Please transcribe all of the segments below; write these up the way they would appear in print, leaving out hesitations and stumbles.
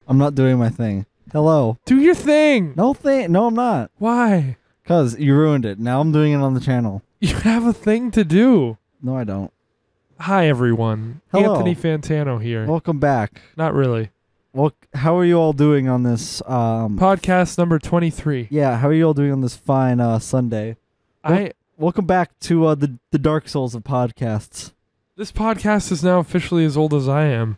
I'm not doing my thing. Hello. Do your thing. No thing. No, I'm not. Why? Because you ruined it. Now I'm doing it on the channel. You have a thing to do. No, I don't. Hi, everyone. Hello. Anthony Fantano here. Welcome back. Not really. Well, how are you all doing on this? Podcast number 23. Yeah, how are you all doing on this fine Sunday? Welcome back to the Dark Souls of podcasts. This podcast is now officially as old as I am.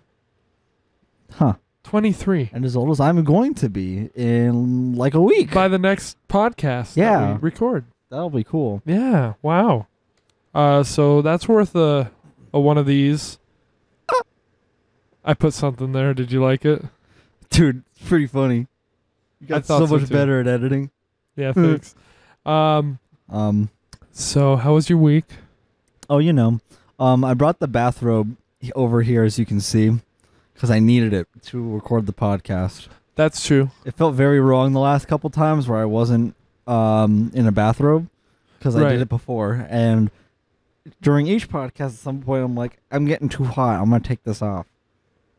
Huh. 23. And as old as I'm going to be in like a week. By the next podcast that we record. That'll be cool. Yeah. Wow. So that's worth a one of these. I put something there. Did you like it? Dude, it's pretty funny. You got so much better at editing. Yeah, thanks. So how was your week? Oh, I brought the bathrobe over here, as you can see, because I needed it to record the podcast. That's true. It felt very wrong the last couple times where I wasn't in a bathrobe, because I did it before. And during each podcast, at some point, I'm like, I'm getting too hot. I'm going to take this off.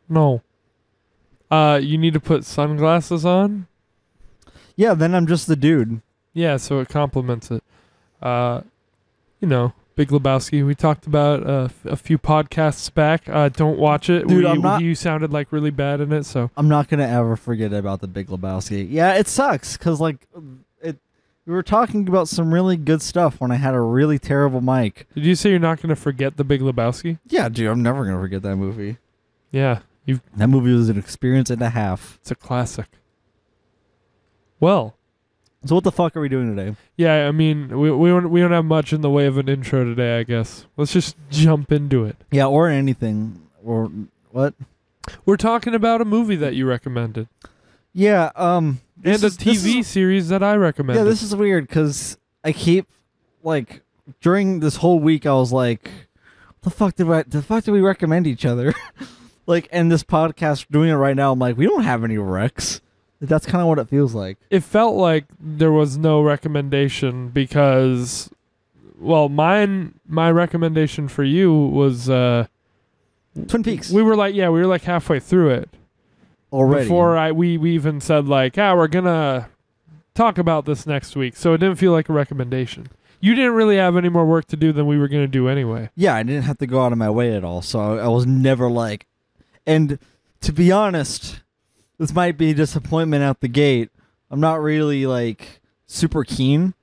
No. You need to put sunglasses on? Yeah, then I'm just the dude. Yeah, so it complements it. Big Lebowski. We talked about a few podcasts back. Don't watch it. Dude, you sounded like really bad in it, so. I'm not going to ever forget about the Big Lebowski. Yeah, it sucks, because, we were talking about some really good stuff when I had a really terrible mic. Did you say you're not going to forget the Big Lebowski? Yeah, dude, I'm never going to forget that movie. Yeah. That movie was an experience and a half. It's a classic. Well. So what the fuck are we doing today? Yeah, I mean, we don't have much in the way of an intro today, I guess. Let's just jump into it. Yeah, or anything. Or what? We're talking about a movie that you recommended. Yeah, and a TV series that I recommended. Yeah, this is weird because I keep during this whole week I was like, the fuck did we recommend each other? And this podcast doing it right now, I'm like, we don't have any recs. That's kind of what it feels like. It felt like there was no recommendation because, well, my recommendation for you was Twin Peaks. We were like halfway through it already. Before we even said we're gonna talk about this next week, so it didn't feel like a recommendation. You didn't really have any more work to do than we were gonna do anyway. Yeah, I didn't have to go out of my way at all, so I was never like. And to be honest, this might be a disappointment out the gate. I'm not really super keen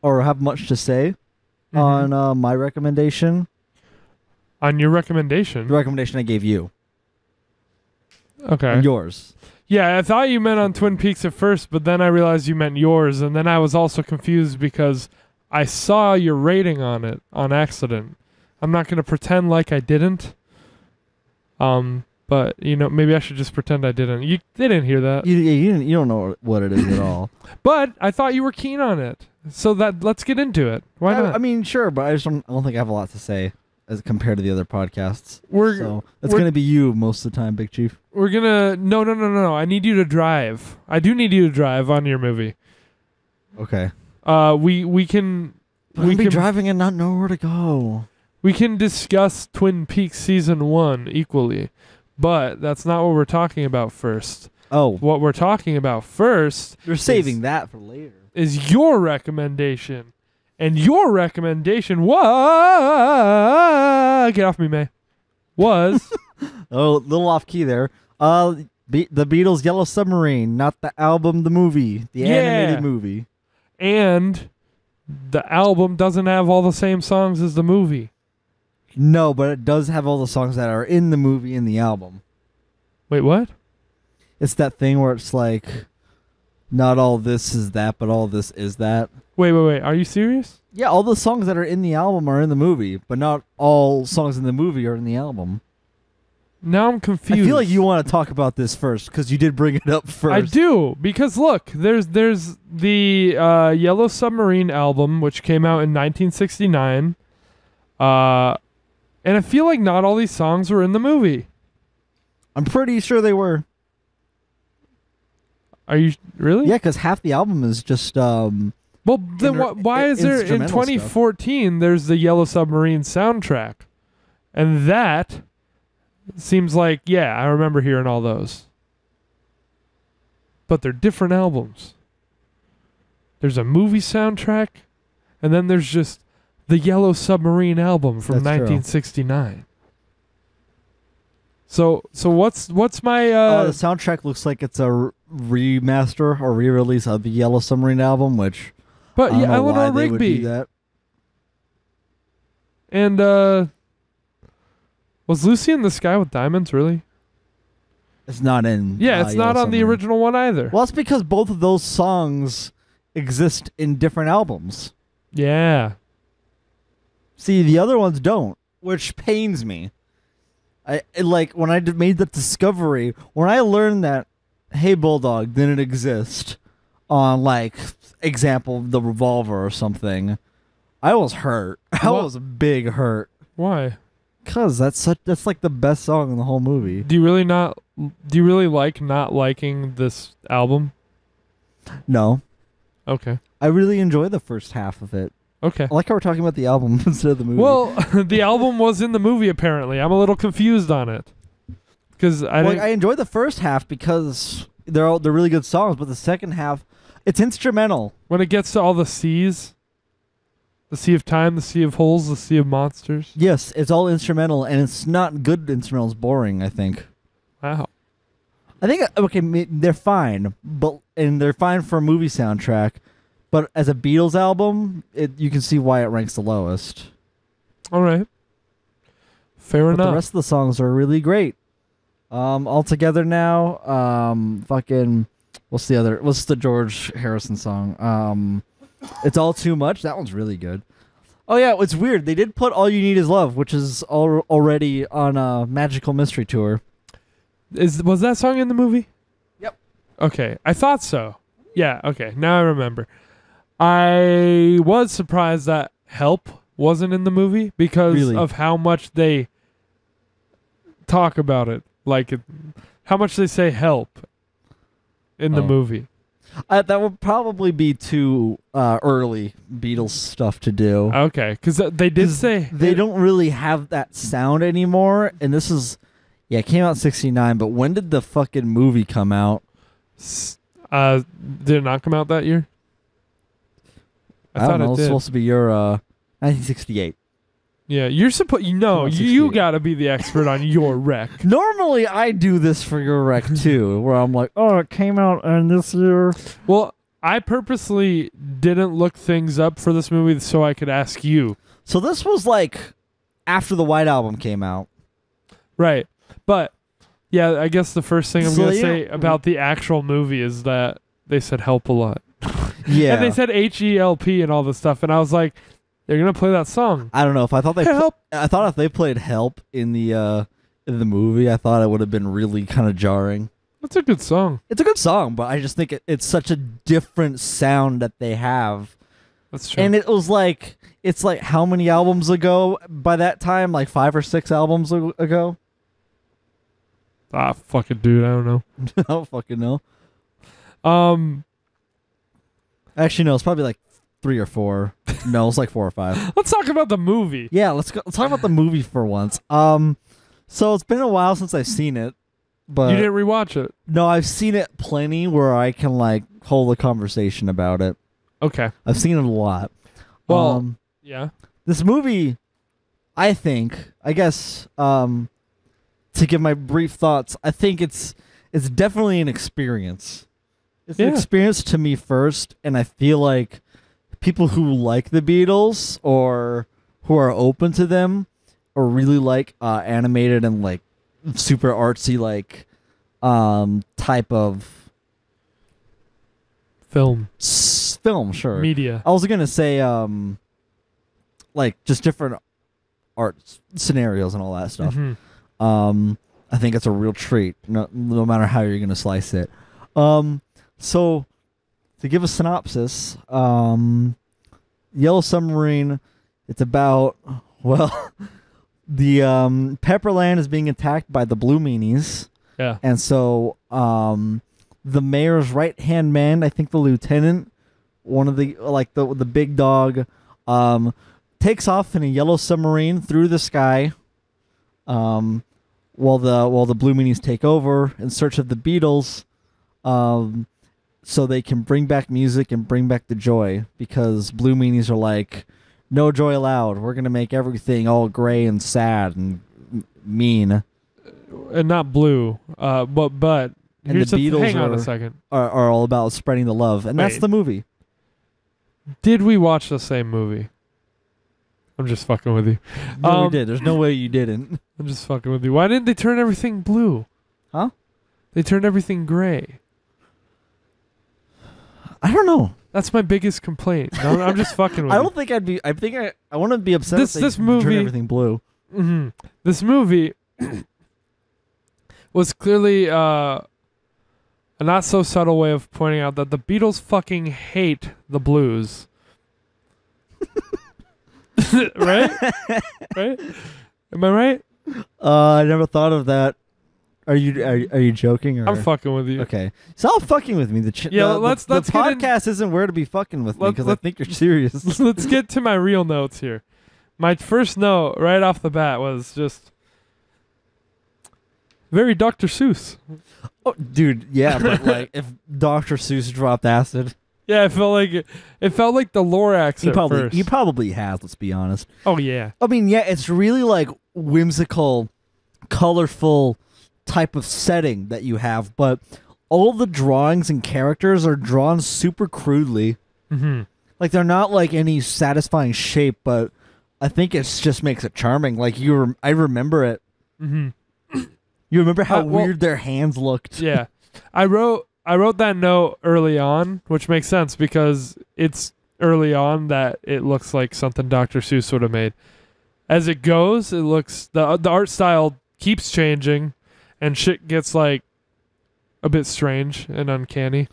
or have much to say on my recommendation. On your recommendation? The recommendation I gave you. Okay. And yours. Yeah, I thought you meant on Twin Peaks at first, but then I realized you meant yours, and then I was also confused because I saw your rating on it on accident. I'm not going to pretend like I didn't. But, maybe I should just pretend I didn't. They didn't hear that. You don't know what it is at all. But I thought you were keen on it. So let's get into it. Why not? I mean, sure, but I don't think I have a lot to say as compared to the other podcasts. It's going to be you most of the time, Big Chief. We're going to... No. I need you to drive. I do need you to drive on your movie. Okay. We can... We can be driving and not know where to go. We can discuss Twin Peaks Season 1 equally. But that's not what we're talking about first. Oh. What we're talking about first... You're saving that for later. ...is your recommendation. And your recommendation was... Get off me, May. Was... Oh, a little off key there. The Beatles' Yellow Submarine, not the album, the movie. The animated movie. And the album doesn't have all the same songs as the movie. No, but it does have all the songs that are in the movie in the album. Wait, what? It's that thing where it's not all this is that, but all this is that. Wait. Are you serious? Yeah, all the songs that are in the album are in the movie, but not all songs in the movie are in the album. Now I'm confused. I feel like you want to talk about this first, because you did bring it up first. I do, because look, there's the Yellow Submarine album, which came out in 1969. And I feel like not all these songs were in the movie. I'm pretty sure they were. Are you really? Yeah, because half the album is just... well, then why is there... In 2014, stuff. There's the Yellow Submarine soundtrack. And that seems like... Yeah, I remember hearing all those. but they're different albums. There's a movie soundtrack, and then there's just the Yellow Submarine album from That's true. 1969. So what's my the soundtrack looks like it's a remaster or re-release of the Yellow Submarine album, which but I don't know Eleanor why they would do Rigby that. and was Lucy in the Sky with Diamonds really? It's not in. Yeah, it's Yellow not on the Submarine. original one either. Well, it's because both of those songs exist in different albums. Yeah. See, the other ones don't, which pains me. Like when I made the discovery, when I learned that Hey Bulldog didn't exist on, like, example, the Revolver or something, I was hurt. I was big hurt. Why? Cause that's like the best song in the whole movie. Do you really like not liking this album? No, Okay. I really enjoy the first half of it. Okay. I like how we're talking about the album instead of the movie. Well, the album was in the movie apparently. I'm a little confused on it. Cuz I enjoy the first half because they're really good songs, but the second half, it's instrumental. when it gets to all the C's, the Sea of Time, the Sea of Holes, the Sea of Monsters. Yes, it's all instrumental, and it's not good instrumental. It's boring, I think. Wow. I think, okay, they're fine, and they're fine for a movie soundtrack, but as a Beatles album, you can see why it ranks the lowest. All right. Fair But enough. the rest of the songs are really great. All together now, fucking, what's the George Harrison song? It's All Too Much. That one's really good. Oh yeah, it's weird. They did put All You Need Is Love, which is already on a Magical Mystery Tour. Was that song in the movie? Yep. Okay, I thought so. Yeah, okay. Now I remember. I was surprised that Help wasn't in the movie because Really? of how much they talk about it. Like, how much they say help in the Oh. movie. That would probably be too early Beatles stuff to do. Okay, because they did 'Cause say... they don't really have that sound anymore, and this is... Yeah, it came out in 1969, but when did the fucking movie come out? Did it not come out that year? I don't know. it It's did. supposed to be your 1968. Yeah, you're supposed... No, Come out you 68. got to be the expert on your rec. Normally, I do this for your rec, too, where I'm like, oh, it came out in this year. Well, I purposely didn't look things up for this movie so I could ask you. So this was like after the White Album came out. Right. But, yeah, I guess the first thing I'm So going to you say don't- about the actual movie is that they said help a lot. Yeah. And they said H-E-L-P and all this stuff. And I was like, they're going to play that song. I don't know. If I thought Help. I thought if they played Help in the movie, I thought it would have been really kind of jarring. That's a good song. It's a good song, but I just think it's such a different sound that they have. That's true. And it was like, it's like how many albums ago by that time? Like 5 or 6 albums ago? Fucking dude, I don't know. I don't fucking know. Actually, no, it's probably like 3 or 4. No, it's like 4 or 5. Let's talk about the movie. Yeah, let's talk about the movie for once. So it's been a while since I've seen it, but You didn't rewatch it. no, I've seen it plenty where I can like hold a conversation about it. Okay. I've seen it a lot. Well, yeah. This movie, I guess, to give my brief thoughts, I think it's definitely an experience. It's an Yeah. experience to me first, and I feel like people who like the Beatles or who are open to them or really like animated and like super artsy like type of Film. film, sure. Media. I was gonna say like just different art scenarios and all that stuff. Mhm. I think it's a real treat, no matter how you're gonna slice it. So to give a synopsis, Yellow Submarine, it's about the Pepperland is being attacked by the Blue Meanies, Yeah. and so the mayor's right hand man, I think the lieutenant, one of the the big dog, takes off in a yellow submarine through the sky, while the Blue Meanies take over in search of the Beatles, so they can bring back music and bring back the joy, because blue meanies are like, no joy allowed. We're going to make everything all gray and sad and mean. And not blue. But And here's the Beatles hang on a second. are all about spreading the love. And that's Wait. the movie. Did we watch the same movie? I'm just fucking with you. No, we did. There's no way you didn't. I'm just fucking with you. Why didn't they turn everything blue? Huh? They turned everything gray. I don't know. That's my biggest complaint. No, I'm just fucking with I you. don't think I'd be. I think I want to be upset This- if they this movie- turn everything blue. Mm-hmm. This movie was clearly a not so subtle way of pointing out that the Beatles fucking hate the blues. Right? Right? Am I right? I never thought of that. Are you joking? Or? I'm fucking with you. Okay, stop fucking with me. Let's the get in- podcast isn't where to be fucking with me, because I let- think you're serious. Let's get to my real notes here. My first note right off the bat was just very Dr. Seuss. Oh, dude, yeah, but like if Dr. Seuss dropped acid, Yeah, it felt like the Lorax he at first. probably has. Let's be honest. Oh yeah. I mean, yeah, it's really like whimsical, colorful type of setting that you have, but all the drawings and characters are drawn super crudely. Mm-hmm. Like they're not like any satisfying shape, but I think it just makes it charming. Like I remember it. Mm-hmm. You remember how well, weird their hands looked? Yeah. I wrote that note early on, which makes sense because it's early on that it looks like something Dr. Seuss would have made. As it goes, it looks the art style keeps changing, and shit gets like a bit strange and uncanny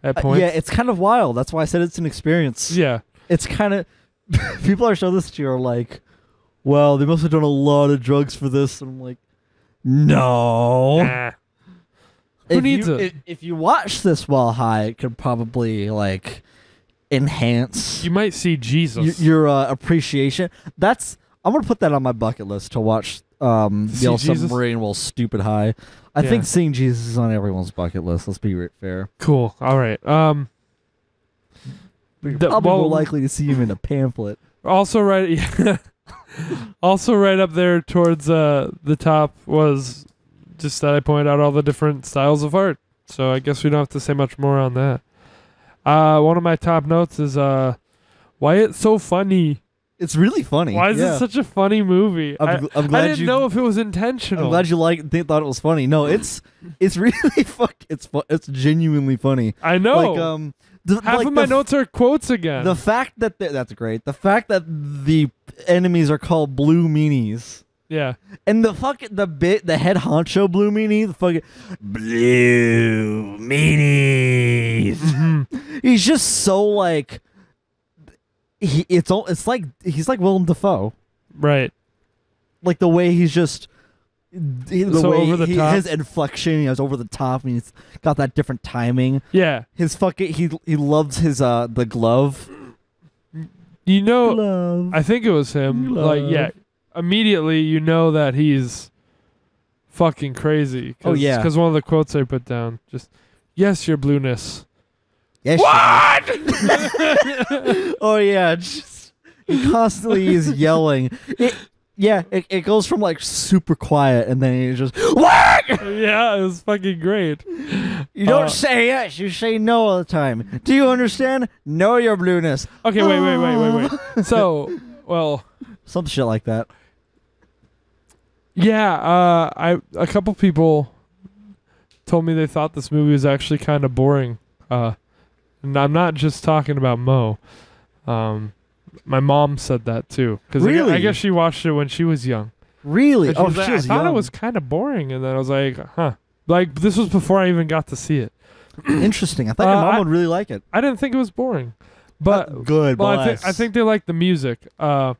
at points. Yeah, it's kind of wild. That's why I said it's an experience. Yeah. It's kind of people are showing this to you are like, well, they must have done a lot of drugs for this. And I'm like, no. Nah. Who needs it? If you watch this while high, it could probably like enhance You might see Jesus. your appreciation. I'm gonna put that on my bucket list to watch the old Jesus? Submarine while stupid high. I Yeah. think seeing Jesus is on everyone's bucket list. Let's be fair. Cool. All right. But you're The- probably well- more likely to see him in a pamphlet. Also also right up there towards the top was just that I pointed out all the different styles of art. So I guess we don't have to say much more on that. One of my top notes is why it's so funny. It's really funny. Why is it such a funny movie? I'm I glad didn't know if it was intentional. I'm glad you thought it was funny. No, it's really it's genuinely funny. I know. Like Half of my notes are quotes again. The fact that that's great. The fact that the enemies are called blue meanies. yeah. And the head honcho blue meanie, the fucking blue meanies. Mm-hmm. He's just so like it's like he's like Willem Dafoe. Right. Like the way he's just So over the top? his inflection, is over the top, and he's got that different timing. Yeah. His fucking he loves his the glove. You know, Glove. I think it was him. Glove. Like, yeah. Immediately, you know that he's fucking crazy. Oh, yeah. Because one of the quotes I put down, just, yes, your blueness. Yes, What? oh yeah, just, he constantly is yelling. It goes from like super quiet, and then he just what? Yeah, it was fucking great. You don't say yes, you say no all the time. Do you understand? Know your blueness. Okay, wait. So, well, Some shit like that. yeah, a couple people told me they thought this movie was actually kind of boring. And I'm not just talking about Mo. My mom said that too. Because Really? I guess she watched it when she was young. Really? And she Oh, was like, she was I thought young. it was kind of boring. And then I was like, huh. Like, this was before I even got to see it. Interesting. I thought your mom would really like it. I didn't think it was boring. But Good, well, bless. I think they like the music. But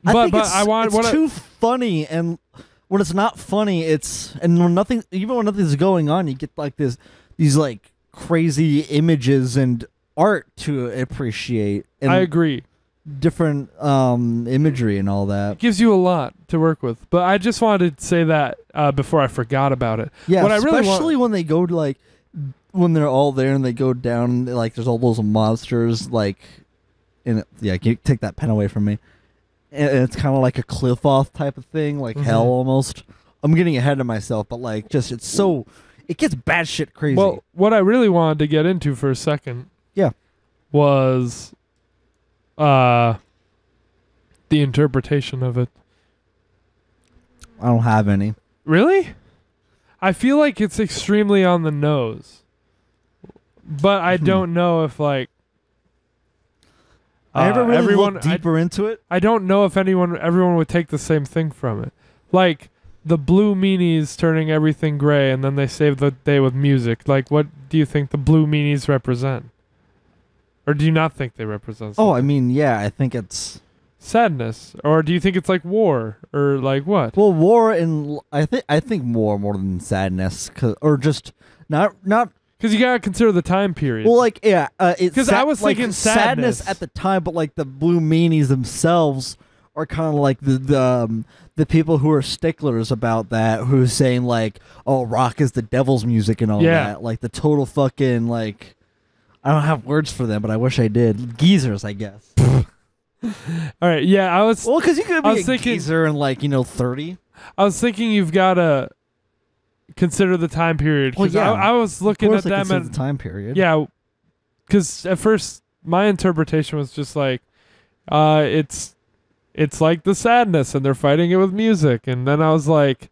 I think want it's too funny, and when it's not funny, when nothing's going on, you get like these like crazy images and art to appreciate. And I agree. different imagery and all that. Gives you a lot to work with. But I just wanted to say that before I forgot about it. Yeah, what I really especially when they go to like when they're all there and they go down, like there's all those monsters, like, and you take that pen away from me. And it's kind of like a cliff off type of thing, like hell almost. I'm getting ahead of myself, but like just it gets batshit crazy. Well, what I really wanted to get into for a second, was the interpretation of it. I don't have any. Really? I feel like it's extremely on the nose. But I don't know if like I never really looked deeper into it. I don't know if everyone would take the same thing from it. Like the blue meanies turning everything gray and then they save the day with music. Like what do you think the blue meanies represent? Or do you not think they represent something? Oh, I mean, yeah, I think it's sadness. Or do you think it's like war or like what? Well, war and I think more than sadness, or just not. Because you gotta consider the time period. Well, like because I was thinking sadness at the time, but like the blue meanies themselves are kind of like the people who are sticklers about that, who's saying like, oh, rock is the devil's music and all that, like the total fucking like. I don't have words for them, but I wish I did. Geezers, I guess. All right, yeah, I was. Well, because you could be a geezer in like 30. I was thinking you've got to consider the time period. Well, yeah, I was looking at them and the time period. Yeah, because at first my interpretation was just like, it's like the sadness, and they're fighting it with music, and then I was like,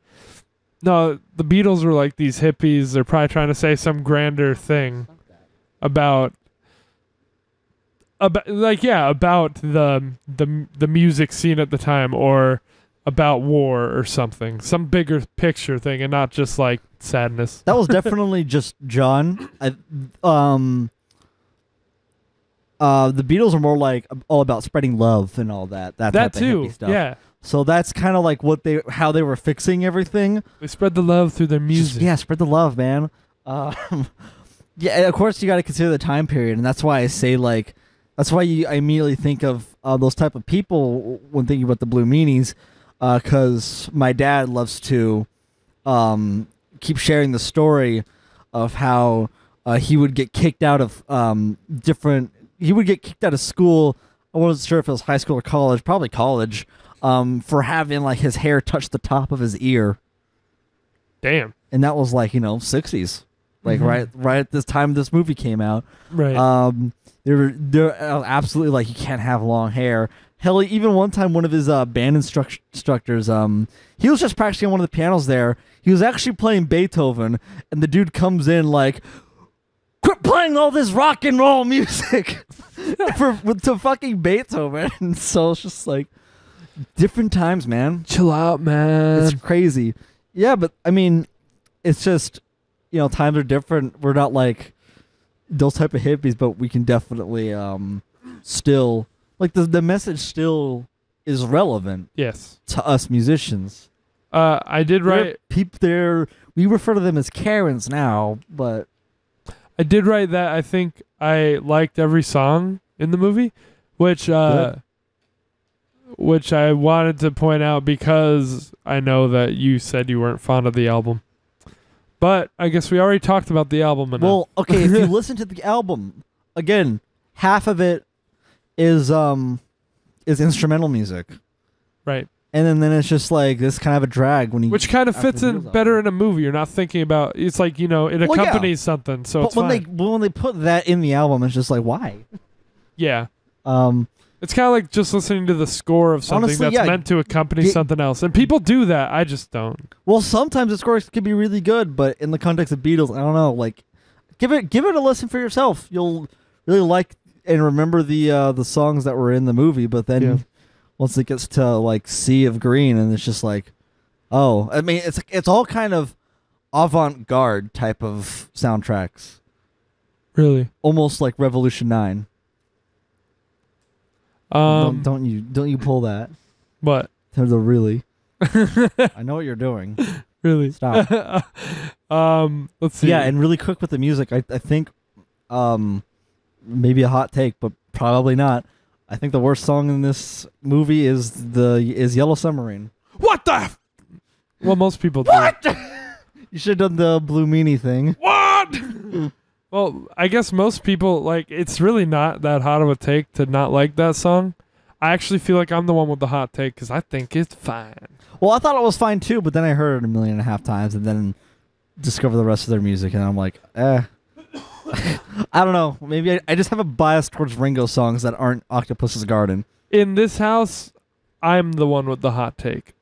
no, the Beatles were like these hippies. They're probably trying to say some grander thing. About the music scene at the time, or about war or something, some bigger picture thing, and not just like sadness. That was definitely just John. The Beatles are more like all about spreading love and all that. That too. Hippie stuff. Yeah. So that's kind of like how they were fixing everything. They spread the love through their music. Spread the love, man. Yeah, of course you got to consider the time period, and that's why I say like, that's why I immediately think of those type of people when thinking about the blue meanies, because my dad loves to keep sharing the story of how he would get kicked out of he would get kicked out of school. I wasn't sure if it was high school or college, probably college, for having like his hair touch the top of his ear. Damn. And that was like 60s. Like right at this time this movie came out, right? They're absolutely like you can't have long hair. Hell, even one time one of his band instructors, he was just practicing on one of the pianos there. He was actually playing Beethoven, and the dude comes in like, "Quit playing all this rock and roll music to fucking Beethoven." And so it's just like different times, man. Chill out, man. It's crazy. Yeah, but I mean, it's just. Times are different. We're not like those type of hippies, but we can definitely still like the message still is relevant. Yes, to us musicians. I did write people there. We refer to them as Karens now, but I did write that I think I liked every song in the movie, which I wanted to point out because I know that you said you weren't fond of the album. But I guess we already talked about the album enough. Well, okay, if you listen to the album, again, half of it is instrumental music. Right. And then it's just like this kind of a drag when you which kind of fits in better in a movie. You're not thinking about it's like, it accompanies something, so it's fine. When they put that in the album, it's just like why? Yeah. It's kind of like just listening to the score of something that's meant to accompany something else. And people do that. I just don't. Well, sometimes the scores can be really good, but in the context of Beatles, I don't know. Like, give it a listen for yourself. You'll really like and remember the songs that were in the movie. But then once it gets to like Sea of Green, and it's just like, oh, I mean, it's all kind of avant-garde type of soundtracks. Really, almost like Revolution 9. Don't you pull that? What? There's a really. I know what you're doing. Really? Stop. Let's see. Yeah, and really quick with the music, I think maybe a hot take, but probably not. I think the worst song in this movie is Yellow Submarine. What the? Well, most people do. What? You should have done the Blue Meanie thing. What? Well, I guess most people, like, it's really not that hot of a take to not like that song. I actually feel like I'm the one with the hot take because I think it's fine. Well, I thought it was fine too, but then I heard it 1.5 million times and then discovered the rest of their music, and I'm like, I don't know. Maybe I just have a bias towards Ringo songs that aren't Octopus's Garden. In this house, I'm the one with the hot take.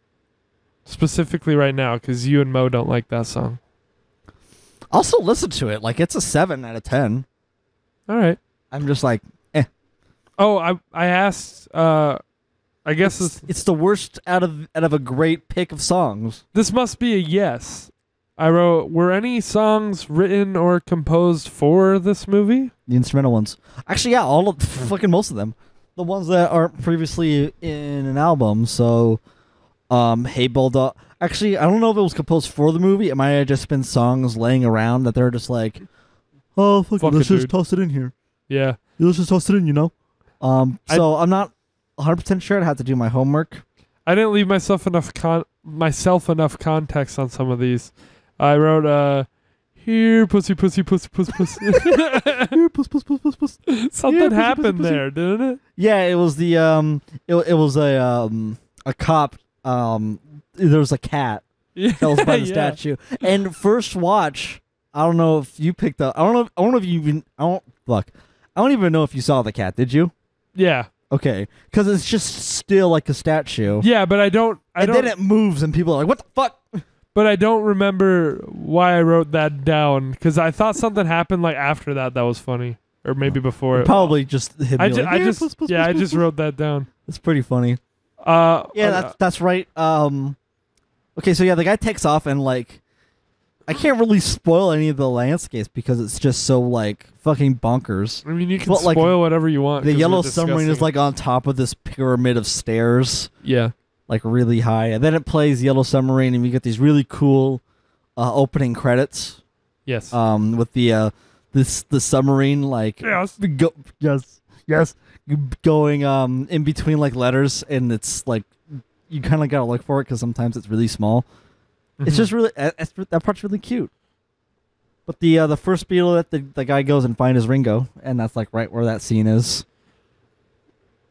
Specifically right now, because you and Mo don't like that song. I'll still listen to it. Like, it's a 7 out of 10. All right. I'm just like, Oh, I asked. I guess it's the worst out of a great pick of songs. this must be a yes. I wrote, were any songs written or composed for this movie? The instrumental ones. Actually, yeah, fucking most of them. The ones that aren't previously in an album. So, Hey Bulldog. Actually, I don't know if it was composed for the movie. It might have just been songs laying around that they're just like, oh, fuck it, let's just toss it in here. Yeah. Let's just toss it in, you know? So I'm not 100% sure. I'd have to do my homework. I didn't leave myself enough context on some of these. I wrote, here, pussy, pussy, pussy, pussy, pussy. Here, puss, puss, puss, puss, puss. Something Here, pussy, happened pussy, pussy. there, didn't it? Yeah, it was the it was a cop. There was a cat Yeah. that was by the Yeah. statue. And first watch, I don't know if you picked up. I don't know if you even. I don't even know if you saw the cat. Did you? Yeah. Okay, because it's just still like a statue. Yeah, but I don't. Then it moves, and people are like, "What the fuck?" But I don't remember why I wrote that down because I thought something happened like after that was funny, or maybe before it. Probably just him. I being like, just puss, puss, yeah, puss, I puss, just puss." wrote that down. It's pretty funny. Yeah, that's right. Okay, so yeah, the guy takes off and like, I can't really spoil any of the landscapes because it's just so like fucking bonkers. I mean, you can But, like, spoil whatever you want. The 'cause Yellow we're Submarine is discussing like on top of this pyramid of stairs, yeah. like really high, and then it plays Yellow Submarine, and we get these really cool opening credits. Yes. With the submarine like Yes. yes going in between like letters, and it's like you kind of gotta look for it because sometimes it's really small. It's just really that part's really cute. But the first Beatle that the guy goes and finds is Ringo, and that's like right where that scene is.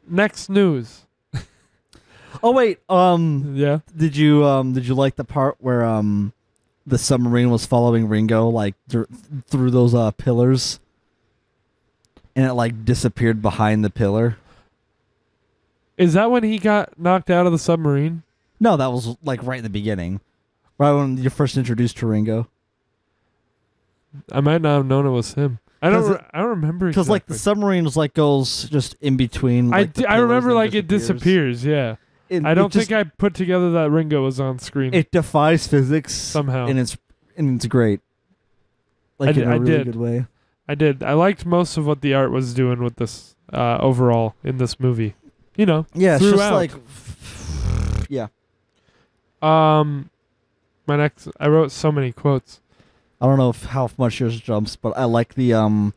Next news. Oh wait, Yeah. did you like the part where the submarine was following Ringo like through those pillars, and it like disappeared behind the pillar? Is that when he got knocked out of the submarine? No, that was like right in the beginning, right when you're first introduced to Ringo. I might not have known it was him. I don't remember Because like the exactly. submarine was like goes just in between. Like, the I pillars remember and like it disappears. Yeah. I don't think I put together that Ringo was on screen. It defies physics Somehow. and it's great. Like in a really did. good way. I did. I liked most of what the art was doing with this overall in this movie. You know. Yeah, it's just throughout. like yeah. My next, I wrote so many quotes. I don't know how much yours jumps, but I like the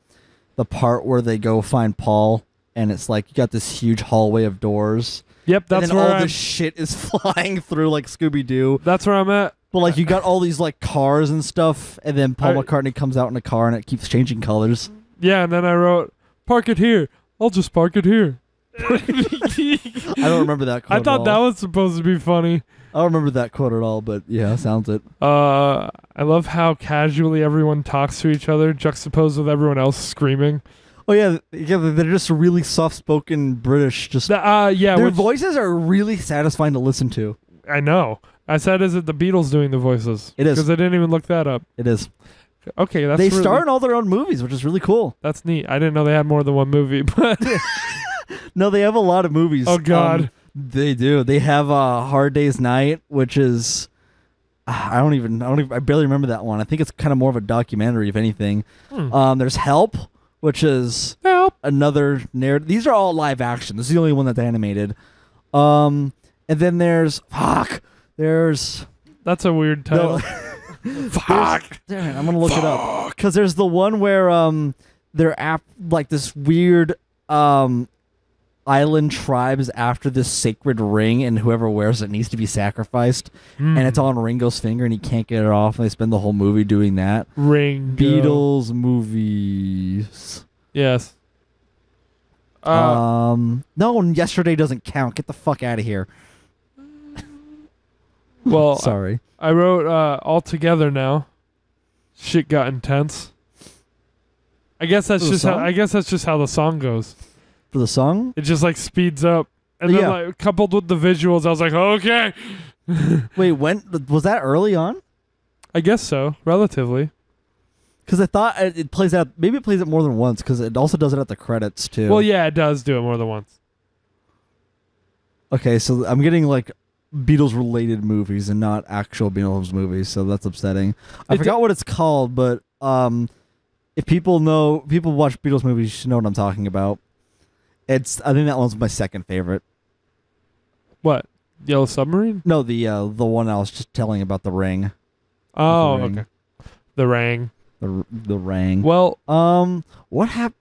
part where they go find Paul, and it's like you got this huge hallway of doors. Yep, that's and then where all this shit is flying through like Scooby Doo. That's where I'm at. But like you got all these like cars and stuff, and then Paul McCartney comes out in a car, and it keeps changing colors. Yeah, and then I wrote, "Park it here. I'll just park it here." I don't remember that quote. I thought that was supposed to be funny. I don't remember that quote at all, but yeah, sounds it. I love how casually everyone talks to each other, juxtaposed with everyone else screaming. Oh yeah, they're just really soft-spoken British. Just yeah, their voices are really satisfying to listen to. I know. I said, "Is it the Beatles doing the voices?" It is because I didn't even look that up. It is. Okay, they star in all their own movies, which is really cool. That's neat. I didn't know they had more than one movie, but no, they have a lot of movies. Oh God, they do. They have Hard Day's Night, which is I barely remember that one. I think it's kind of more of a documentary, if anything. There's Help, which is another narrative. These are all live action. This is the only one that's animated. And then there's that's a weird title. Fuck. Damn it, I'm gonna look it up because there's the one where they're like this weird island tribes after this sacred ring, and whoever wears it needs to be sacrificed. And it's on Ringo's finger, and he can't get it off. And they spend the whole movie doing that. Ringo. Beatles movies. Yes. No, Yesterday doesn't count. Get the fuck out of here. Well, sorry. I wrote All Together Now. Shit got intense. I guess that's just how the song goes. For the song? It just like speeds up, and then like coupled with the visuals, I was like, okay. Wait, when was that? Early on? I guess so, relatively. Because I thought it plays out. Maybe it plays it more than once. Because it also does it at the credits too. Well, yeah, it does do it more than once. Okay, so I'm getting like Beatles related movies and not actual Beatles movies, so that's upsetting. I forgot what it's called, but if people watch Beatles movies, you should know what I'm talking about. I think that one's my second favorite. What? Yellow Submarine? No, the one I was just telling about, The Ring. Oh, The Ring. okay. The Ring. The Ring. Well, what happened?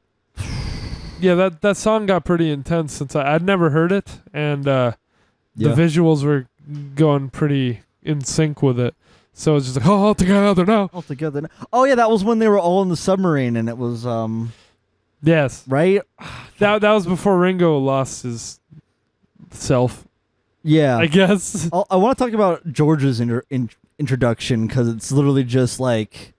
Yeah, that song got pretty intense since I'd never heard it, and the visuals were going pretty in sync with it. So it's just like, all together now. All together now. Oh yeah, that was when they were all in the submarine, and it was yes, right. That was before Ringo lost his self. Yeah, I guess. I want to talk about George's introduction because it's literally just like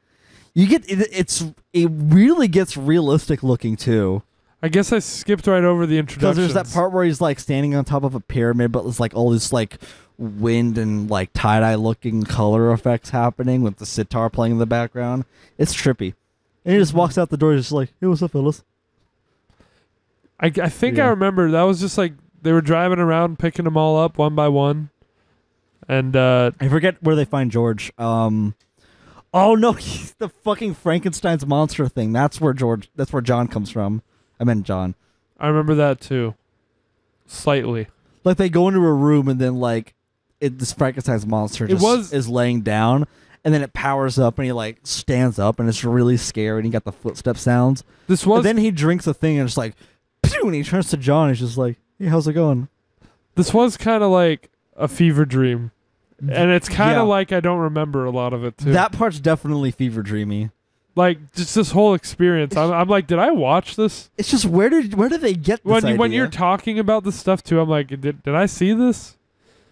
you get it really gets realistic looking too. I guess I skipped right over the introduction. Because there's that part where he's like standing on top of a pyramid, but there's like all this like wind and like tie-dye looking color effects happening with the sitar playing in the background. It's trippy. And he just walks out the door just like, hey, what's up, fellas? I think I remember that was just like they were driving around picking them all up one by one. And I forget where they find George. Oh no, he's the fucking Frankenstein's monster thing. That's where John comes from. I meant John. I remember that too. Slightly. Like they go into a room and then like this Frankenstein's monster is laying down, and then it powers up and he like stands up and it's really scary and you got the footstep sounds. And then he drinks a thing and it's like pew, and he turns to John and he's just like, hey, how's it going? This was kind of like a fever dream. And it's kind of like I don't remember a lot of it too. That part's definitely fever dreamy. Like just this whole experience, I'm like, did I watch this? It's just where did they get this idea? When you're talking about this stuff too, I'm like, did I see this?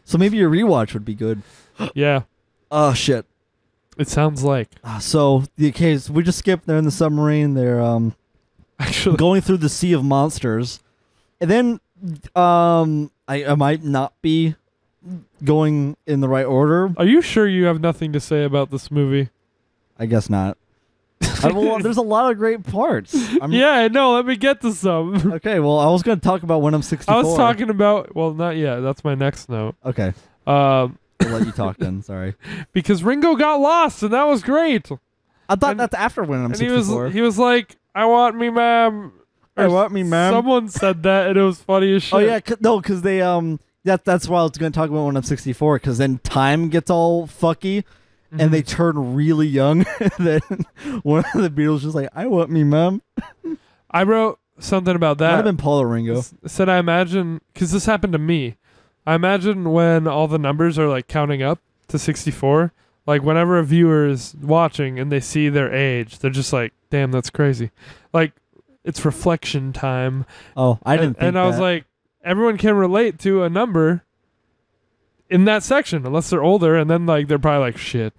So maybe a rewatch would be good. Yeah. Oh shit. It sounds like. So the case we just skipped. They're in the submarine. They're actually going through the sea of monsters, and then I might not be going in the right order. Are you sure you have nothing to say about this movie? I guess not. There's a lot of great parts. Yeah, I know. Let me get to some. Okay, well, I was going to talk about When I'm 64. I was talking about... Well, not yet. That's my next note. Okay. I'll let you talk then. Sorry. Because Ringo got lost, and that was great. I thought that's after When I'm 64. He was like, I want me, ma'am. I want me, ma'am. Someone said that, and it was funny as shit. Oh, yeah. Because they... That's why I was going to talk about When I'm 64, because then time gets all fucky. And they turn really young. Then one of the Beatles just like, I want me, mom. I wrote something about that. Might have been Paul or Ringo. Said I imagine, because this happened to me. I imagine when all the numbers are like counting up to 64, like whenever a viewer is watching and they see their age, they're just like, damn, that's crazy. Like, it's reflection time. Oh, I didn't think And I was like, everyone can relate to a number in that section, unless they're older, and then like they're probably like, shit.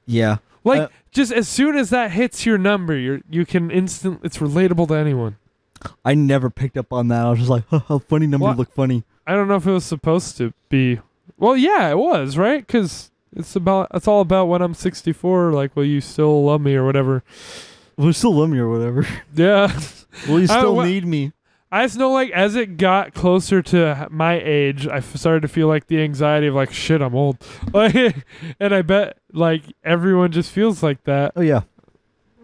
Yeah. Like, just as soon as that hits your number, you can it's relatable to anyone. I never picked up on that. I was just like, how funny numbers look funny. I don't know if it was supposed to be. Well, yeah, it was, right? Because it's all about When I'm 64, like, will you still love me or whatever. Will you still love me or whatever? Yeah. Will you still need me? I just know, like, as it got closer to my age, I started to feel like the anxiety of, like, shit, I'm old. Like, and I bet, like, everyone just feels like that. Oh, yeah.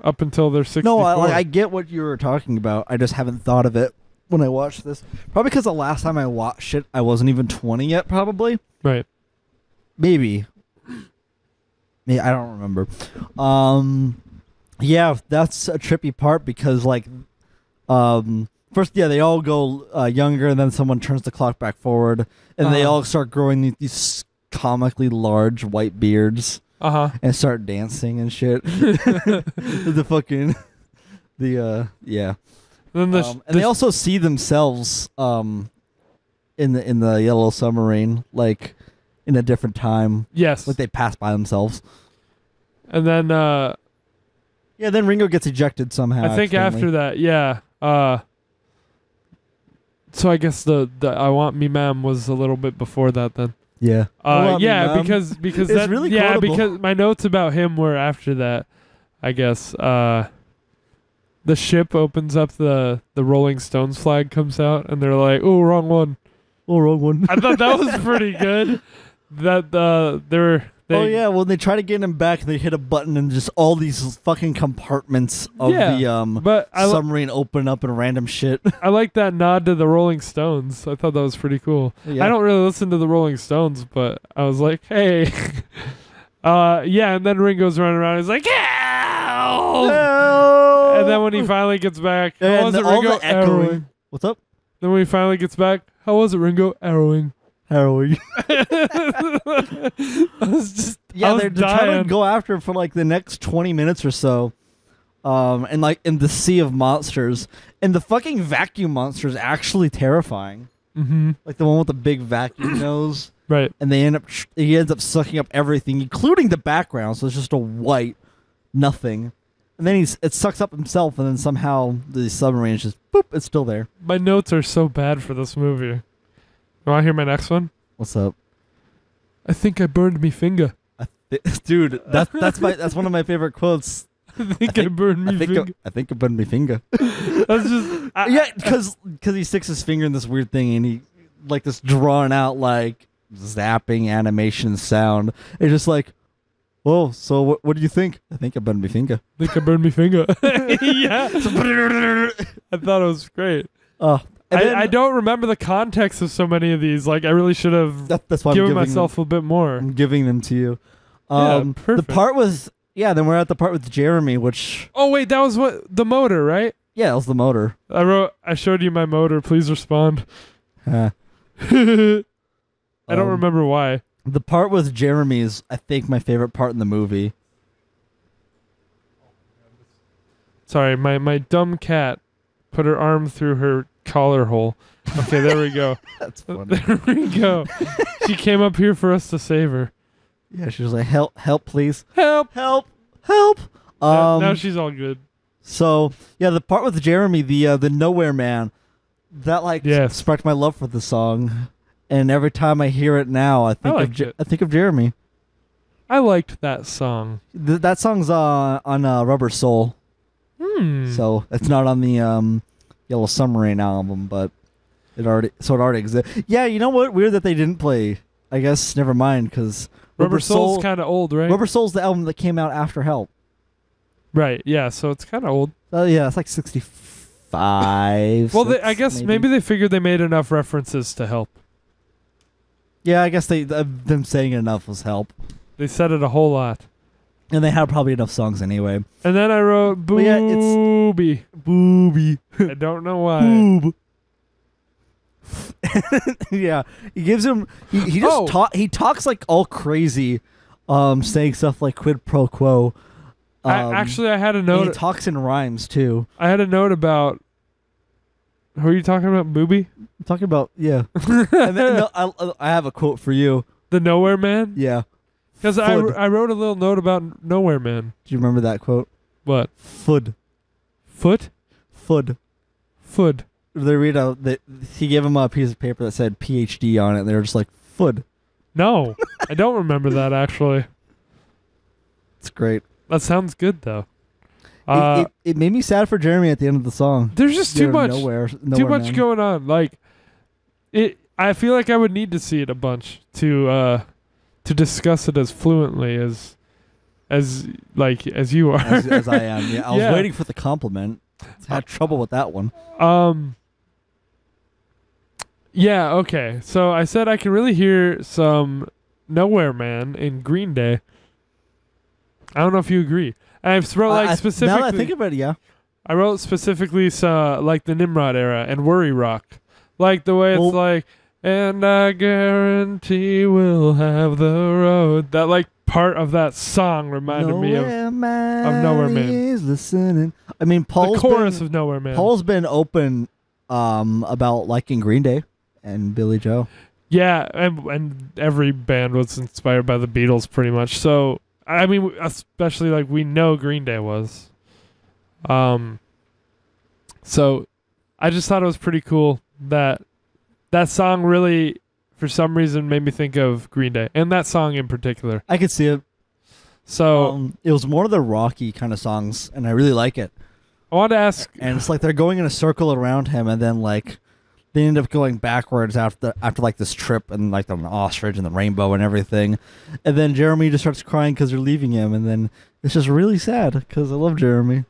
Up until they're 64. No, I get what you were talking about. I just haven't thought of it when I watched this. Probably because the last time I watched it, I wasn't even 20 yet, probably. Right. Maybe. I don't remember. Yeah, that's a trippy part because, like, First, yeah, they all go younger, and then someone turns the clock back forward, and they all start growing these comically large white beards and start dancing and shit. The fucking yeah. Then And they also see themselves in the Yellow Submarine, like in a different time. yes. Like they pass by themselves. And then Yeah, then Ringo gets ejected somehow. I think after that, yeah. So I guess the I Want Me Ma'am was a little bit before that then. Yeah. Yeah, because It's that really yeah, quotable. because my notes about him were after that, I guess. The ship opens up, the Rolling Stones flag comes out, and they're like, "Oh, wrong one." Oh, wrong one. I thought that was pretty good. That Oh yeah, well they try to get him back, they hit a button and just all these fucking compartments of the but submarine open up and random shit. I like that nod to the Rolling Stones. I thought that was pretty cool. Yeah. I don't really listen to the Rolling Stones, but I was like, hey. Yeah, and then Ringo's running around. He's like, help! And then when he finally gets back, how was it, Ringo? Arrowing. What's up? Then when he finally gets back, how was it, Ringo? Arrowing. Harrowing. I was just, Yeah, I was they're trying dying. to go after him for like the next 20 minutes or so. And like in the sea of monsters. And the fucking vacuum monster is actually terrifying. Mm-hmm. Like the one with the big vacuum nose. Right. And he ends up sucking up everything, including the background. So it's just a white nothing. And then it sucks up himself, and then somehow the submarine is just boop, it's still there. My notes are so bad for this movie. You want to hear my next one? What's up? I think I burned me finger. Dude, that's one of my favorite quotes. I think I burned me finger. I think I burned my finger. That's just Yeah, because he sticks his finger in this weird thing, and he like this drawn out like zapping animation sound. It's just like, whoa. So what do you think? I think I burned my finger. I think I burned me finger. Yeah, I thought it was great. I don't remember the context of so many of these. Like I really should have that's why given myself a bit more. I'm giving them to you. Yeah, perfect. The part with then we're at the part with Jeremy, which oh wait, that was the motor, right? yeah, it was the motor. I showed you my motor. Please respond. Huh. I don't remember why. The part with Jeremy is, I think, my favorite part in the movie. Sorry, my dumb cat put her arm through her collar hole. Okay, there we go. That's funny. There we go. She came up here for us to save her. Yeah, she was like, help, please. Help! Help! Now she's all good. So, yeah, the part with Jeremy, the Nowhere Man, that like sparked my love for the song. And every time I hear it now, I think of Jeremy. I liked that song. That song's on Rubber Soul. So it's not on the Yellow Submarine album, but it already exists. Yeah, you know what? Weird that they didn't play. I guess never mind, because Rubber Soul's kind of old, right? Rubber Soul's the album that came out after Help. Right. Yeah. So it's kind of old. Yeah, it's like 65. Well, I guess maybe they figured they made enough references to Help. Yeah, I guess them saying enough was Help. They said it a whole lot. And they had probably enough songs anyway. And then I wrote Booby. Booby. I don't know why. Boob. Yeah, he gives him. He just he talks like all crazy, saying stuff like quid pro quo. I had a note. And he talks in rhymes too. I had a note about. Who are you talking about, Booby? I'm talking about And then, I have a quote for you. The Nowhere Man. Yeah. Because I wrote a little note about Nowhere Man. Do you remember that quote? What? Food. Foot? Food. Food. They read out that he gave him a piece of paper that said PhD on it, and they were just like, food. No, I don't remember that actually. It's great. That sounds good though. It made me sad for Jeremy at the end of the song. There's just too much too much going on. Like I feel like I would need to see it a bunch to discuss it as fluently as you are. as I am. Yeah, I was waiting for the compliment. I had trouble with that one. Yeah, okay. So I said I can really hear some Nowhere Man in Green Day. I don't know if you agree. I've wrote like specifically. Now that I think about it, yeah. I wrote specifically like the Nimrod era and Worry Rock. Like the way it's like, and I guarantee we'll have the road. That like part of that song reminded me of Nowhere Man. Is listening. I mean, The chorus of Nowhere Man. Paul's been open about liking Green Day and Billy Joe. Yeah, and every band was inspired by the Beatles pretty much. So, I mean, especially like we know Green Day was. So I just thought it was pretty cool that song really, for some reason, made me think of Green Day, and that song in particular. I could see it. So it was more of the rocky kind of songs, and I really like it. I wanted to ask, and it's like they're going in a circle around him, and then like they end up going backwards after like this trip and like an ostrich and the rainbow and everything, and then Jeremy just starts crying because they're leaving him, and then it's just really sad because I love Jeremy,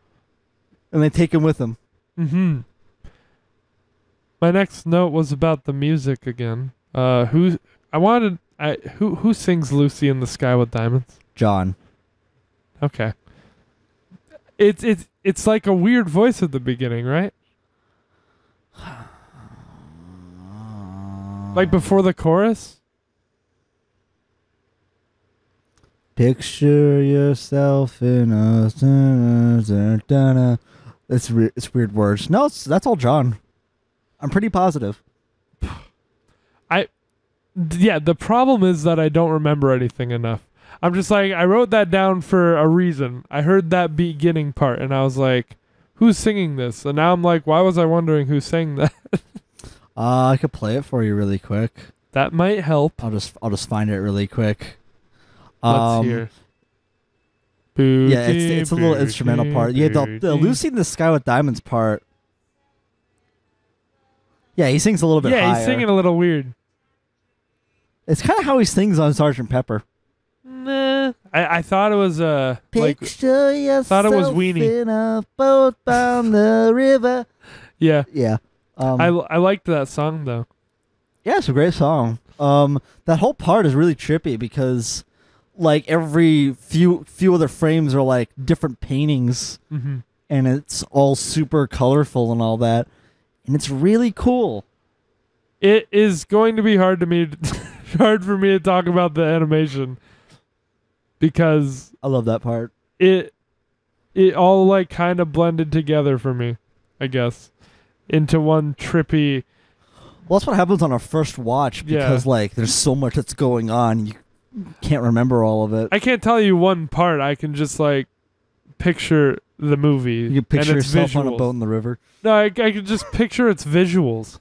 and they take him with them. Mm-hmm. My next note was about the music again. Who sings Lucy in the Sky with Diamonds? John. Okay. It's like a weird voice at the beginning, right? Like before the chorus? Picture yourself in a... It's weird words. No, that's all John. I'm pretty positive. Yeah, the problem is that I don't remember anything enough. I'm just like, I wrote that down for a reason. I heard that beginning part, and I was like, who's singing this? And now I'm like, why was I wondering who sang that? I could play it for you really quick. That might help. I'll just find it really quick. Let's hear. Yeah, it's a little instrumental part. Yeah, the Lucy in the Sky with Diamonds part. Yeah, he sings a little bit higher. Yeah, he's singing a little weird. It's kind of how he sings on Sgt. Pepper. Nah, I thought it was Picture yourself thought it was Weenie in a boat down the river. Yeah, yeah. I liked that song though. Yeah, it's a great song. That whole part is really trippy because, like, every few other frames are like different paintings, mm-hmm. and it's all super colorful and all that, and it's really cool. It is going to be hard for me to talk about the animation because I love that part. It all like kind of blended together for me, I guess, into one trippy. Well, that's what happens on our first watch because like there's so much that's going on, you can't remember all of it. I can't tell you one part. I can just like picture the movie. You can picture and its yourself visuals. on a boat in the river. No, I can just picture its visuals.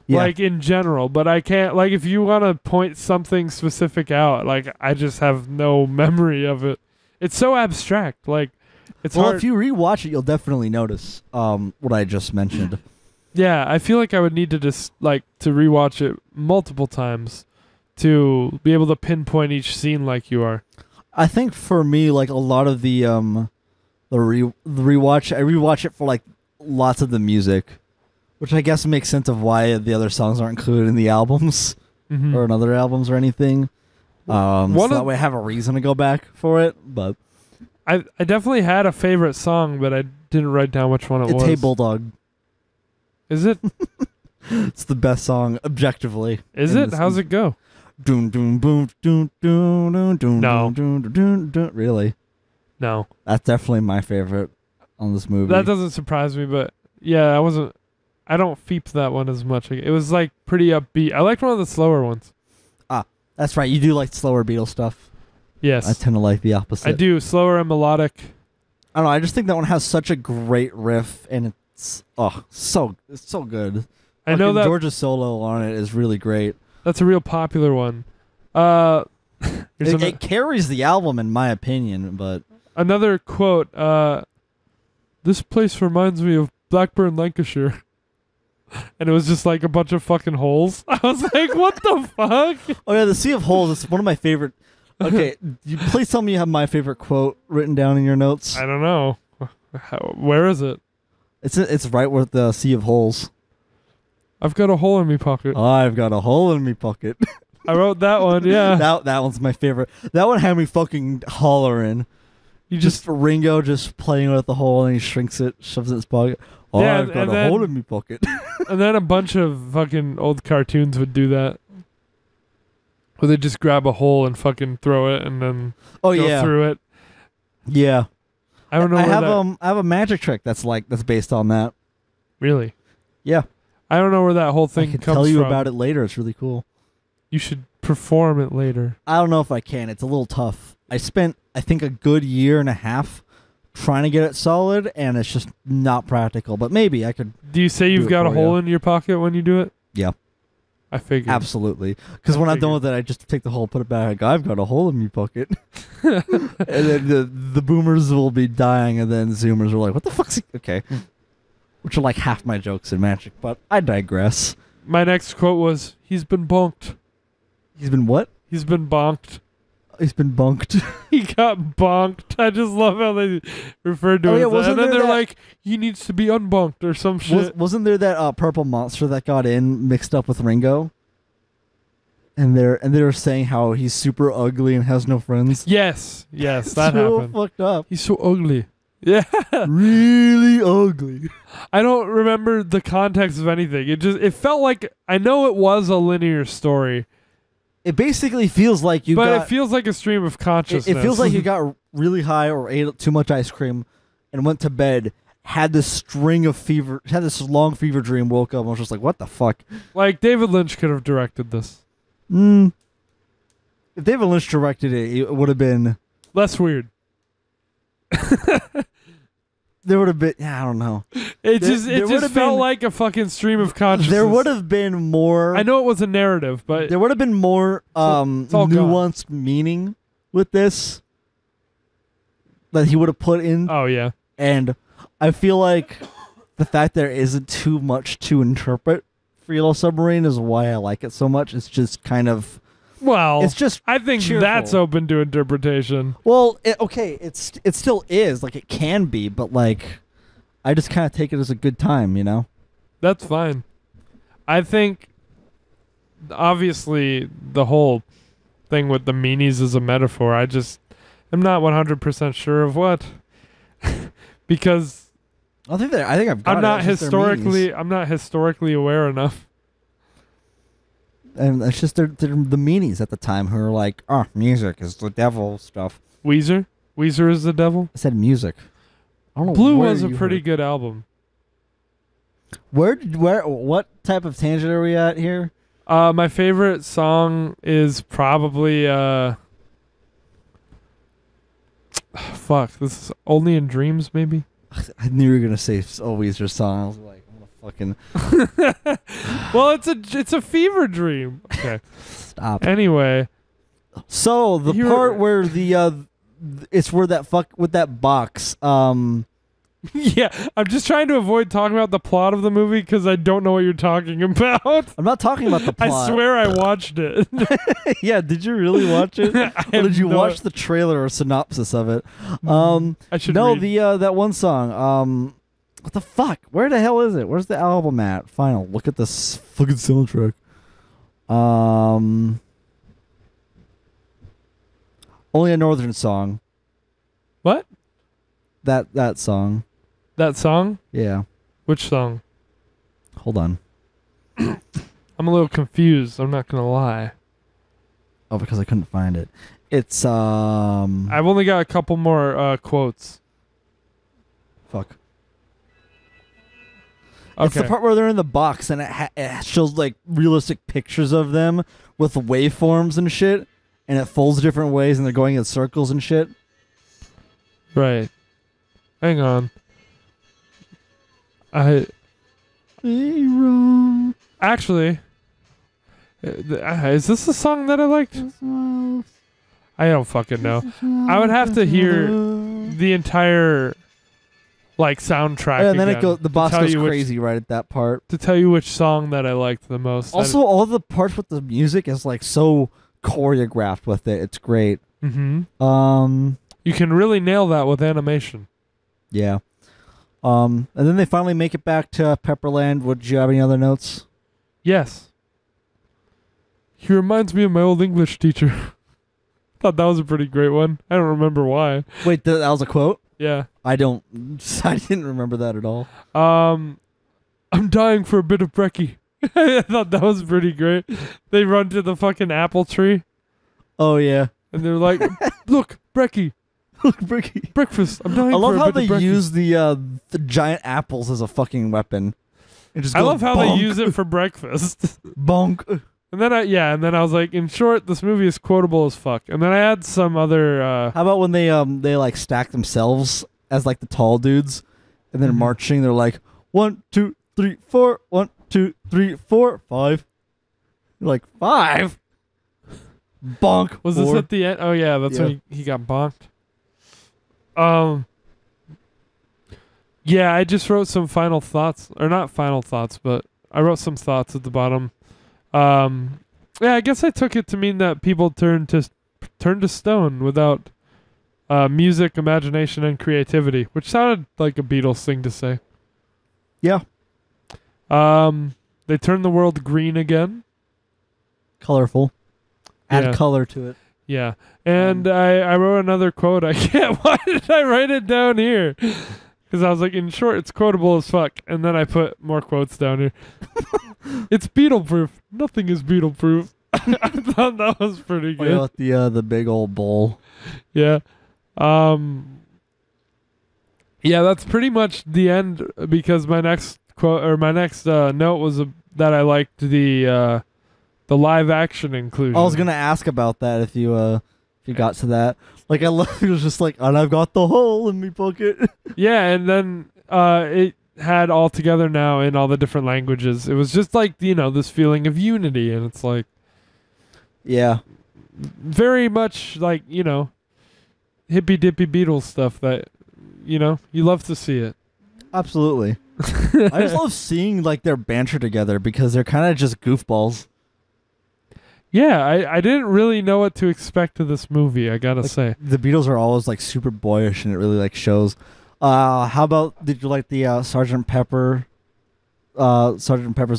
Yeah. Like in general, but I can't, like, if you want to point something specific out, like, I just have no memory of it. It's so abstract. Like, it's hard. If you rewatch it, you'll definitely notice what I just mentioned. Yeah, I feel like I would need to just, like, to rewatch it multiple times to be able to pinpoint each scene like you are. I think for me, like, a lot of the rewatch, I rewatch it for, like, lots of the music. Which I guess makes sense of why the other songs aren't included in the albums mm-hmm. or in other albums or anything. So that way I have a reason to go back for it. But I definitely had a favorite song, but I didn't write down which one it was. It's Hey Bulldog. Is it? It's the best song objectively. Is it? How's it go? Doom doom boom doom doom doom doom no. doom doom doom. Really? No. That's definitely my favorite on this movie. That doesn't surprise me, but yeah, I don't feep that one as much. It was like pretty upbeat. I liked one of the slower ones. Ah, that's right. You do like slower Beatles stuff. Yes. I tend to like the opposite. I do. Slower and melodic. I don't know. I just think that one has such a great riff, and it's so good. I know that George's solo on it is really great. That's a real popular one. It carries the album, in my opinion. But another quote. This place reminds me of Blackburn, Lancashire. And it was just like a bunch of fucking holes. I was like, what the fuck? Oh yeah, the Sea of Holes is one of my favorite. Okay, please tell me you have my favorite quote written down in your notes. I don't know. Where is it? It's right with the Sea of Holes. I've got a hole in me pocket. I've got a hole in me pocket. I wrote that one, yeah. That one's my favorite. That one had me fucking hollering. You just Ringo just playing with the hole and he shrinks it, shoves it in his pocket. Oh, Yeah, I've got and a then- hole in me pocket. And then a bunch of fucking old cartoons would do that. Where they just grab a hole and fucking throw it and then Oh go yeah, through it. yeah. I don't know I where have that... I have a magic trick that's based on that. Really? Yeah, I don't know where that whole I thing can comes tell you from. about it later. It's really cool. You should perform it later. I don't know if I can. It's a little tough. I spent, I think, a good year and a half trying to get it solid, and it's just not practical. But maybe I could. Do you say you've it got a for hole ya. in your pocket when you do it? Yeah, I figured. absolutely. Because when I'm done with it, I just take the hole, put it back. I go, I've got a hole in me pocket. And then the boomers will be dying, and then Zoomers are like, "What the fuck's he-" okay?" Which are like half my jokes in Magic, but I digress. My next quote was, "He's been bonked. He's been what? He's been bonked." He's been bunked. He got bonked. I just love how they referred to Oh, it. yeah, as that. wasn't And then there they're that- like, "He needs to be unbunked" or some shit. Wasn't there that purple monster that got in mixed up with Ringo? And they were saying how he's super ugly and has no friends. Yes, that so happened. fucked up. He's so ugly. Yeah. Really ugly. I don't remember the context of anything. It felt like, I know it was a linear story, It basically feels like you but got. it feels like a stream of consciousness. It feels like you got really high or ate too much ice cream, and went to bed. Had this string of fever. Had this long fever dream. Woke up and was just like, "What the fuck?" Like David Lynch could have directed this. If David Lynch directed it, it would have been. Less weird. There would have been. Yeah, I don't know. It There just would've felt been- like a fucking stream of consciousness. There would have been more. I know it was a narrative, but There would have been more it's all gone. nuanced meaning with this that he would have put in, oh yeah. and I feel like the fact there isn't too much to interpret for Yellow Submarine is why I like it so much. It's just kind of, Well, it's just I think cheerful. that's open to interpretation. well, it still is like it can be, but like I just kind of take it as a good time, you know. That's fine. I think, obviously, the whole thing with the meanies is a metaphor. I just am not 100% sure of what. Because I think I've got I'm it. not It's just their meanings. historically aware enough. And it's just they're the meanies at the time who are like, "Oh, music is the devil stuff." Weezer is the devil. I said music. I don't know. Blue where was a you pretty heard- good album. What type of tangent are we at here? My favorite song is probably fuck, this is Only in Dreams, maybe. I knew you were gonna say Weezer song. I was like, I'm gonna fucking Well, it's a fever dream. Okay. stop. Anyway, So the You part were- where it's where that fuck with that box. yeah, I'm just trying to avoid talking about the plot of the movie because I don't know what you're talking about. I'm not talking about the plot. I swear I watched it. Yeah, did you really watch it? I Or have did you no- watch the trailer or synopsis of it? I should No, read. the that one song. What the fuck? Where the hell is it? Where's the album at? Fine, I'll look at this fucking soundtrack. Only a Northern Song. What? That song. That song? Yeah. Which song? Hold on. I'm a little confused. I'm not gonna lie. Oh, because I couldn't find it. It's I've only got a couple more quotes. fuck. Okay. It's the part where they're in the box and it shows like realistic pictures of them with waveforms and shit, and it folds different ways and they're going in circles and shit. Right. Hang on. Actually, is this the song that I liked? I don't fucking know. I would have to hear the entire like soundtrack. And then again it goes. The to boss tell goes you which- crazy right at that part. to tell you which song that I liked the most. Also, all the parts with the music is like so choreographed with it. It's great. You can really nail that with animation. Yeah. And then they finally make it back to Pepperland. Would you have any other notes? Yes. He reminds me of my old English teacher. thought that was a pretty great one. I don't remember why. Wait, that was a quote? Yeah. I didn't remember that at all. I'm dying for a bit of brekkie. I thought that was pretty great. They run to the fucking apple tree. Oh yeah. And they're like, look, brekkie. Look, brekkie. Breakfast. I'm dying I love for a how bit they of brekkie. use the giant apples as a fucking weapon. I love how bonk, they use it for breakfast. bonk. And then I was like, in short, this movie is quotable as fuck. And then I had some other How about when they like stack themselves as like the tall dudes, and then marching? They're like 1, 2, 3, 4. 1, 2, 3, 4, 5. You're like 5. Bonk. Was this at the end? Oh yeah, that's when he got bonked. Yeah, I just wrote some final thoughts, or not final thoughts, but I wrote some thoughts at the bottom. Yeah, I guess I took it to mean that people turn to stone without music, imagination, and creativity, which sounded like a Beatles thing to say. Yeah. They turn the world green again. Colorful. Add Yeah. color to it. Yeah. And I wrote another quote. I can't. Why did I write it down here? Because I was like, in short, it's quotable as fuck. And then I put more quotes down here. It's Beetle-proof. Nothing is Beetle-proof. I thought that was pretty good. Oh, yeah, the big old bowl. Yeah. Yeah, that's pretty much the end, because my next quote, or my next note was that I liked the live action inclusion. I was gonna ask about that if you got to that. Like, I love it was just like, and I've got the hole in me pocket. Yeah, and then it had all together now in all the different languages. It was just like, this feeling of unity, and it's like, yeah, very much like, hippy dippy Beatles stuff that, you love to see it. absolutely. I just love seeing like their banter together because they're kind of just goofballs. Yeah, I didn't really know what to expect of this movie, I gotta say. The Beatles are always like super boyish, and it really like shows. How about, did you like the Sgt. Pepper's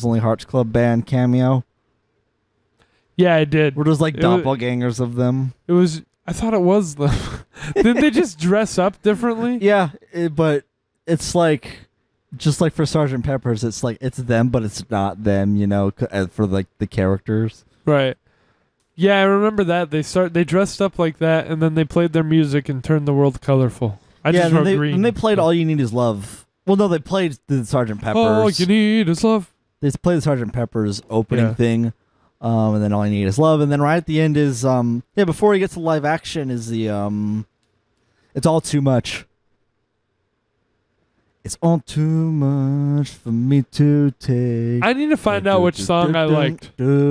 Lonely Hearts Club Band cameo? Yeah, I did. Where there's like doppelgangers of them. I thought it was them. Didn't they just dress up differently? Yeah, but it's like, just like for Sgt. Pepper's, it's like it's them, but it's not them, for like the characters. Right. Yeah, I remember that. They dressed up like that, and then they played their music and turned the world colorful. I just wrote green. And they played All You Need Is Love. Well, no, they played the Sgt. Pepper's. All You Need Is Love. They played the Sgt. Pepper's opening thing, and then All You Need Is Love, and then right at the end is before he gets to live action is the It's All Too Much. It's all too much for me to take. I need to find out which song I liked, because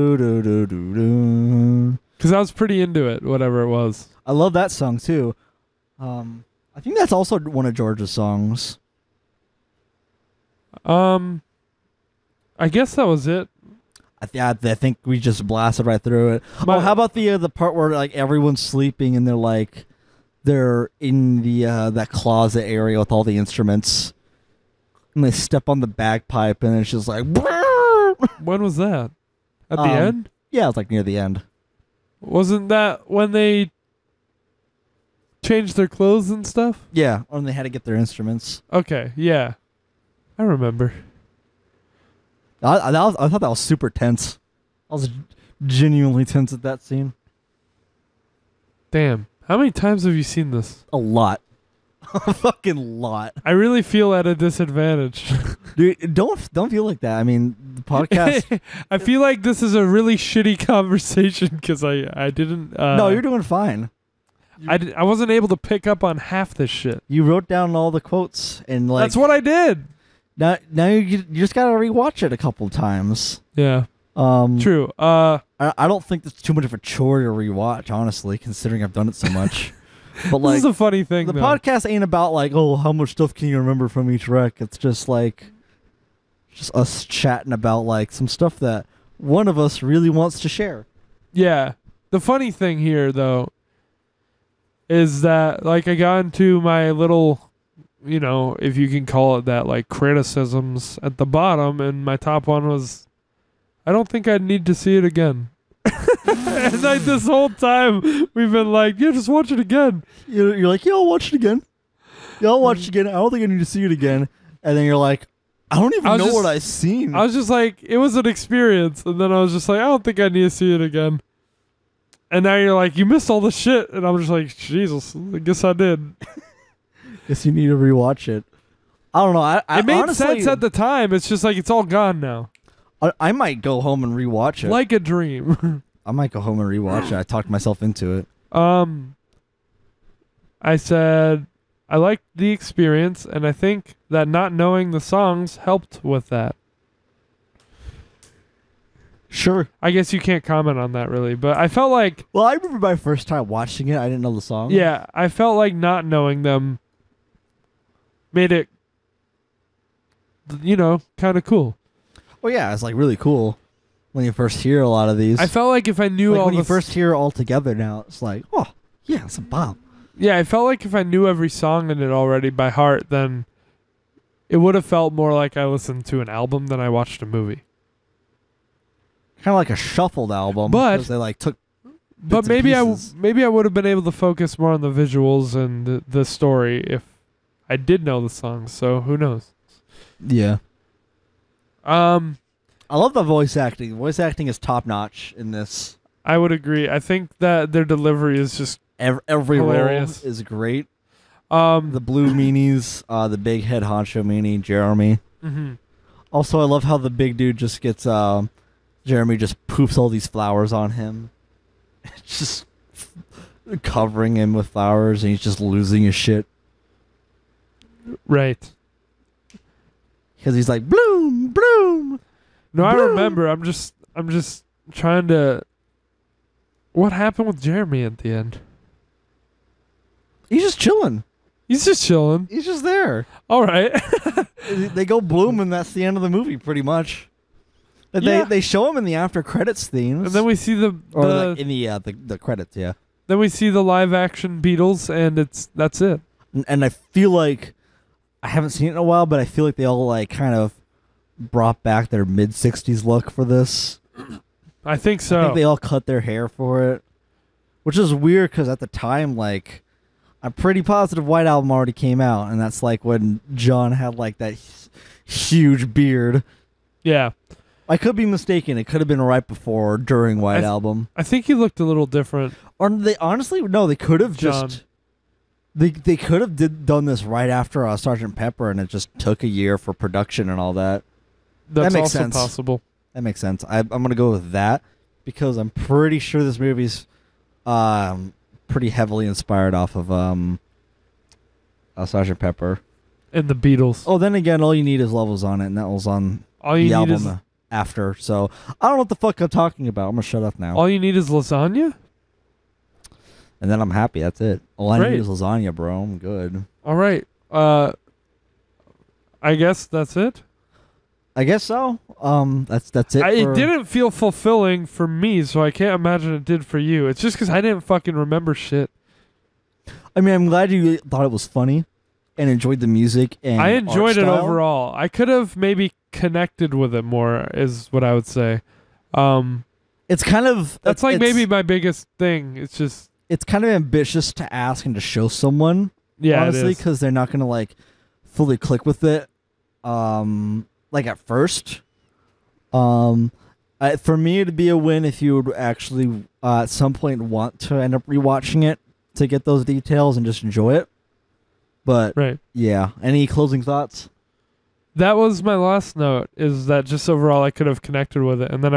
I was pretty into it, whatever it was. I love that song too. I think that's also one of George's songs. I guess that was it. I think we just blasted right through it. How about the part where like everyone's sleeping and they're in the that closet area with all the instruments, and they step on the bagpipe and it's just like. When was that? At the end? Yeah, it's like near the end. Wasn't that when they changed their clothes and stuff? Yeah, when they had to get their instruments. Okay, yeah. I remember. I thought that was super tense. I was genuinely tense at that scene. Damn. How many times have you seen this? A lot. A fucking lot. I really feel at a disadvantage. Dude, don't feel like that. I mean, the podcast... I feel like this is a really shitty conversation because I didn't... no, you're doing fine. I wasn't able to pick up on half this shit. You wrote down all the quotes and like... That's what I did. Now you just gotta rewatch it a couple times. Yeah. True. I don't think that's too much of a chore to rewatch, honestly, considering I've done it so much. But like, this is a funny thing. The podcast ain't about like, oh, how much stuff can you remember from each rec? It's just like, just us chatting about like some stuff that one of us really wants to share. Yeah. The funny thing here, though, is that like I got into my little, if you can call it that, like criticisms at the bottom, and my top one was, I don't think I'd need to see it again. And like this whole time, we've been like, yeah, just watch it again. You're like, yeah, I'll watch it again. Yeah, I'll watch it again. I don't think I need to see it again. And then you're like, I don't even know what I've seen. I was just like, it was an experience. And then I was just like, I don't think I need to see it again. And now you're like, you missed all the shit. And I'm just like, Jesus, I guess I did. Guess you need to rewatch it. I don't know. It made honestly, sense at the time. It's just like, it's all gone now. I might go home and rewatch it. Like a dream. I might go home and rewatch it. I talked myself into it. I said I liked the experience, and I think that not knowing the songs helped with that. Sure. I guess you can't comment on that really, but I felt like... Well, I remember my first time watching it. I didn't know the song. Yeah, I felt like not knowing them made it, kind of cool. Well, yeah, it's like really cool when you first hear a lot of these. I felt like if I knew all when you first hear it all together now, it's like, oh, yeah, it's a bop. Yeah, I felt like if I knew every song in it already by heart, then it would have felt more like I listened to an album than I watched a movie. Kind of like a shuffled album, but they like took. But maybe I would have been able to focus more on the visuals and the story if I did know the songs. So who knows? Yeah. I love the voice acting. The voice acting is top notch in this. I would agree. I think that their delivery is just every hilarious. Role is great. The blue meanies, the big head honcho meanie, Jeremy. Mm-hmm. Also, I love how the big dude just gets Jeremy just poofs all these flowers on him. It's just covering him with flowers, and he's just losing his shit. Right. Because he's like, bloom, bloom. No, bloom. I remember. I'm just trying to... What happened with Jeremy at the end? He's just chilling. He's just chilling. He's just there. All right. They go bloom, and that's the end of the movie, pretty much. They show him in the after credits themes, and then we see the credits. Yeah. Then we see the live action Beatles, and that's it. And I feel like I haven't seen it in a while, but I feel like they all like kind of brought back their mid-60s look for this. I think so. I think they all cut their hair for it, which is weird because at the time, like, I'm pretty positive White Album already came out, and that's like when John had like that huge beard. Yeah. I could be mistaken. It could have been right before or during White Album. I think he looked a little different. Or they honestly, no, they could have just... They could have done this right after Sgt. Pepper, and it just took a year for production and all that. That's that makes also sense. Possible. That makes sense. I'm going to go with that because I'm pretty sure this movie's pretty heavily inspired off of Sgt. Pepper. And the Beatles. Oh, then again, All You Need Is Love was on it, and that was on the album after. So I don't know what the fuck I'm talking about. I'm going to shut up now. All You Need Is Lasagna? And then I'm happy. That's it. All I need is lasagna, bro. I'm good. All right. I guess that's it. I guess so. That's it. It didn't feel fulfilling for me, so I can't imagine it did for you. It's just because I didn't fucking remember shit. I mean, I'm glad you thought it was funny and enjoyed the music. And I enjoyed it art style. overall. I could have maybe connected with it more, is what I would say. It's kind of that's like maybe my biggest thing. It's just it's kind of ambitious to ask and to show someone. Yeah, honestly, because they're not gonna like fully click with it. Like at first. For me, it'd be a win if you would actually at some point want to end up rewatching it to get those details and just enjoy it. But yeah, any closing thoughts? That was my last note. Is that just overall I could have connected with it, and then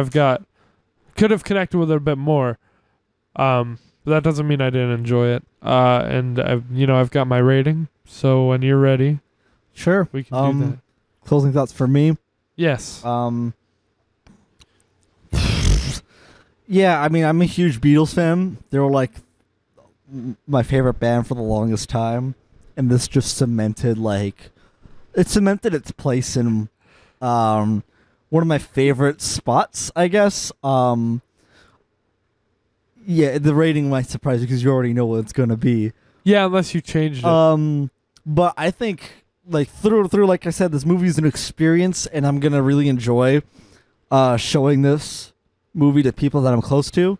could have connected with it a bit more. But that doesn't mean I didn't enjoy it. And I've got my rating. So when you're ready, sure, we can do that. Closing thoughts for me. Yes. Yeah, I mean, I'm a huge Beatles fan. They were like my favorite band for the longest time, and this just cemented its place in one of my favorite spots, I guess. Yeah, the rating might surprise you because you already know what it's gonna be. Yeah, unless you changed it. But I think through, like I said, this movie is an experience, and I'm gonna really enjoy showing this movie to people that I'm close to.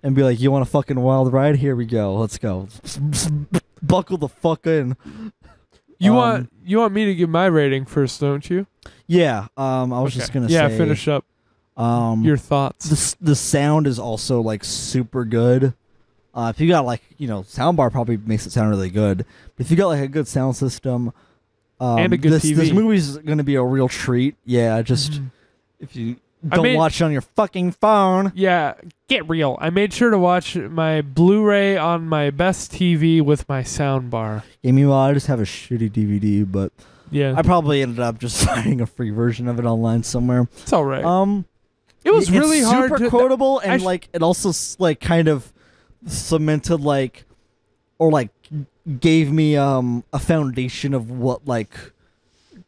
and be like, "You want a fucking wild ride? Here we go. Let's go. Buckle the fuck in." You want me to give my rating first, don't you? Yeah. I was just gonna say. Finish up. Your thoughts. The sound is also like super good. If you got like soundbar probably makes it sound really good. But if you got like a good sound system, and a good TV, this movie's gonna be a real treat. Yeah, just if you don't watch it on your fucking phone. Yeah, get real. I made sure to watch my Blu-ray on my best TV with my soundbar. Yeah, meanwhile, I just have a shitty DVD, but yeah, I probably ended up just finding a free version of it online somewhere. It's all right. It was really hard. Super quotable, and like it also like kind of cemented gave me a foundation of what like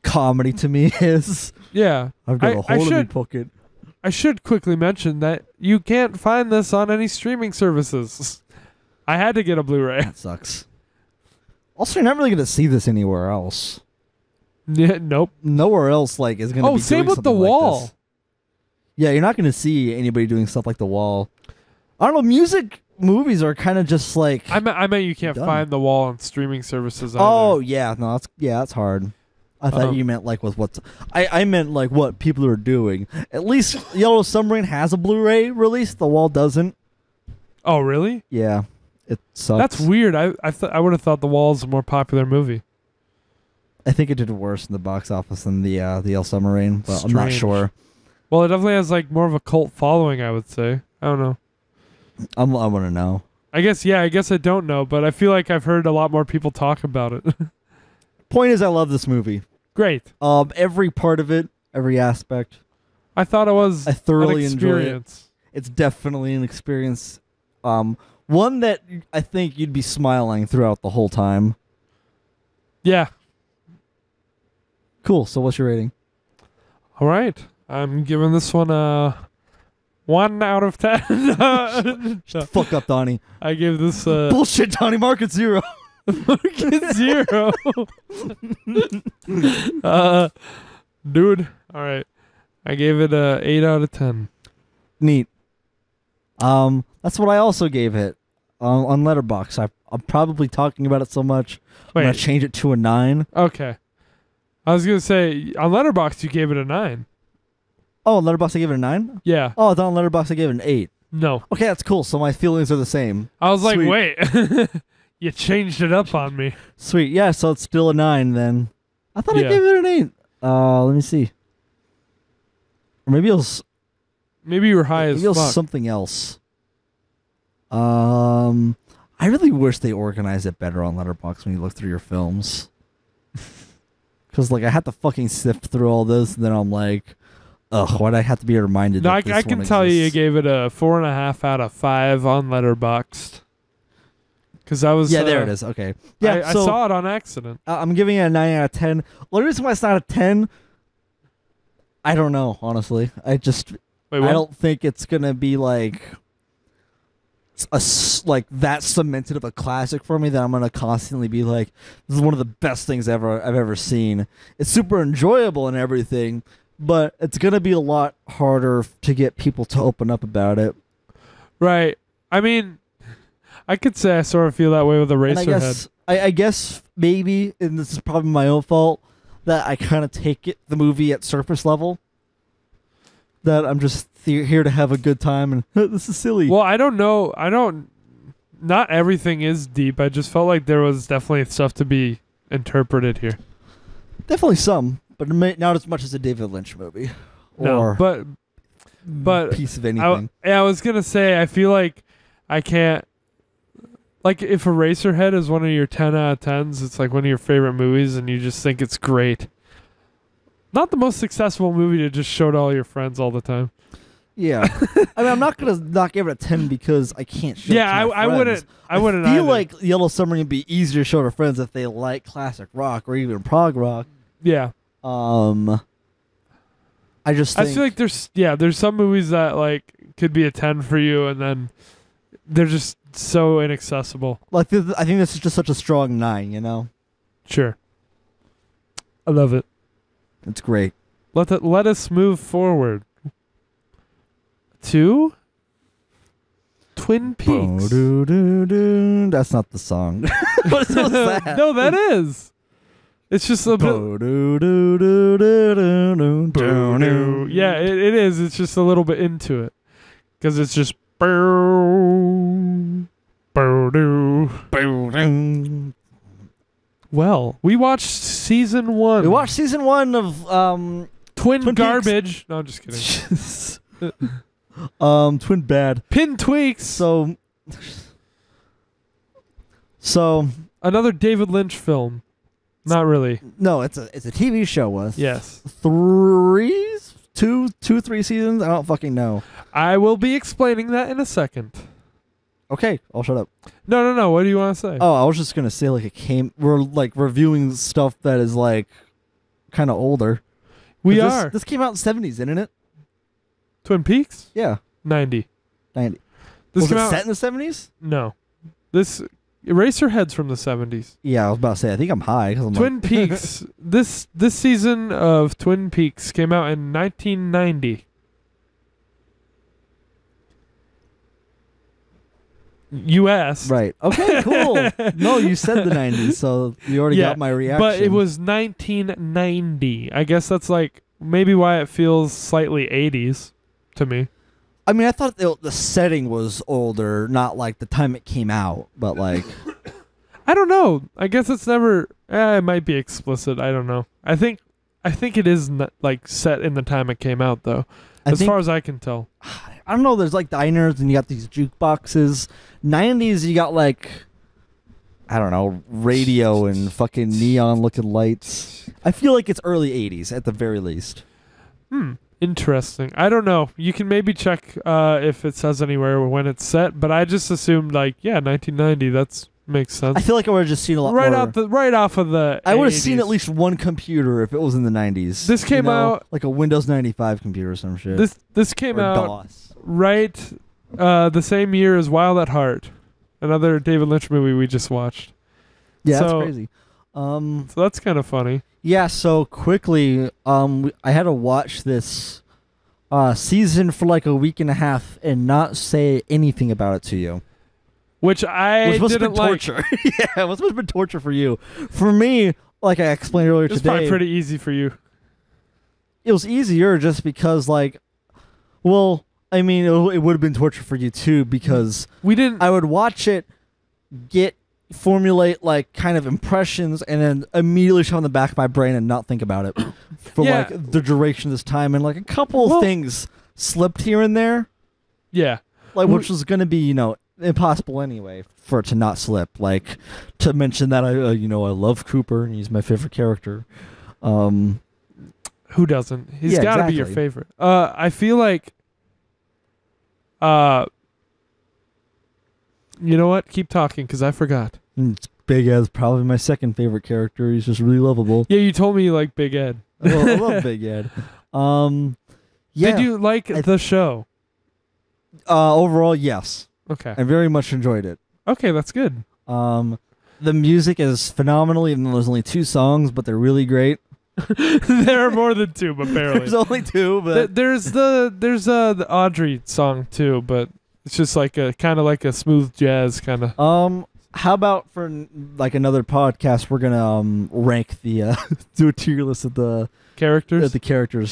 comedy to me is. Yeah, I've got a hole in my pocket. I should quickly mention that you can't find this on any streaming services. I had to get a Blu-ray. That sucks. Also, you're not really going to see this anywhere else. Yeah, nope. Nowhere else like is going to be same doing with The something Wall. like this. Yeah, you're not going to see anybody doing stuff like The Wall. I don't know, movies are kind of just like I meant you can't find The Wall on streaming services either. Oh, yeah, no, that's hard. I thought you meant like with what's I meant like what people are doing. At least Yellow Submarine has a Blu-ray release. The Wall doesn't. Oh, really? Yeah, it sucks. That's weird. I would have thought The Wall's a more popular movie. I think it did worse in the box office than the Yellow Submarine, but I'm not sure. Well, it definitely has like more of a cult following, I would say. I don't know. I want to know. I guess I don't know, but I feel like I've heard a lot more people talk about it. Point is, I love this movie. Great. Every part of it, every aspect. I thought it was I thoroughly an enjoy experience. It's definitely an experience. One that I think you'd be smiling throughout the whole time. Yeah. Cool. So what's your rating? All right. I'm giving this one a 1 out of 10. Shut the fuck up, Donnie. I give this bullshit, Donnie. Market 0. Market 0. Dude. All right. I gave it a 8 out of 10. Neat. That's what I also gave it on Letterboxd. I'm probably talking about it so much. I'm gonna change it to a 9. Okay. I was gonna say on Letterboxd you gave it a 9. Oh, on Letterboxd I gave it a 9? Yeah. Oh, then on Letterboxd I gave it an 8. No. Okay, that's cool. So my feelings are the same. I was Sweet. like, wait. You changed it up on me. Sweet. Yeah, so it's still a 9 then. I thought I gave it an 8. Let me see. Or maybe it was... Maybe you were high as fuck. Maybe it was something else. I really wish they organized it better on Letterboxd when you look through your films. Because, like, I had to fucking sift through all this, and then I'm like, ugh, why'd I have to be reminded no, that this I can one tell you exists? gave it a 4.5 out of 5 on Letterboxd. Because I was... Yeah, there it is. Okay. Yeah, I saw it on accident. I'm giving it a 9 out of 10. The only reason why it's not a 10, I don't know, honestly. I don't think it's going to be, like that cemented of a classic for me that I'm gonna constantly be like, this is one of the best things I've ever seen. It's super enjoyable and everything, but it's gonna be a lot harder to get people to open up about it. Right. I mean, I could say I sort of feel that way with Eraserhead. I guess maybe, and this is probably my own fault, that I kind of take the movie at surface level. That I'm just here to have a good time, and this is silly. Well, I don't know. Not everything is deep. I just felt like there was definitely stuff to be interpreted here. Definitely some, but not as much as a David Lynch movie. No, or but piece of anything. I was gonna say I feel like I can't. Like if Eraserhead is one of your 10 out of 10s, it's like one of your favorite movies, and you just think it's great. Not the most successful movie to just show to all your friends all the time. Yeah, I mean, I'm not gonna not give it a 10 because I can't show. Yeah, it to my friends. I wouldn't. I feel either. like Yellow Submarine would be easier to show to friends if they like classic rock or even prog rock. Yeah. I feel like there's some movies that like could be a 10 for you, and then they're just so inaccessible. Like I think this is just such a strong 9. You know. Sure. I love it. It's great. Let us move forward to Twin Peaks. That's not the song. What was that? No, that is. It's just a bit. Yeah, it is. It's just a little bit into it. Because it's just. Well, we watched season 1. We watched season 1 of Twin Garbage. Peaks. No, I'm just kidding. Twin Bad. Pin Tweaks. So Another David Lynch film. Not really. No, it's a TV show with Yes. 3 seasons. I don't fucking know. I will be explaining that in a second. Okay, I'll shut up. No. What do you want to say? Oh, I was just gonna say we're like reviewing stuff that is like kind of older. We This- are. This came out in the 70s, didn't it? Twin Peaks? Yeah, 90. 90. This Was came it out. set in the 70s? No. This Eraserheads from the 70s. Yeah, I was about to say. I think I'm high. 'Cause I'm Twin Peaks. This season of Twin Peaks came out in 1990. U.S. Right. Okay, cool. No, you said the 90s, so you already got my reaction. But it was 1990. I guess that's like maybe why it feels slightly 80s to me. I mean, I thought the setting was older, not like the time it came out, but like... I don't know. I guess it's never... it might be explicit. I don't know. I think it is like set in the time it came out, though. As far as I can tell. I don't know. There's like diners and you got these jukeboxes. 90s, you got like... I don't know, radio and fucking neon-looking lights. I feel like it's early 80s at the very least. Interesting. I don't know. You can maybe check if it says anywhere when it's set, but I just assumed 1990. That's makes sense. I feel like I would have just seen a lot right more. right off of the. I would have 80s. seen at least one computer if it was in the 90s. This came out like a Windows 95 computer or some shit. This came or out DOS. right the same year as Wild at Heart, another David Lynch movie we just watched. Yeah, that's So- crazy. So that's kind of funny. Yeah, so quickly, I had to watch this season for like a week and a half and not say anything about it to you. Which I Which must have didn't been like. torture. Yeah, it must have been torture for you. For me, like I explained earlier It's today, probably pretty easy for you. it was easier just because, like, well, I mean, it would have been torture for you too because We didn't. I would watch it, formulate like kind of impressions, and then immediately shove in the back of my brain and not think about it for Yeah. like the duration of this time. And like a couple of things slipped here and there, Yeah. like which was going to be impossible anyway for it to not slip. Like to mention that I love Cooper and he's my favorite character. Who doesn't? He's Yeah, got to be your exactly. favorite. I feel like. You know what? Keep talking because I forgot. Big Ed's probably my second favorite character. He's just really lovable. Yeah, you told me you like Big Ed. I love Big Ed. Yeah. Did you like the show? Overall, yes. Okay. I very much enjoyed it. Okay, that's good. The music is phenomenal, even though there's only 2 songs, but they're really great. There are more than 2, but barely. There's only 2, but There's the Audrey song too, but it's just like a kind of like a smooth jazz kind of. how about for like another podcast, we're gonna rank the do a tier list of the characters.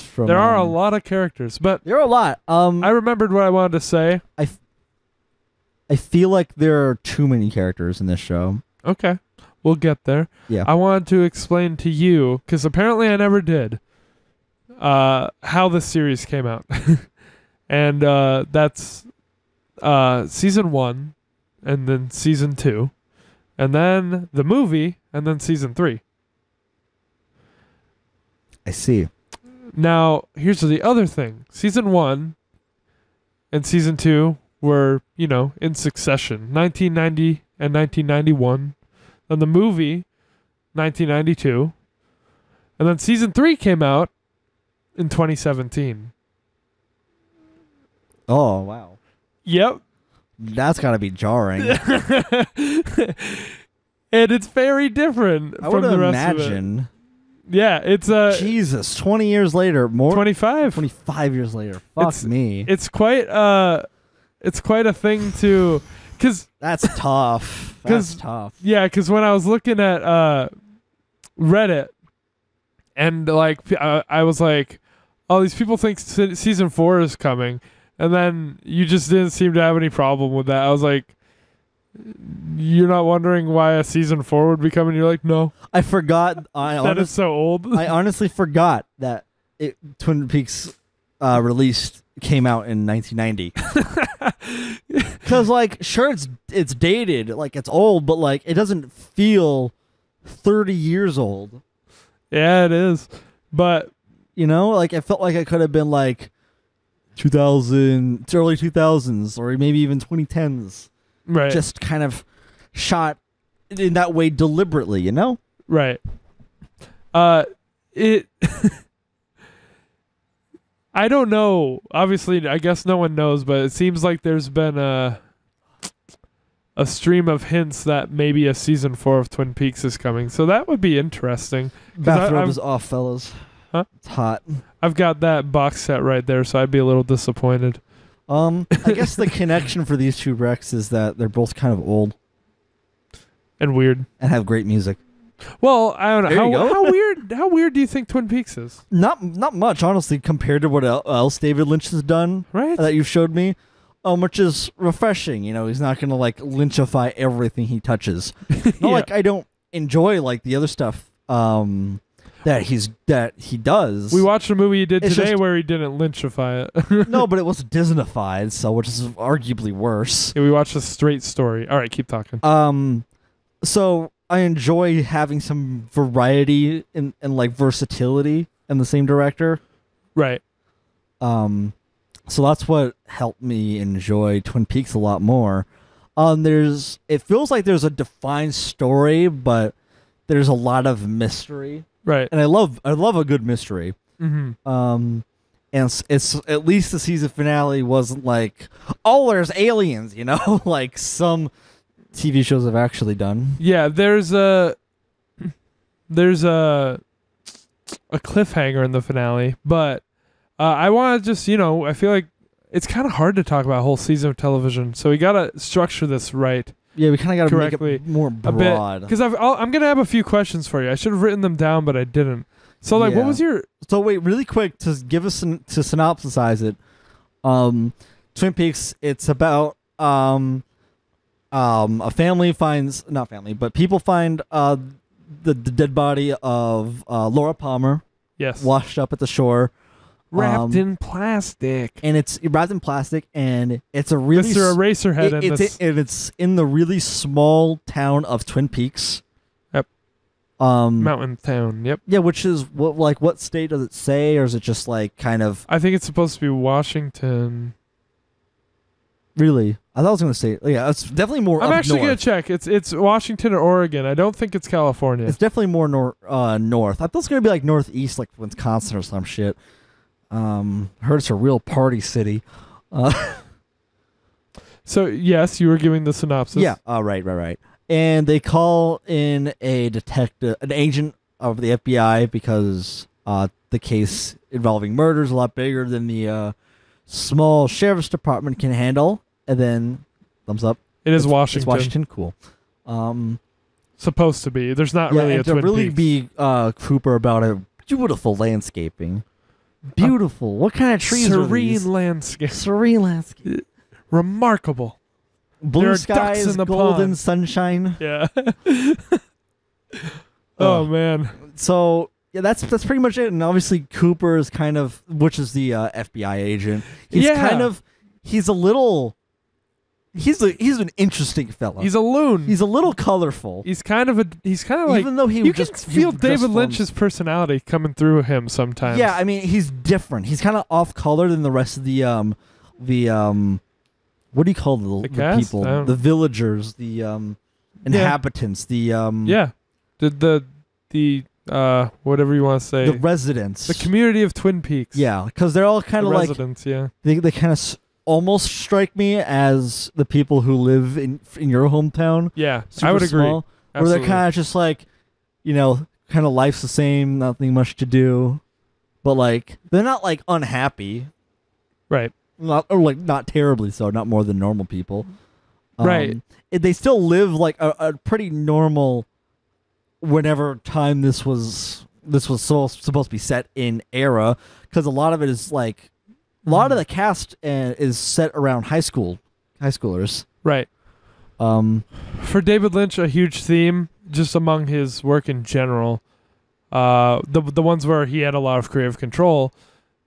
from. There are a lot of characters, but There are a lot. I remembered what I wanted to say. I feel like there are too many characters in this show. Okay, we'll get there. Yeah. I wanted to explain to you because apparently I never did. How this series came out, and that's season 1, and then season 2, and then the movie, and then season 3. I see. Now, here's the other thing. Season 1 and season 2 were, in succession. 1990 and 1991. Then the movie, 1992. And then season 3 came out in 2017. Oh wow, Yep. that's gotta be jarring. And it's very different I from would the rest of it. imagine. Yeah, it's Jesus, 20 years later, more 25. 25 years later. Fuck me. It's quite it's quite a thing to, because That's tough. That's tough. yeah, because when I was looking at Reddit, and like I was like, oh, these people think season 4 is coming, and then you just didn't seem to have any problem with that. I was like, you're not wondering why a season 4 would be coming? You're like, no. I forgot. That is so old. I honestly forgot that Twin Peaks came out in 1990. Because, like, sure, it's dated, like, it's old, but, like, it doesn't feel 30 years old. Yeah, it is. But, you know, like, it felt like it could have been, like, early 2000s, or maybe even 2010s. right. Just kind of shot in that way deliberately, you know? Right. It I don't know. Obviously, I guess no one knows, but it seems like there's been a stream of hints that maybe a season 4 of Twin Peaks is coming. So that would be interesting. Bathrobe is off, fellas. Huh? It's hot. I've got that box set right there, so I'd be a little disappointed. I guess the connection for these two wrecks is that they're both kind of old And weird. and have great music. Well, I don't know. There you go. How weird do you think Twin Peaks is? Not much, honestly, compared to what else David Lynch has done Right? that you showed me, which is refreshing. You know, he's not going to, like, Lynchify everything he touches. Not Yeah. like I don't enjoy, like, the other stuff that he does. We watched a movie he did It's today just- where he didn't Lynchify it. No, but it was Disneyfied, so which is arguably worse. Yeah, we watched a straight story. All right, keep talking. So I enjoy having some variety and like versatility in the same director. Right. So that's what helped me enjoy Twin Peaks a lot more. It feels like there's a defined story, but there's a lot of mystery, Right. and I love a good mystery. Mm-hmm. And it's at least the season finale wasn't like, oh, there's aliens, you know, like some TV shows have actually done. Yeah, there's a cliffhanger in the finale, but I want to just, I feel like it's kind of hard to talk about a whole season of television, so we got to structure this right. Yeah, we kind of got to make Correctly. it more A broad. bit, because I'm going to have a few questions for you. I should have written them down, but I didn't. So, like, what Yeah. was your... So wait, really quick to give us to synopsisize it. Twin Peaks. It's about a family finds not family, but people find the dead body of Laura Palmer Yes. washed up at the shore, Wrapped in plastic. and it's wrapped in plastic, and it's a really Mr. Eraserhead in this. it's in the really small town of Twin Peaks. Yep. Mountain town. Yep. Yeah, which is what state does it say, or is it just like kind of I think it's supposed to be Washington. really? I thought I was gonna say it's definitely more. I'm up actually north. going to check. It's Washington or Oregon. I don't think it's California. It's definitely more north. I thought it was gonna be like northeast, like Wisconsin or some shit. I heard it's a real party city. So, yes, you were giving the synopsis. Yeah. Right. And they call in an agent of the FBI because the case involving murder is a lot bigger than the small sheriff's department can handle. And then, thumbs up. It is It's Washington. Washington. Cool. Supposed to be. There's not really and a to Twin really Peaks. be Cooper about a beautiful landscaping. Beautiful. What kind of trees are these? Serene landscape. Serene landscape. Remarkable. There Blue are ducks skies, in the golden pond. sunshine. Yeah. Oh, man. So yeah, that's pretty much it. And obviously Cooper is kind of, which is the FBI agent. He's an interesting fella. He's a loon. He's a little colorful. He's kind of like, even though he you just can feel he just David forms- Lynch's personality coming through him sometimes. Yeah, I mean he's different. He's kind of off color than the rest of the what do you call the cast? people? I don't- The villagers, the inhabitants, the Yeah. The whatever you want to say. the residents, The community of Twin Peaks. Yeah, because they're all kind The of like residents, yeah. they kind of almost strike me as the people who live in your hometown. Yeah, Super I would agree. small, where they're Absolutely. kind of just like, kind of life's the same, nothing much to do, but like they're not like unhappy. Right. not terribly so, not more than normal people. Right. They still live like a pretty normal. Whenever time this was supposed to be set in era, because a lot of it is like a lot of the cast is set around high schoolers. Right. For David Lynch, a huge theme just among his work in general, the ones where he had a lot of creative control,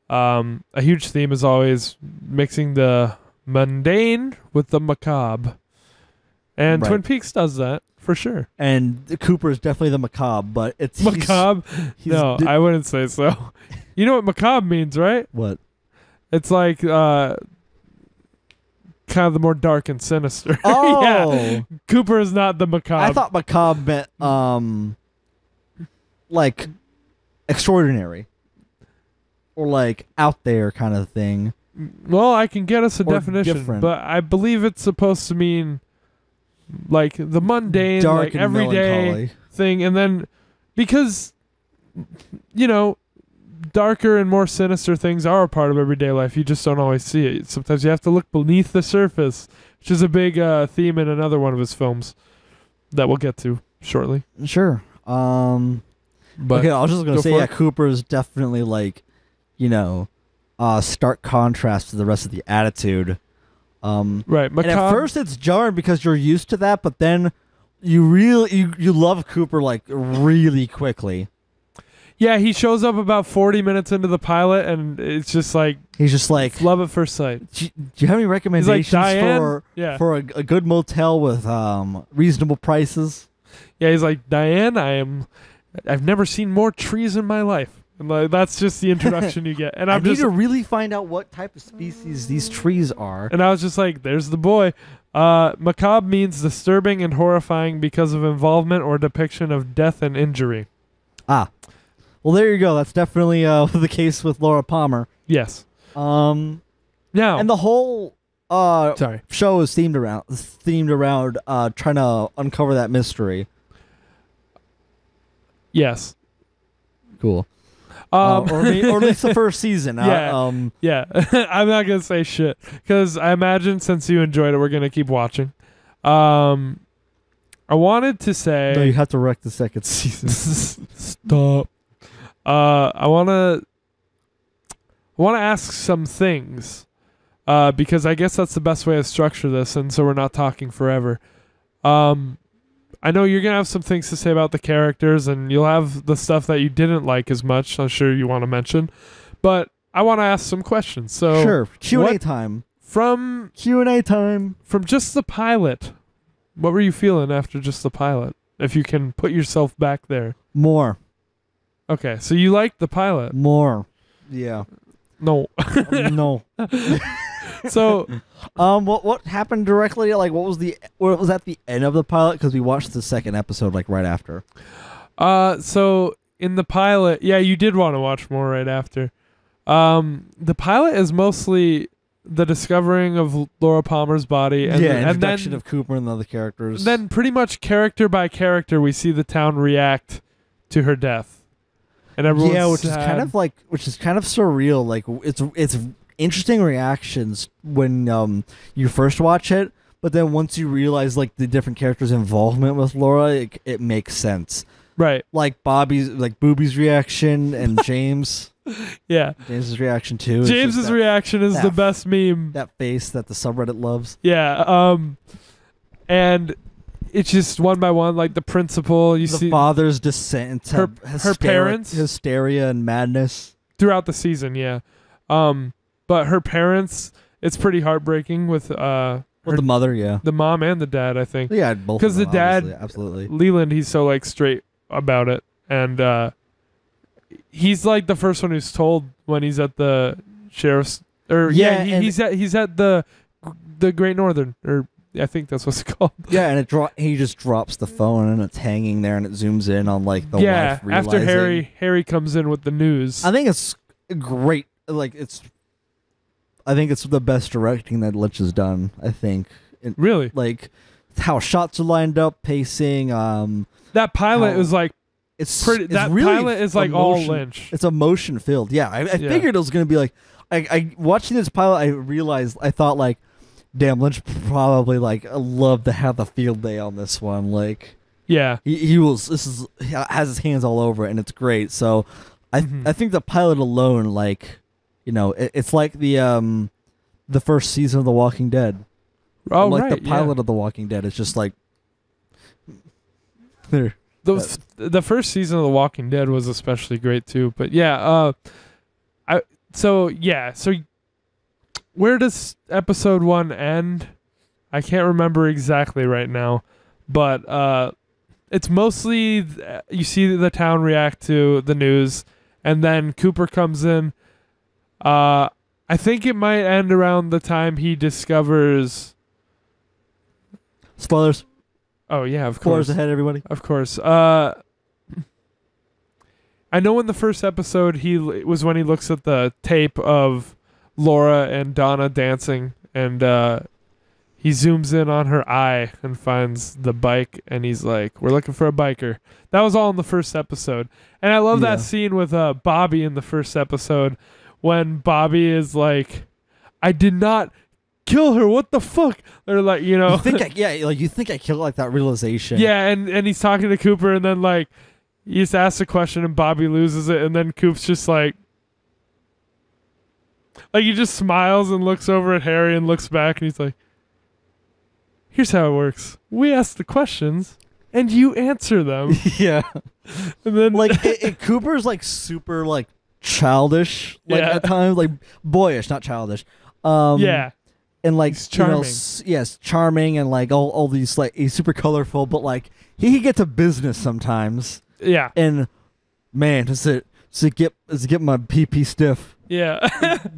a huge theme is always mixing the mundane with the macabre, and Twin Peaks does that. For sure. And Cooper is definitely the macabre, but it's... Macabre? I wouldn't say so. You know what macabre means, right? What? It's like kind of the more dark and sinister. Oh! Yeah. Cooper is not the macabre. I thought macabre meant, like, extraordinary. Or, like, out there kind of thing. Well, I can get us a or definition, different. But I believe it's supposed to mean... like the mundane, dark like and everyday melancholy thing, and then because darker and more sinister things are a part of everyday life, you just don't always see it. Sometimes you have to look beneath the surface, which is a big theme in another one of his films that we'll get to shortly. Sure. But okay, I was just gonna say, Cooper is definitely like, stark contrast to the rest of the attitude. Right. And at first it's jarring because you're used to that, but then you love Cooper like really quickly. Yeah, he shows up about 40 minutes into the pilot, and it's just like he's just like love at first sight. Do you have any recommendations for a good motel with reasonable prices? Yeah, he's like, Diane, I've never seen more trees in my life. And like, that's just the introduction you get. And I need to really find out what type of species these trees are. And I was just like, there's the boy. Macabre means disturbing and horrifying because of involvement or depiction of death and injury. Ah. Well, there you go. That's definitely the case with Laura Palmer. Yes. Now, and the whole show is themed around trying to uncover that mystery. Yes. Cool. Or at least the first season. Yeah. I'm not gonna say shit because I imagine since you enjoyed it, we're gonna keep watching. I wanted to say no. You have to wreck the second season. Stop. I wanna ask some things because I guess that's the best way to structure this, and so we're not talking forever. I know you're going to have some things to say about the characters, and you'll have the stuff that you didn't like as much, I'm sure you want to mention. But I want to ask some questions. So sure, Q&A time. From just the pilot, what were you feeling after just the pilot? If you can put yourself back there. More. Okay, so you liked the pilot. More. Yeah. No. No. So, what happened directly? Like, what was at the end of the pilot? Because we watched the second episode like right after. So in the pilot, yeah, you did want to watch more right after. The pilot is mostly the discovering of Laura Palmer's body, and introduction of Cooper and the other characters. Then, pretty much character by character, we see the town react to her death, and everyone's which is kind of surreal. Like it's interesting reactions when you first watch it, but then once you realize like the different characters' involvement with Laura, it makes sense. Right. Like Booby's reaction and James. Yeah. James's reaction too. James's reaction is the best meme. That face that the subreddit loves. Yeah. And it's just one by one, like the principal. You see the father's descent into her parents, hysteria and madness throughout the season. Yeah. But her parents, it's pretty heartbreaking with the mother, yeah, the mom and the dad. I think, yeah, both. Because the dad, absolutely, Leland, he's so like straight about it, and he's like the first one who's told when he's at the sheriff's, he's at the Great Northern, or I think that's what's called. Yeah, and he just drops the phone and it's hanging there, and it zooms in on like the wife realizing. After Harry comes in with the news. I think it's great. I think it's the best directing that Lynch has done. I think. Really? Like how shots are lined up, pacing. That pilot was like it's pretty. That really pilot is like all Lynch. It's emotion filled. Yeah, I figured it was going to be like I watching this pilot, I thought like, damn, Lynch probably like loved to have the field day on this one. Like, Yeah. he has his hands all over it, and it's great. So, I think the pilot alone, like, it's like the first season of The Walking Dead. Oh, like right. the pilot of The Walking Dead. It's just like there. The first season of The Walking Dead was especially great too. But yeah, so where does episode 1 end? I can't remember exactly right now, but it's mostly you see the town react to the news, and then Cooper comes in. I think it might end around the time he discovers. Spoilers. Oh yeah, of Spoilers course. ahead, everybody. Of course. I know in the first episode was when he looks at the tape of Laura and Donna dancing, and he zooms in on her eye and finds the bike, and he's like, "We're looking for a biker." That was all in the first episode, and I love that scene with Bobby in the first episode when Bobby is like, "I did not kill her. What the fuck?" They're like, You think I killed like that realization. Yeah, and he's talking to Cooper, and then like he just asks a question, and Bobby loses it, and then Coop's just like he just smiles and looks over at Harry and looks back, and he's like, "Here's how it works. We ask the questions, and you answer them." Yeah. And then Like Cooper's like super like childish, like at times, like boyish, not childish. yeah. And like He's charming. yes, charming, and like all these, like, he's super colorful, but like he can get to business sometimes. Yeah. And man, does it get my PP stiff? Yeah.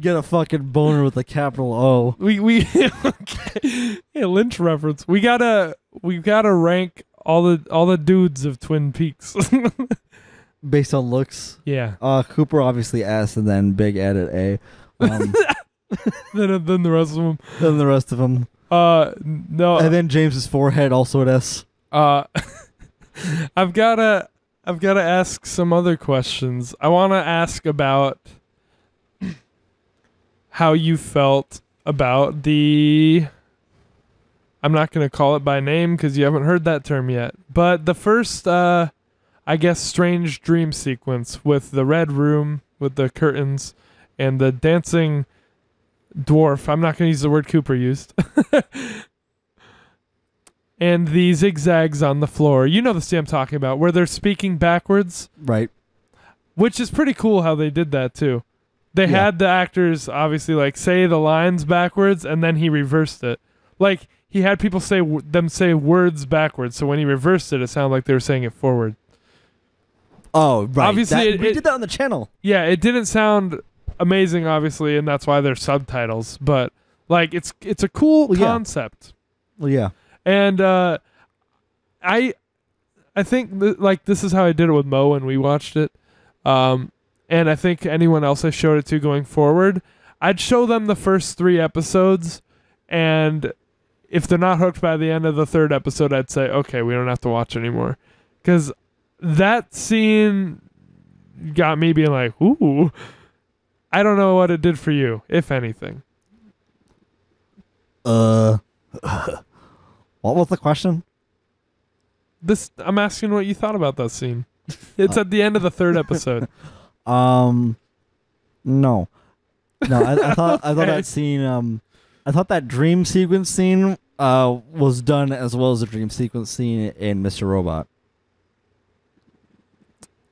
Get a fucking boner with a capital O. we yeah, Lynch reference. We gotta rank all the dudes of Twin Peaks. Based on looks. Yeah. Cooper obviously S, and then Big added A. Then the rest of them. Then the rest of them. No. And then James's forehead also at S. I've gotta ask some other questions. I want to ask about how you felt about the. I'm not gonna call it by name because you haven't heard that term yet. But the first, I guess, strange dream sequence with the red room with the curtains and the dancing dwarf. I'm not going to use the word Cooper used. And the zigzags on the floor. You know the scene I'm talking about, where they're speaking backwards. Right. Which is pretty cool how they did that, too. They had the actors, obviously, like, say the lines backwards, and then he reversed it. Like, he had people say words backwards, so when he reversed it, it sounded like they were saying it forward. Oh, right. Obviously, we did that on the channel. Yeah, it didn't sound amazing, obviously, and that's why there's subtitles. But like, it's a cool concept. Well, yeah. And I think like this is how I did it with Mo when we watched it. And I think anyone else I showed it to going forward, I'd show them the first 3 episodes, and if they're not hooked by the end of the 3rd episode, I'd say, okay, we don't have to watch anymore, because that scene got me being like, ooh. I don't know what it did for you, if anything. What was the question? I'm asking what you thought about that scene. It's at the end of the 3rd episode. No. I thought that scene. I thought that dream sequence scene was done as well as the dream sequence scene in Mr. Robot.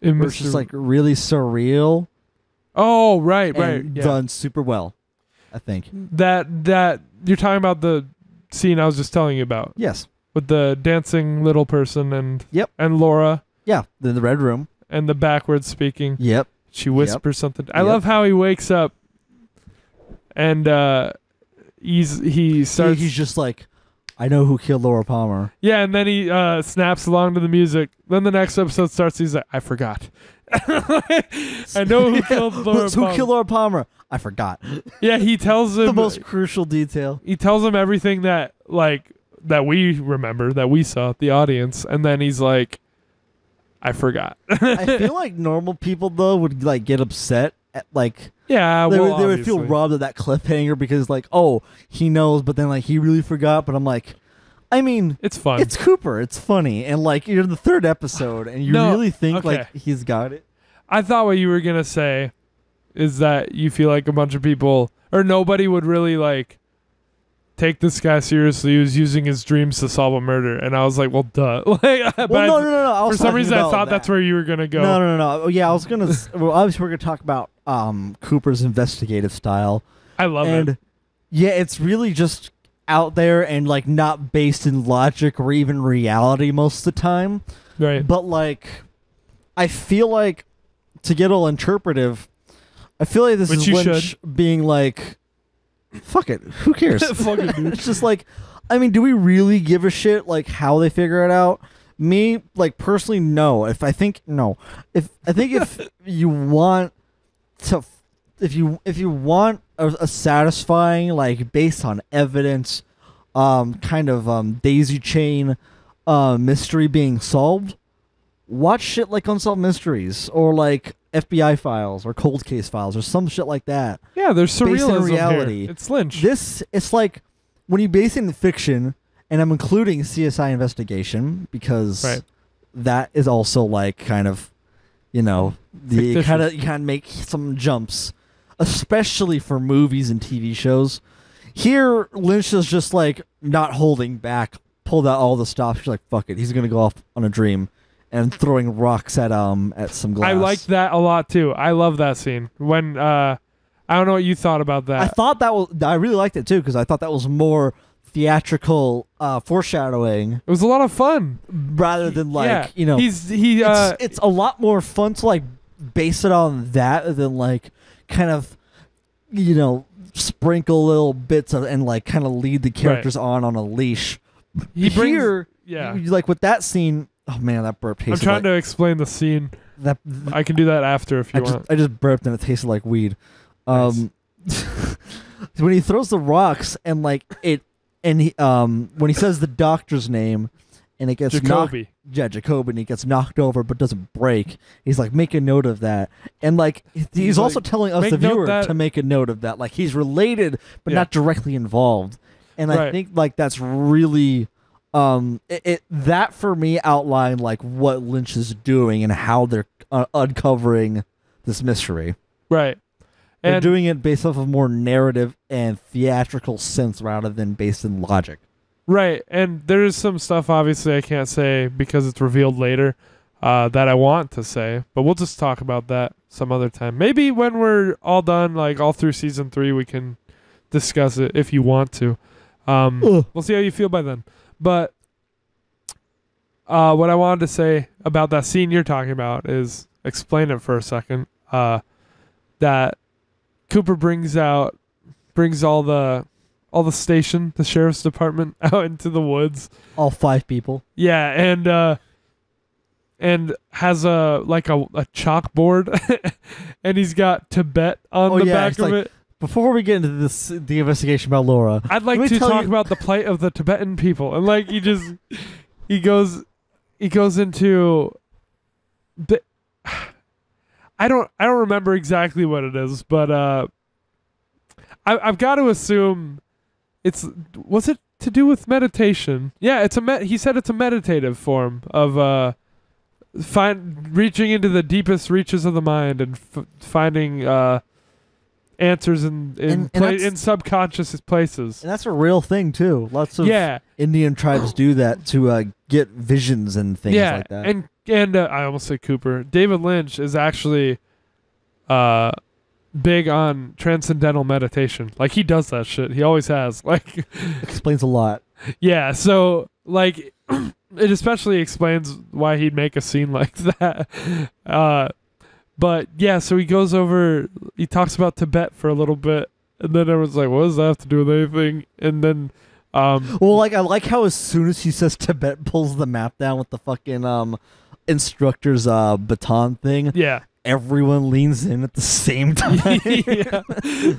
It's just like really surreal. Oh, right. Done super well, I think. That you're talking about the scene I was just telling you about. Yes. With the dancing little person and and Laura. Yeah, in the red room. And the backwards speaking. Yep. She whispers something. I love how he wakes up and he starts. He's just like, I know who killed Laura Palmer. Yeah, and then he snaps along to the music. Then the next episode starts. He's like, I forgot. I know who killed Laura Palmer. Who killed Laura Palmer? I forgot. Yeah, he tells him the most crucial detail. He tells him everything that we remember, that we saw, the audience, and then he's like, I forgot. I feel like normal people though would like get upset like Yeah, they, well, they would feel obviously. robbed of that cliffhanger because like, oh, he knows, but then like he really forgot. But I'm like, I mean, It's fun. it's Cooper. It's funny, and like you're in the third episode, and you No, really think okay. like he's got it. I thought what you were gonna say is that you feel like a bunch of people or nobody would really like take this guy seriously who's using his dreams to solve a murder, and I was like, well, duh. Like, but Well, no. I was for some talking reason, I about thought that. that's where you were gonna go. No. Oh, yeah, I was gonna. Well, obviously, we're gonna talk about Cooper's investigative style, I love and it. yeah, it's really just out there and like not based in logic or even reality most of the time. Right. But like, I feel like to get all interpretive, I feel like this Which is you Lynch being like, "Fuck it, who cares?" Fuck it, dude. It's just like, I mean, do we really give a shit like how they figure it out? Me, like personally, no. If you want to, if you want a satisfying, like based on evidence, kind of daisy chain, mystery being solved, watch shit like Unsolved Mysteries or like FBI Files or Cold Case Files or some shit like that. Yeah, there's Based in surrealism reality. here. It's Lynch. It's like when you base it in fiction, and I'm including CSI Investigation because Right. that is also like kind of, you know, you Fictitious. kind of make some jumps, especially for movies and TV shows. Here, Lynch is just like not holding back, pulled out all the stops. She's like, "Fuck it, he's gonna go off on a dream," and throwing rocks at some glass. I like that a lot too. I love that scene when I don't know what you thought about that. I thought that was. I really liked it too because I thought that was more theatrical foreshadowing It was a lot of fun. rather than like Yeah. you know. It's a lot more fun to like base it on that than like kind of sprinkle little bits of and like kind of lead the characters on a leash. He brings, Here, yeah. like with that scene. Oh man, that burp tasted. I'm trying like, to explain the scene. that. I can do that after if you want. I just burped and it tasted like weed. When he throws the rocks and like it, and he when he says the doctor's name, and it gets knocked. Jacoby. Yeah, Jacob, and he gets knocked over but doesn't break. He's like, make a note of that. And like he's like, also telling us "Make the note viewer that-" to make a note of that. Like he's related but Yeah. not directly involved. And I Right. think like that's really that for me outlined like what Lynch is doing and how they're uncovering this mystery. Right. They're And doing it based off of more narrative and theatrical sense rather than based in logic. right. And there is some stuff obviously I can't say because it's revealed later that I want to say, but we'll just talk about that some other time. Maybe when we're all done, like all through season 3, we can discuss it if you want to. We'll see how you feel by then. But what I wanted to say about that scene you're talking about is explain it for a second. That Cooper brings all the station, the sheriff's department, out into the woods. All 5 people. Yeah, and has a chalkboard, and he's got Tibet on the back it's of like, it. before we get into the investigation about Laura, I'd like let me to tell talk you- about the plight of the Tibetan people, and like he goes into the. I don't remember exactly what it is, but I've got to assume was it to do with meditation? Yeah, he said it's a meditative form of reaching into the deepest reaches of the mind and finding answers in subconscious places. and that's a real thing too. Lots of Indian tribes do that to get visions and things like that. And I almost said Cooper. David Lynch is actually big on transcendental meditation. Like he does that shit. He always has. Like Explains a lot. yeah, so like it especially explains why he'd make a scene like that. But yeah, so he goes over, he talks about Tibet for a little bit, and then everyone's like, what does that have to do with anything? And then Well, like I like how as soon as he says Tibet, pulls the map down with the fucking instructor's baton thing. yeah. Everyone leans in at the same time. Yeah.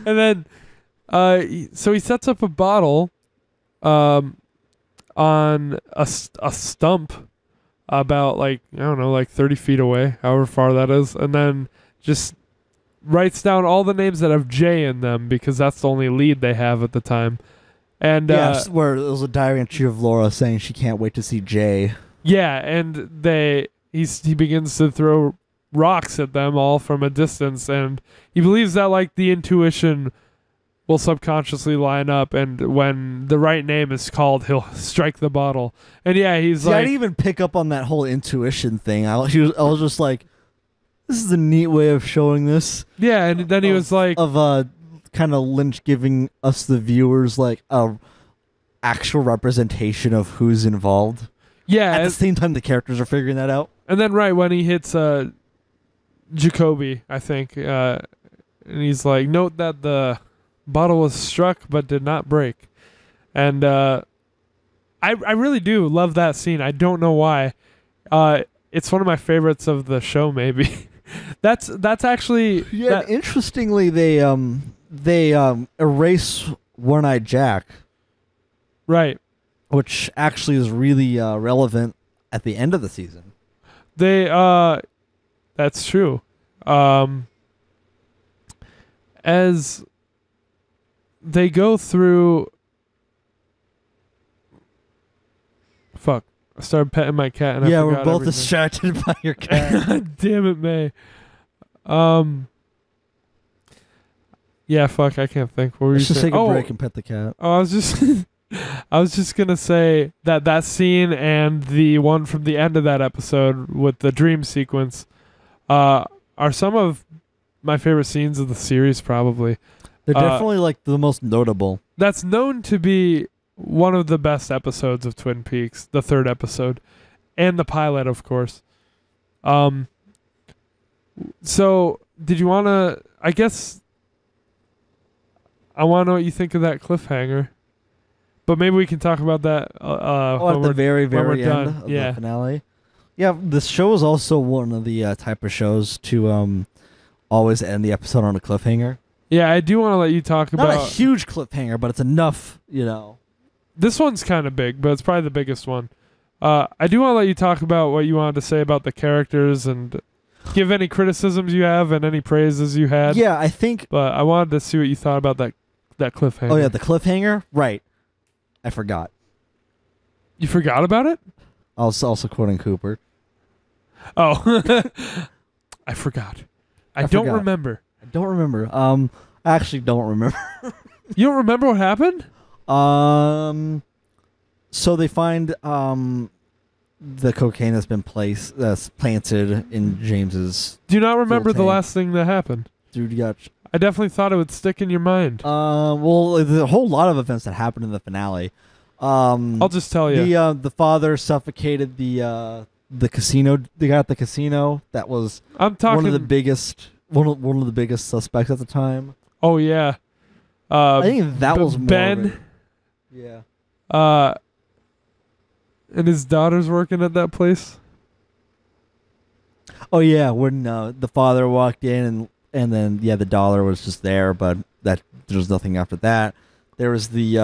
And then so he sets up a bottle on a stump about like, I don't know, like 30 feet away, however far that is, and then just writes down all the names that have J in them because that's the only lead they have at the time. And where it was a diary entry of Laura saying she can't wait to see Jay. yeah, and he begins to throw rocks at them all from a distance, and he believes that like the intuition will subconsciously line up, and when the right name is called, he'll strike the bottle. And yeah, he's like, I didn't even pick up on that whole intuition thing. I was just like, this is a neat way of showing this. Yeah, and then he was like, kind of Lynch giving us the viewers like a actual representation of who's involved. yeah, At the same time, the characters are figuring that out. and then right when he hits Jacoby, I think, and he's like, note that the bottle was struck but did not break. And I really do love that scene. I don't know why. It's one of my favorites of the show, maybe. that's actually Interestingly, they erase One-Eyed Jack, right. which actually is really relevant at the end of the season. That's true. As they go through, fuck, I started petting my cat and I we're forgot both everything. distracted by your cat. Damn it, May. Yeah, fuck, I can't think. What were Let's you just saying? take a break and pet the cat. I was just gonna say that scene and the one from the end of that episode with the dream sequence are some of my favorite scenes of the series, probably. They're definitely like the most notable. That's known to be one of the best episodes of Twin Peaks, the third episode, and the pilot, of course. So did you want to? I guess I want to know what you think of that cliffhanger. But maybe we can talk about that at the very, very end of the finale. Yeah, this show is also one of the type of shows to always end the episode on a cliffhanger. Yeah, I do want to let you talk about... Not a huge cliffhanger, but it's enough, This one's kind of big, but it's probably the biggest one. I do want to let you talk about what you wanted to say about the characters and give any criticisms you have and any praises you had. Yeah, I think... But I wanted to see what you thought about that cliffhanger. Oh, yeah, the cliffhanger? Right. I forgot. You forgot about it? I was also quoting Cooper. Oh. I forgot. I don't remember. I don't remember. I actually don't remember. You don't remember what happened? So they find the cocaine that's been planted in James's. Do you not remember the last thing that happened? Dude, you got. I definitely thought it would stick in your mind. Well, there's a whole lot of events that happened in the finale. I'll just tell you. The father suffocated the casino. The guy at the casino. That was one of the biggest suspects at the time. Oh yeah. I think that was more Ben. Yeah. And his daughter's working at that place. Oh yeah, when the father walked in and then the dollar was just there, but there was nothing after that. There was the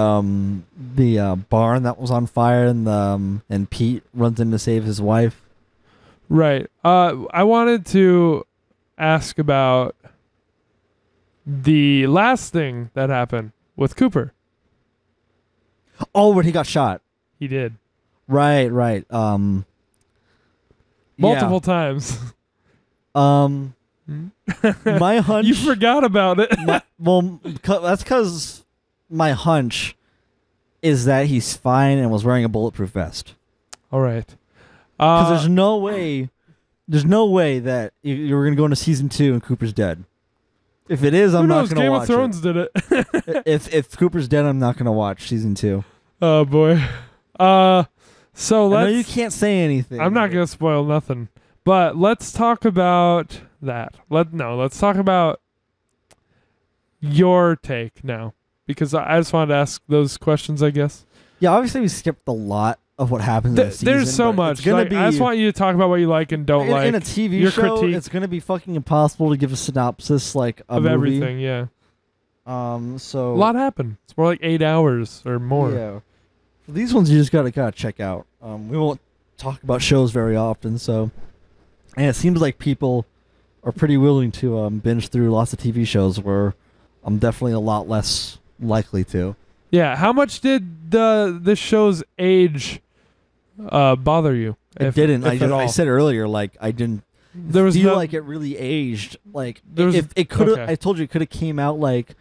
barn that was on fire, and Pete runs in to save his wife. Right. I wanted to ask about the last thing that happened with Cooper. Oh, when he got shot. He did. Right. Multiple times. My hunch. You forgot about it. That's because my hunch is that he's fine and was wearing a bulletproof vest. All right. Because there's no way that you're going to go into season 2 and Cooper's dead. If it is, I'm not going to watch Game of Thrones did it. If Cooper's dead, I'm not going to watch season 2. Oh boy. So let's. I know you can't say anything. I'm not going to spoil nothing. But let's talk about that. Let's talk about your take now, because I just wanted to ask those questions, I guess. Yeah, obviously we skipped a lot of what happens in the season. There's so much. I just want you to talk about what you like and don't like. In a TV show, it's going to be fucking impossible to give a synopsis like a movie. Everything, yeah. So a lot happened. It's more like 8 hours or more. Yeah. For these ones, you just gotta check out. We won't talk about shows very often, so. And it seems like people are pretty willing to binge through lots of TV shows, where I'm definitely a lot less likely to. Yeah. How much did this show's age bother you? It didn't. I said earlier, like, I didn't feel like it really aged. Like, if it could have, I told you it could have came out like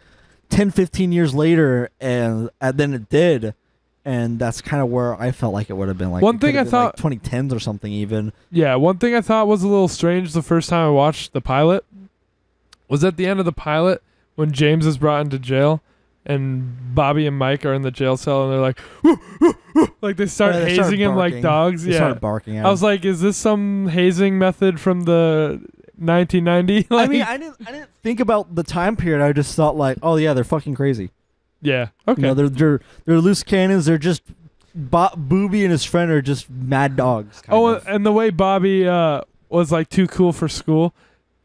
10, 15 years later, and then it did. And that's kind of where I felt like it would have been. Like, one thing I thought, like 2010s or something even. Yeah, one thing I thought was a little strange the first time I watched the pilot was at the end of the pilot when James is brought into jail and Bobby and Mike are in the jail cell and they're like, woo, woo, woo, like they start hazing him like dogs. They started barking at him. I was like, is this some hazing method from the 1990? I mean, I didn't think about the time period. I just thought like, oh yeah, they're fucking crazy. Yeah. Okay. You know, they're loose cannons. They're just Booby and his friend are just mad dogs. Kind of. And the way Bobby was like too cool for school,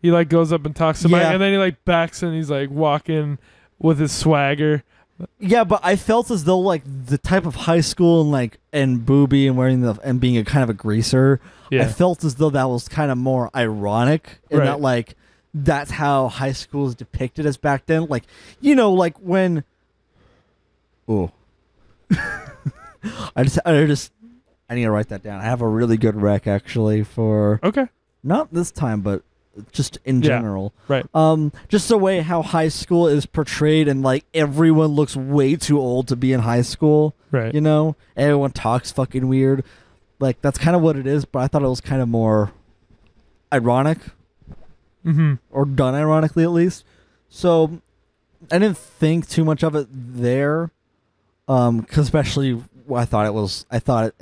he like goes up and talks to Mike, and then he like backs and he's like walking with his swagger. Yeah, but I felt as though like the type of high school and Booby and and being a kind of a greaser. Yeah. I felt as though that was kind of more ironic, and that like that's how high school is depicted as back then. Like, you know, like when. Oh. I need to write that down. I have a really good rec actually for not this time, but just in general. Right. Just the way how high school is portrayed, and like everyone looks way too old to be in high school. Right. You know, everyone talks fucking weird. Like that's kind of what it is, but I thought it was kind of more ironic, or done ironically at least. So I didn't think too much of it there. Cause especially I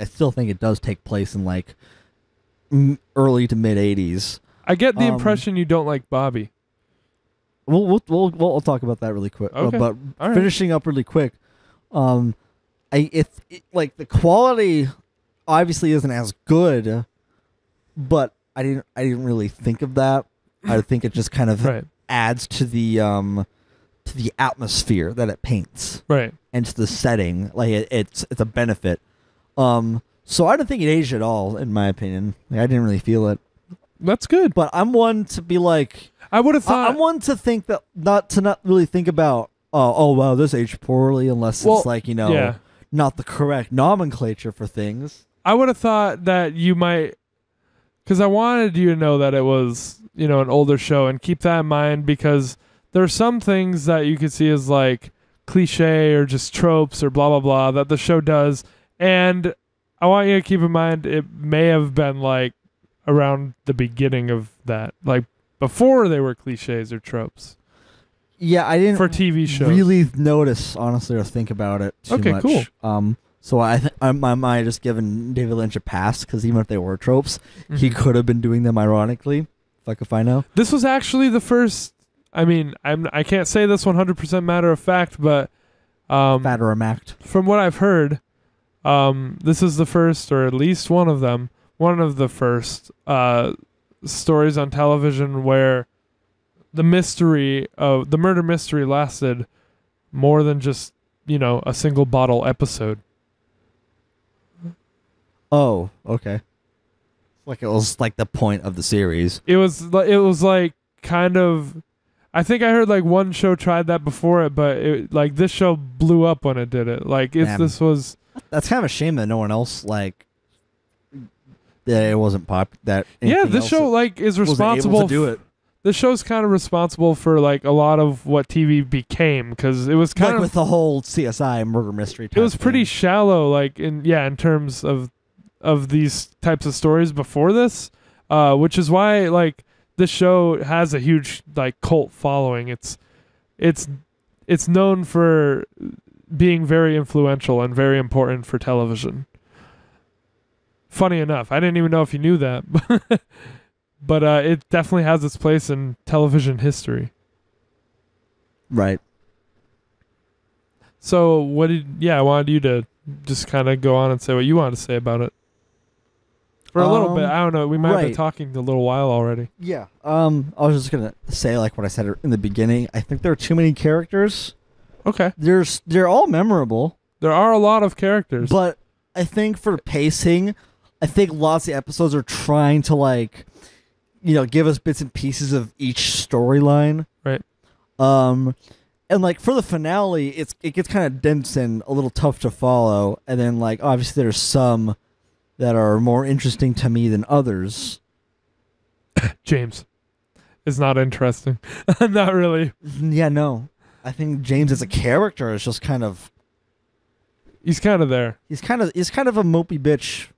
still think it does take place in like early to mid 80s. I get the impression you don't like Bobby. We'll talk about that really quick. Okay. But finishing up really quick, like the quality obviously isn't as good, but I didn't really think of that. I think it just kind of adds to the atmosphere that it paints, right, and to the setting. Like it's a benefit. So I don't think it aged at all, in my opinion. Like, I didn't really feel it. That's good. But I'm one to be like, I would have thought. I'm one to think that not really think about. Oh wow, this aged poorly, unless it's like not the correct nomenclature for things. I would have thought that you might, because I wanted you to know that it was an older show, and keep that in mind, because there are some things that you could see as like cliche or just tropes or blah blah blah that the show does, and I want you to keep in mind it may have been like around the beginning of that, like before they were cliches or tropes. Yeah, I didn't for TV shows really notice, honestly, or think about it too much. Cool. So I might have just given David Lynch a pass, because even if they were tropes, he could have been doing them ironically, if I could find out. This was actually the first. I mean, I can't say this 100% matter of fact, but matter of fact. From what I've heard, this is the first, or at least one of the first stories on television where the murder mystery lasted more than just a single bottle episode. Oh, okay. Like it was like the point of the series. It was like kind of. I think I heard like one show tried that before it, but this show blew up when it did it. Like this was. That's kind of a shame that no one else like. That it wasn't pop. That this show is responsible to do it. This show's kind of responsible for like a lot of what TV became, because it was kind of with the whole CSI murder mystery. It was pretty shallow, like in terms of these types of stories before this, which is why like this show has a huge like cult following. It's known for being very influential and very important for television. Funny enough, I didn't even know if you knew that, but it definitely has its place in television history. Right. So I wanted you to just kind of go on and say what you wanted to say about it. For a little bit. I don't know. We might have been talking a little while already. Yeah. I was just going to say like what I said in the beginning. I think there are too many characters. Okay. They're all memorable. There are a lot of characters. But I think for pacing, I think lots of episodes are trying to like give us bits and pieces of each storyline. Right. And like for the finale, it gets kind of dense and a little tough to follow. And then like obviously there's some that are more interesting to me than others. James is not interesting. Not really. Yeah, no. I think James as a character is just kind of. He's kind of there. He's kind of a mopey bitch.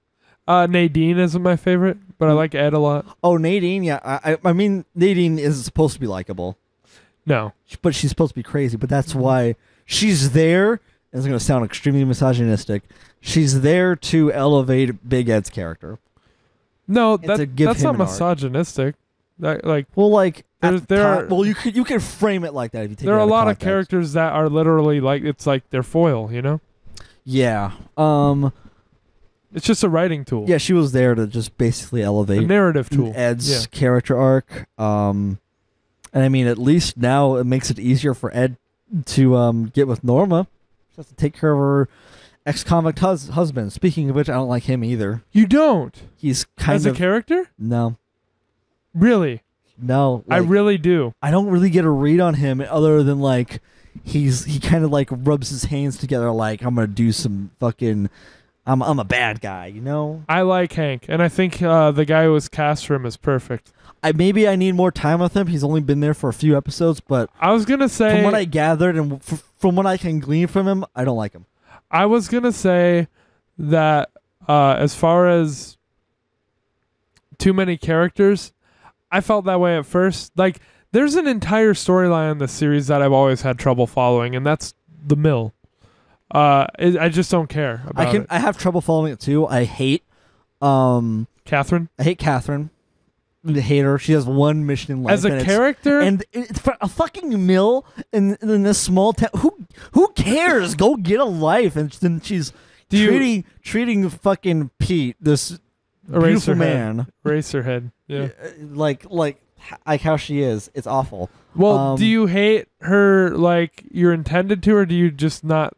Nadine isn't my favorite, but I like Ed a lot. Oh, Nadine, yeah. I mean, Nadine is supposed to be likable. No. But she's supposed to be crazy. But that's why she's there. And it's going to sound extremely misogynistic. She's there to elevate Big Ed's character. No, that's not misogynistic. You could frame it like that if you take. There it are out a lot context. of characters that are literally like it's like their foil, you know. Yeah. It's just a writing tool. Yeah, she was there to just basically elevate a narrative tool. Ed's character arc. And I mean, at least now it makes it easier for Ed to get with Norma. She has to take care of her ex-convict husband. Speaking of which, I don't like him either. You don't? He's kind of... As a character? No. Really? No. I really do. I don't really get a read on him other than, like, he kind of, like, rubs his hands together like, I'm going to do some fucking... I'm a bad guy, you know? I like Hank, and I think the guy who was cast for him is perfect. Maybe I need more time with him. He's only been there for a few episodes, but... I was going to say... From what I gathered and from what I can glean from him, I don't like him. I was going to say that as far as too many characters, I felt that way at first. Like, there's an entire storyline in this series that I've always had trouble following, and that's the mill. I just don't care about it. I have trouble following it, too. I hate... Catherine? I hate Catherine. I hate her. She has one mission in life. As a character? And it's for a fucking mill in this small town. Who cares? Go get a life. And then she's treating fucking Pete, this beautiful man. Eraserhead. Yeah. Like how she is. It's awful. Well, do you hate her like you're intended to, or do you just not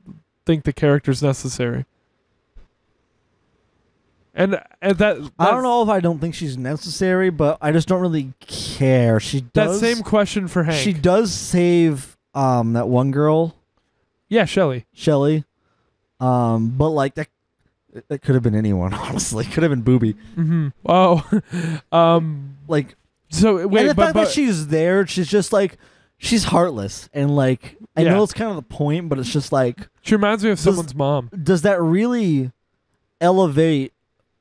think the character's necessary? And that I don't know if I don't think she's necessary, but I just don't really care. She does that same question for Hank. She does save that one girl. Yeah, Shelly. But like that could have been anyone, honestly. Could have been Booby. Mm-hmm. Oh. Like so wait, and the fact that she's there, she's just like she's heartless and like I know it's kind of the point, but it's just like she reminds me of someone's mom. Does that really elevate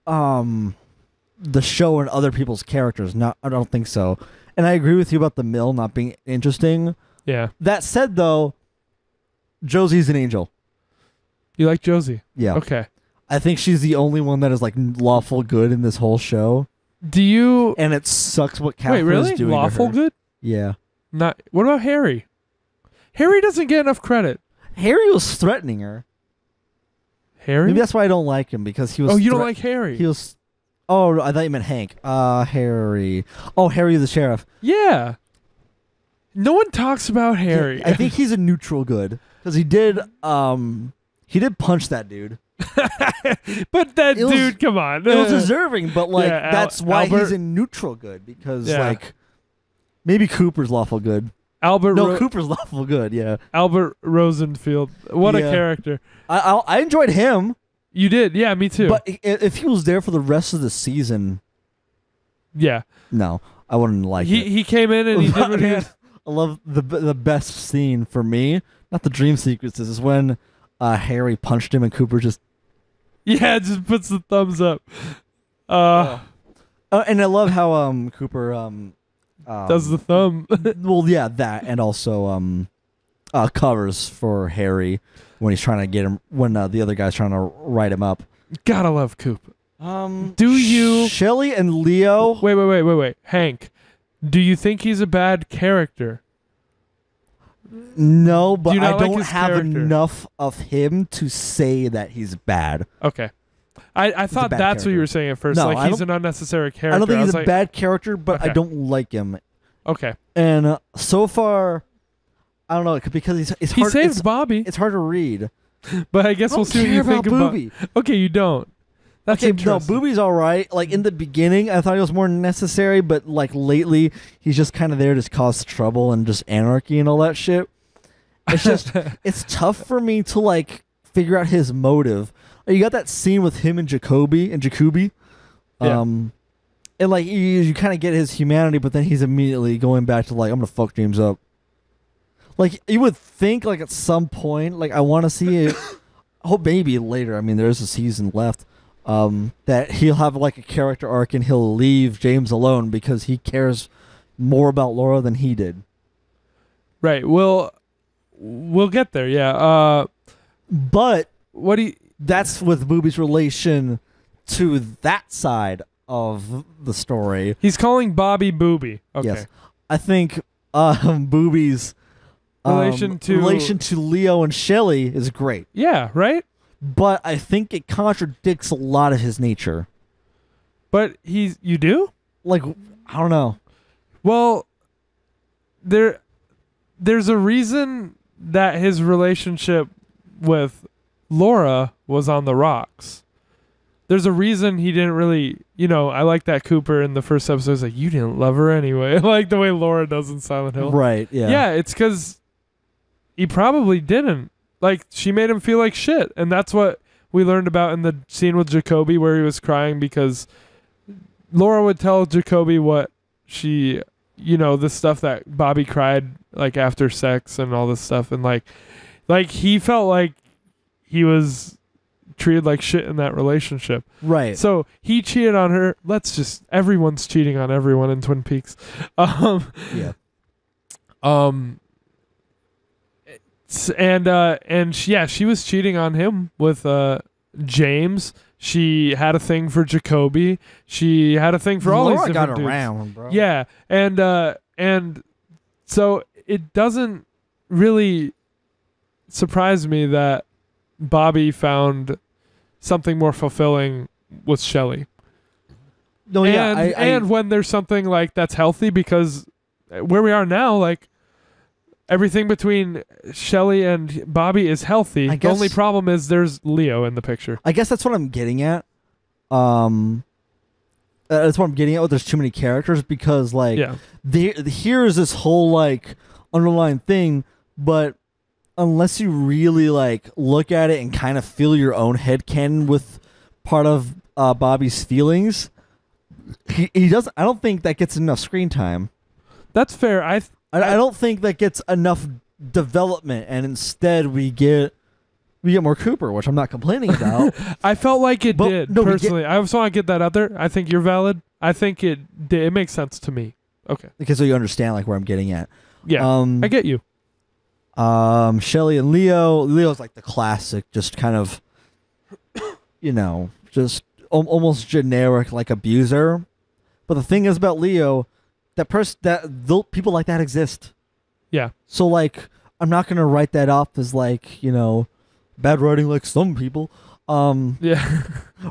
the show and other people's characters? Not, I don't think so. And I agree with you about the mill not being interesting. Yeah. That said, though, Josie's an angel. You like Josie? Yeah. Okay. I think she's the only one that is like lawful good in this whole show. Do you? And it sucks what Catherine is doing. Lawful to her. Good? Yeah. Not. What about Harry? Harry doesn't get enough credit. Harry was threatening her. Harry? Maybe that's why I don't like him, because he was... Oh, you don't like Harry? He was... Oh, I thought you meant Hank. Harry. Oh, Harry the sheriff. Yeah. No one talks about Harry. I think he's a neutral good, because he did punch that dude. But that dude, come on. It was deserving, but like that's why he's a neutral good, because like maybe Cooper's lawful good. Cooper's lawful good. Yeah, Albert Rosenfield. What a character. I enjoyed him. You did, yeah, me too. But if he was there for the rest of the season, no, I wouldn't like it. He came in and he did what he was. I love the best scene for me, not the dream sequences, is when Harry punched him and Cooper just just puts the thumbs up. And I love how Cooper does the thumb. Well, yeah, that, and also covers for Harry when he's trying to get him, when the other guy's trying to write him up. Gotta love Coop. Do you Shelly and Leo? Wait. Hank, do you think he's a bad character? No, but I don't like have character? enough of him to say that he's bad. Okay. I thought that's character. what you were saying at first. No, like he's an unnecessary character. I don't think he's a bad character, but I don't like him. Okay. And so far, I don't know, because it's hard. He saves Bobby. It's hard to read. But I guess we'll see what you think about. Booby. Okay, you don't. That's okay, no, interesting. Booby's all right. Like in the beginning, I thought he was more necessary, but like lately, he's just kind of there to cause trouble and just anarchy and all that shit. It's just it's tough for me to like figure out his motive. You got that scene with him and Jacoby, Yeah. and like you kind of get his humanity, but then he's immediately going back to like I'm gonna fuck James up. Like you would think like at some point, like I want to see it. I hope maybe later. I mean, there's a season left. That he'll have like a character arc and he'll leave James alone because he cares more about Laura than he did. Right. We'll get there. Yeah. But What do you? that's with Booby's relation to that side of the story. He's calling Bobby Booby. Okay. Yes, I think Booby's Relation to Leo and Shelley is great, Yeah. Right. but I think it contradicts a lot of his nature. But you do? Like I don't know. Well, there's a reason that his relationship with Laura was on the rocks. There's a reason he didn't really, I like that Cooper in the first episode was like, you didn't love her anyway. Like the way Laura does in Silent Hill. Right? Yeah. Yeah, it's because he probably didn't. Like, she made him feel like shit. And that's what we learned about in the scene with Jacoby where he was crying because Laura would tell Jacoby what she, the stuff that Bobby cried, like, after sex and all this stuff. And, like he felt like he was treated like shit in that relationship. Right. So he cheated on her. Everyone's cheating on everyone in Twin Peaks. Yeah. She was cheating on him with James. She had a thing for Jacoby. She had a thing for all Laura these different got dudes. around, bro. Yeah, and so it doesn't really surprise me that Bobby found something more fulfilling with Shelley. No, yeah, And when there's something like that's healthy, because where we are now, like everything between Shelley and Bobby is healthy. The only problem is there's Leo in the picture. I guess that's what I'm getting at. That's what I'm getting at with there's too many characters because like here's this whole like underlying thing, but unless you really like look at it and kind of feel your own headcanon with part of Bobby's feelings, he doesn't. I don't think that gets enough screen time. That's fair. I don't think that gets enough development, and instead we get more Cooper, which I'm not complaining about. I felt like it did personally. I just want to get that out there. I think you're valid. I think it did. It makes sense to me. Okay, because so you understand like where I'm getting at. Yeah, I get you. Shelley and Leo's like the classic, just kind of, just almost generic like abuser. But the thing is about Leo, people like that exist. Yeah. So like, I'm not gonna write that off as like bad writing like some people. Yeah.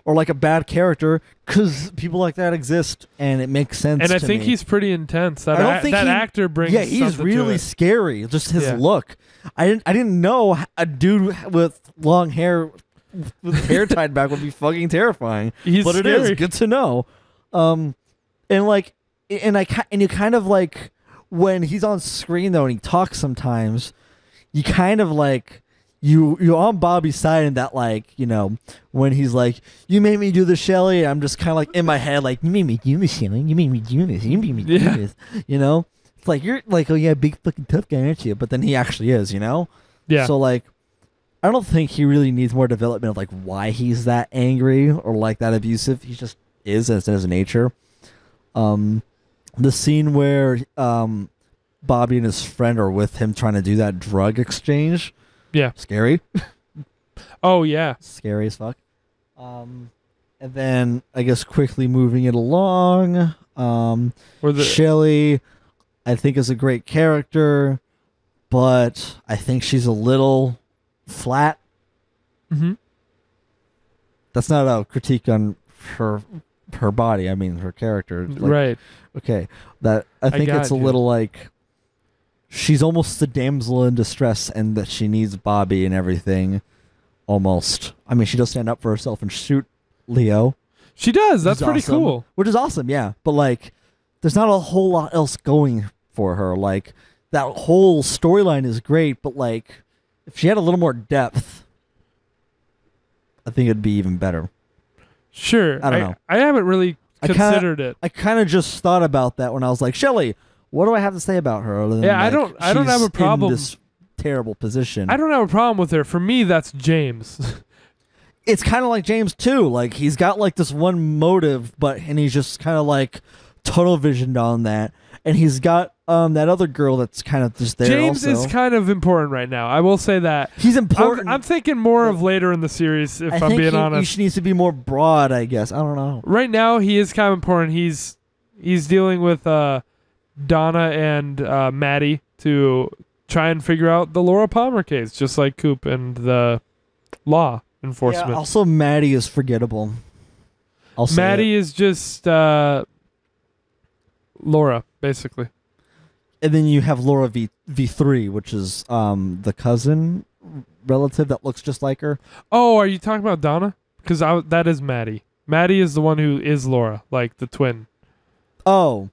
Or like a bad character, because people like that exist, and it makes sense. And I to think me. He's pretty intense. That actor brings. Yeah, he's really scary. Just his look. I didn't know a dude with long hair with hair tied back would be fucking terrifying. He's but scary. It is good to know. And you kind of like when he's on screen though, and he talks sometimes, you kind of like. You're on Bobby's side in that, like, when he's like, you made me do this, Shelley, I'm just kind of like in my head, like, you made me do this, Shelley, you made me do this, you made me do this, It's like, you're like, oh yeah, big fucking tough guy, aren't you? But then he actually is, Yeah. So, like, I don't think he really needs more development of, like, why he's that angry or, like, that abusive. He just is as his nature. The scene where Bobby and his friend are with him trying to do that drug exchange. Yeah. Scary. Oh, yeah. Scary as fuck. And then, I guess, quickly moving it along, Shelley, I think, is a great character, but I think she's a little flat. Mm-hmm. That's not a critique on her body. I mean, her character. Like, right. Okay. That I think it's a little like... She's almost the damsel in distress, and that she needs Bobby and everything. Almost. I mean, she does stand up for herself and shoot Leo. She does. That's Which is pretty awesome. cool. Which is awesome, yeah. But like, there's not a whole lot else going for her. Like, that whole storyline is great, but like, if she had a little more depth, I think it'd be even better. Sure. I don't know. I haven't really considered it. I kind of just thought about that when I was like, Shelley, what do I have to say about her? Other than, Yeah, like, I don't have she's a problem. in this terrible position. I don't have a problem with her. For me, that's James. It's kind of like James too. Like, he's got like this one motive, and he's just kind of like tunnel visioned on that. And he's got that other girl that's kind of just there. James also. is kind of important right now. I will say that He's important. I'm thinking more of later in the series. If I I'm think being honest, he needs to be more broad. I guess I don't know. right now he is kind of important. He's dealing with Donna and Maddie to try and figure out the Laura Palmer case, just like Coop and the law enforcement. Yeah, also, Maddie is forgettable. Maddie is just Laura, basically. And then you have Laura V3, which is the cousin relative that looks just like her. Oh, are you talking about Donna? Because that is Maddie. Maddie is the one who is Laura, like the twin. Oh.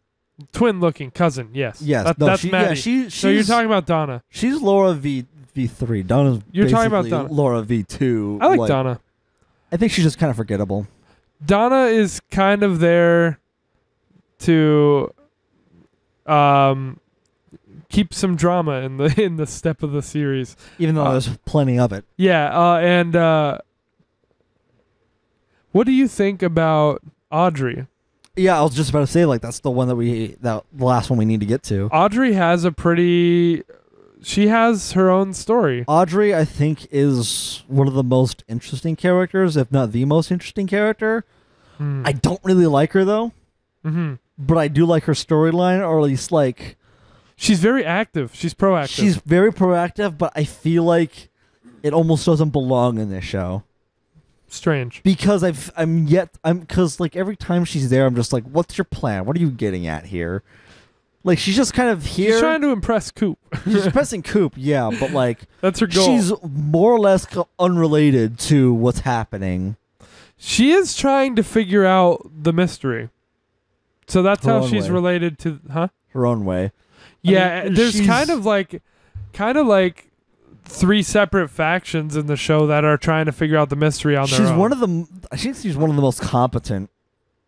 Twin-looking cousin, yes. Yes. That's Maddie. Yeah, so you're talking about Donna. She's Laura V3. Donna's You're talking about Donna. Laura V2. I like Donna. I think she's just kind of forgettable. Donna is kind of there to keep some drama in the step of the series. Even though there's plenty of it. Yeah, and what do you think about Audrey? Yeah, I was just about to say, like, that's the one the last one we need to get to. Audrey has she has her own story. Audrey, I think, is one of the most interesting characters, if not the most interesting character. I don't really like her, though. Mm-hmm. But I do like her storyline, or at least, like... She's very active. She's proactive. She's very proactive, but I feel like it almost doesn't belong in this show. Strange. Because because like every time she's there, I'm just like, what's your plan? What are you getting at here? Like, she's just kind of here. She's trying to impress Coop. She's impressing Coop, yeah, but like that's her goal. She's more or less unrelated to what's happening. She is trying to figure out the mystery. So that's Her how own she's way. related to, huh? Her own way. Yeah, I mean, there's kind of like three separate factions in the show that are trying to figure out the mystery on their own. I think she's one of the most competent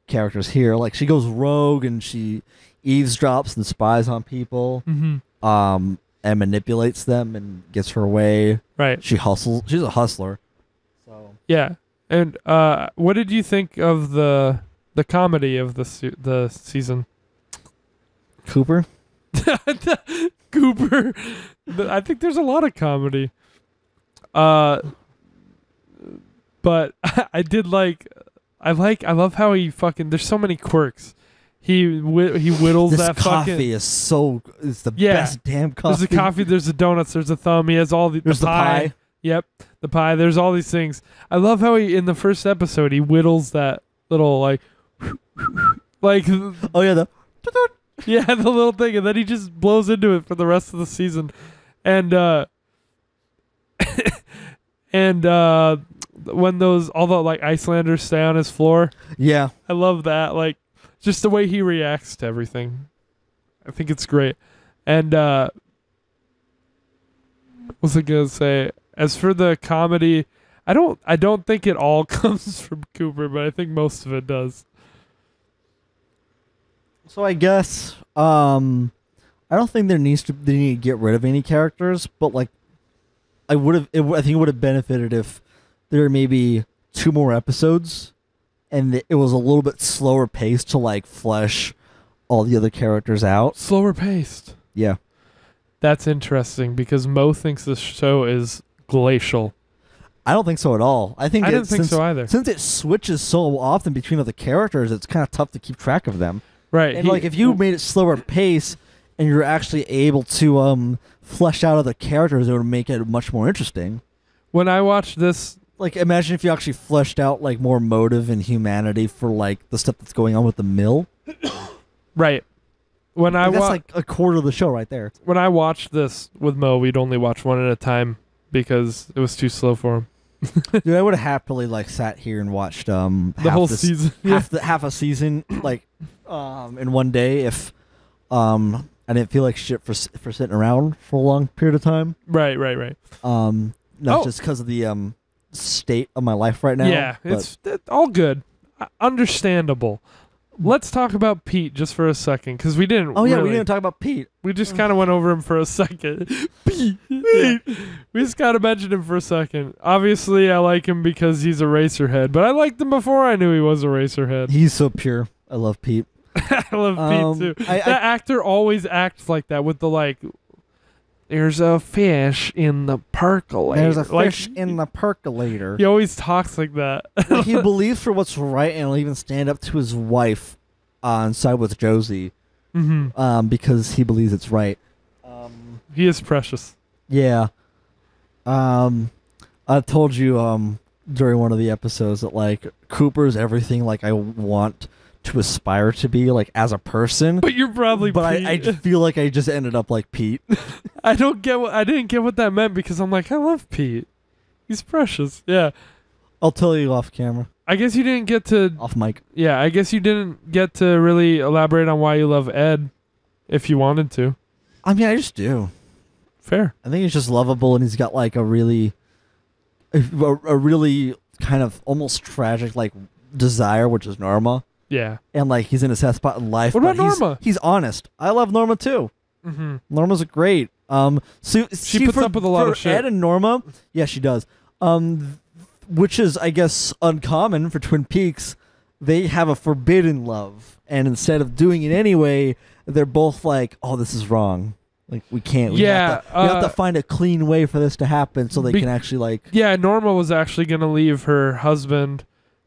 characters here. Like, she goes rogue and she eavesdrops and spies on people, and manipulates them and gets her way. Right. She hustles. She's a hustler. So yeah. And what did you think of the comedy of the season? Cooper. Cooper. I think there's a lot of comedy. But I love how he fucking, there's so many quirks. He whittles this that fucking. This coffee is the best damn coffee. There's the coffee, there's the donuts, there's the thumb. He has all the pie. Yep, the pie. There's all these things. I love how in the first episode he whittles that little like oh yeah, yeah, the little thing, and then he just blows into it for the rest of the season. And when all the like Icelanders stay on his floor. Yeah. I love that. Like, just the way he reacts to everything. I think it's great. And what's I gonna say? As for the comedy, I don't think it all comes from Cooper, but I think most of it does. So I guess I don't think they need to get rid of any characters, but like I think it would have benefited if there were maybe 2 more episodes and it was a little bit slower paced to like flesh all the other characters out. Slower paced. Yeah. That's interesting because Mo thinks this show is glacial. I don't think so at all. I didn't think so either. Since it switches so often between other characters, it's kind of tough to keep track of them. Right. And like if you made it slower pace and you're actually able to flesh out other characters, it would make it much more interesting. When I watched this, like imagine if you actually fleshed out like more motive and humanity for like the stuff that's going on with the mill. Right. That's like a quarter of the show right there. When I watched this with Mo, we'd only watch one at a time because it was too slow for him. Dude, I would have happily like sat here and watched The whole season. half a season like in one day if I didn't feel like shit for sitting around for a long period of time. Right. Not just because of the state of my life right now. Yeah, it's all good. Understandable. Let's talk about Pete just for a second, because we didn't. Oh yeah, really, we didn't talk about Pete. We just kind of went over him for a second. Pete. We just kind of mentioned him for a second. Obviously, I like him because he's a racerhead, but I liked him before I knew he was a racerhead. He's so pure. I love Pete. I love Pete too. That actor always acts like that with the like. There's a fish in the percolator. There's a fish in the percolator. He always talks like that. Like he believes for what's right, and he'll even stand up to his wife on side with Josie, because he believes it's right. He is precious. Yeah. I told you during one of the episodes that like Cooper's everything like I want to aspire to be like as a person. But you're probably But Pete. I feel like I just ended up like Pete. I didn't get what that meant, because I'm like, I love Pete. He's precious. Yeah. I'll tell you off camera. I guess you didn't get to Off mic. Yeah, I guess you didn't get to really elaborate on why you love Ed, if you wanted to. I mean, I just do. Fair. I think he's just lovable, and he's got like a really kind of almost tragic like desire, which is Norma. Yeah. And like he's in a sad spot in life. What about but Norma? He's honest. I love Norma too. Mm-hmm. Norma's great. So She puts up with a lot of shit. Ed and Norma, yeah, she does. Which is, I guess, uncommon for Twin Peaks. They have a forbidden love, and instead of doing it anyway, they're both like, "Oh, this is wrong. Like we can't. We have to find a clean way for this to happen, so they can actually like." Yeah, Norma was actually gonna leave her husband,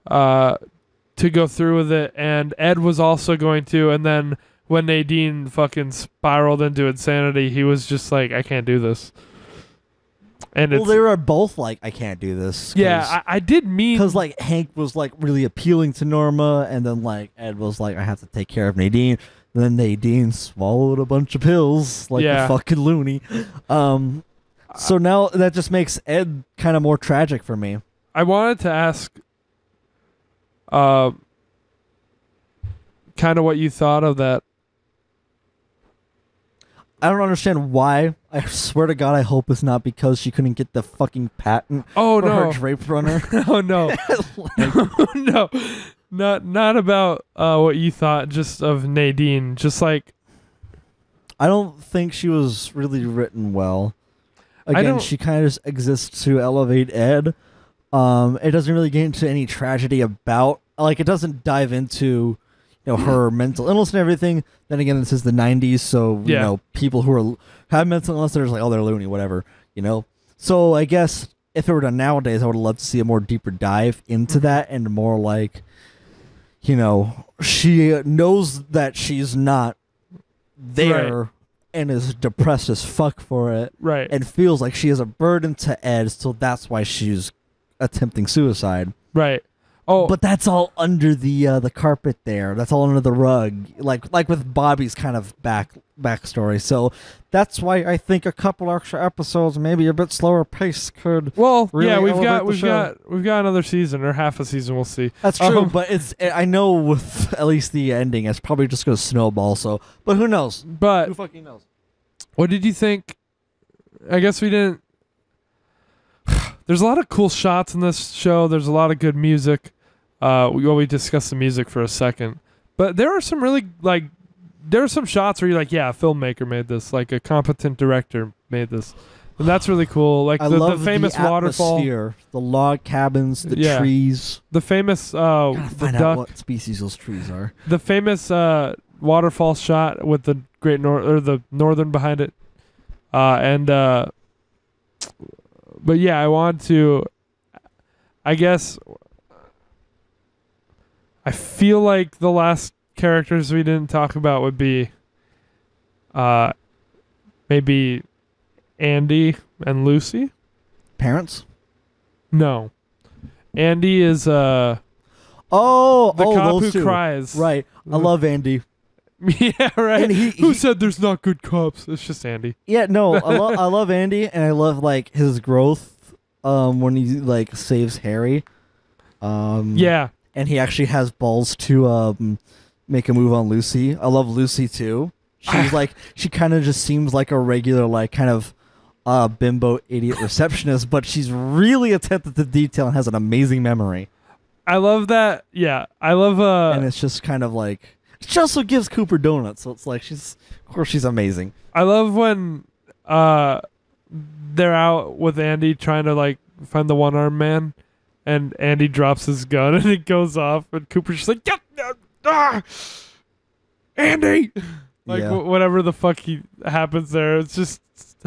to go through with it, and Ed was also going to, and then when Nadine fucking spiraled into insanity, he was just like, I can't do this. And well, they were both like, I can't do this. Yeah, I did mean... Because like Hank was like really appealing to Norma, and then like Ed was like, I have to take care of Nadine. And then Nadine swallowed a bunch of pills like a fucking loony. So now that just makes Ed kind of more tragic for me. I wanted to ask kind of what you thought of that. I don't understand why. I swear to God, I hope it's not because she couldn't get the fucking patent for her drape runner. Oh no. No. Not about what you thought just of Nadine. Just like, I don't think she was really written well. Again, she kind of just exists to elevate Ed. It doesn't really get into any tragedy about, like, it doesn't dive into, her mental illness and everything. Then again, this is the 90s, so, people who have mental illness, they're just like, oh, they're loony, whatever, So I guess if it were done nowadays, I would love to see a more deeper dive into that and more like, she knows that she's not there and is depressed as fuck for it. Right. And feels like she is a burden to Ed, so that's why she's attempting suicide. Right. Oh, but that's all under the carpet there. That's all under the rug, like with Bobby's kind of backstory. So that's why I think a couple extra episodes, maybe a bit slower pace, could. Well, really yeah, we've elevate got another season or half a season. We'll see. That's true, but I know with at least the ending, it's probably just going to snowball. So, but who knows? But who fucking knows? What did you think? I guess we didn't. There's a lot of cool shots in this show. There's a lot of good music. We discussed the music for a second, but there are some really there are some shots where you're like, yeah, a filmmaker made this, like a competent director made this, and that's really cool. Like the famous waterfall, the log cabins, the trees, the famous find out what species those trees are. The famous waterfall shot with the the northern behind it, but yeah, I want to. I guess I feel like the last characters we didn't talk about would be maybe Andy and Lucy. Parents? No. Andy is the cop who two. cries. Right. I love Andy. Yeah, right. And Who said there's not good cops? It's just Andy. Yeah, no, I love Andy, and I love like his growth when he like saves Harry. Yeah. And he actually has balls to make a move on Lucy. I love Lucy too. She's like, she kind of just seems like a regular, like, kind of bimbo idiot receptionist, but she's really attentive to detail and has an amazing memory. I love that. Yeah, I love. And it's just kind of like, she also gives Cooper donuts, so it's like of course she's amazing. I love when they're out with Andy trying to like find the one-armed man, and Andy drops his gun and it goes off, and Cooper's just like, Andy. Like, Yeah. Whatever the fuck happens there, it's just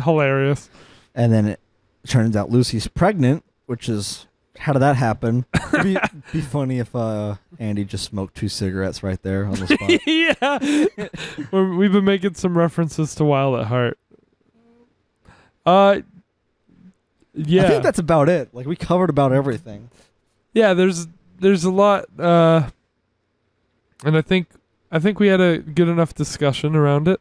hilarious. And then it turns out Lucy's pregnant, which is, how did that happen? It'd be funny if Andy just smoked 2 cigarettes right there on the spot. Yeah. We've been making some references to Wild at Heart. Yeah. I think that's about it. Like, we covered about everything. Yeah, there's a lot, and I think we had a good enough discussion around it.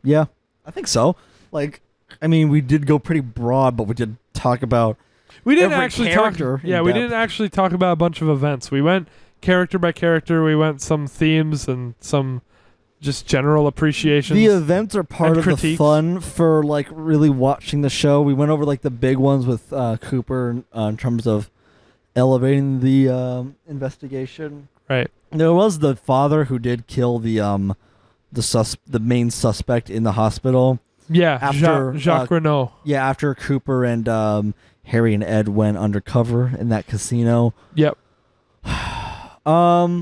Yeah, I think so. Like, I mean, we did go pretty broad, but we did talk about We didn't every actually character talk. in Yeah, we depth. didn't actually talk about a bunch of events. We went character by character. We went some themes and some just general appreciations. The events are part and of the critiques. fun for, like, really watching the show. We went over, like, the big ones with Cooper in terms of elevating the investigation. Right. There was the father who did kill the main suspect in the hospital. Yeah, After, Jacques Renault. Yeah, after Cooper and Harry and Ed went undercover in that casino. Yep. That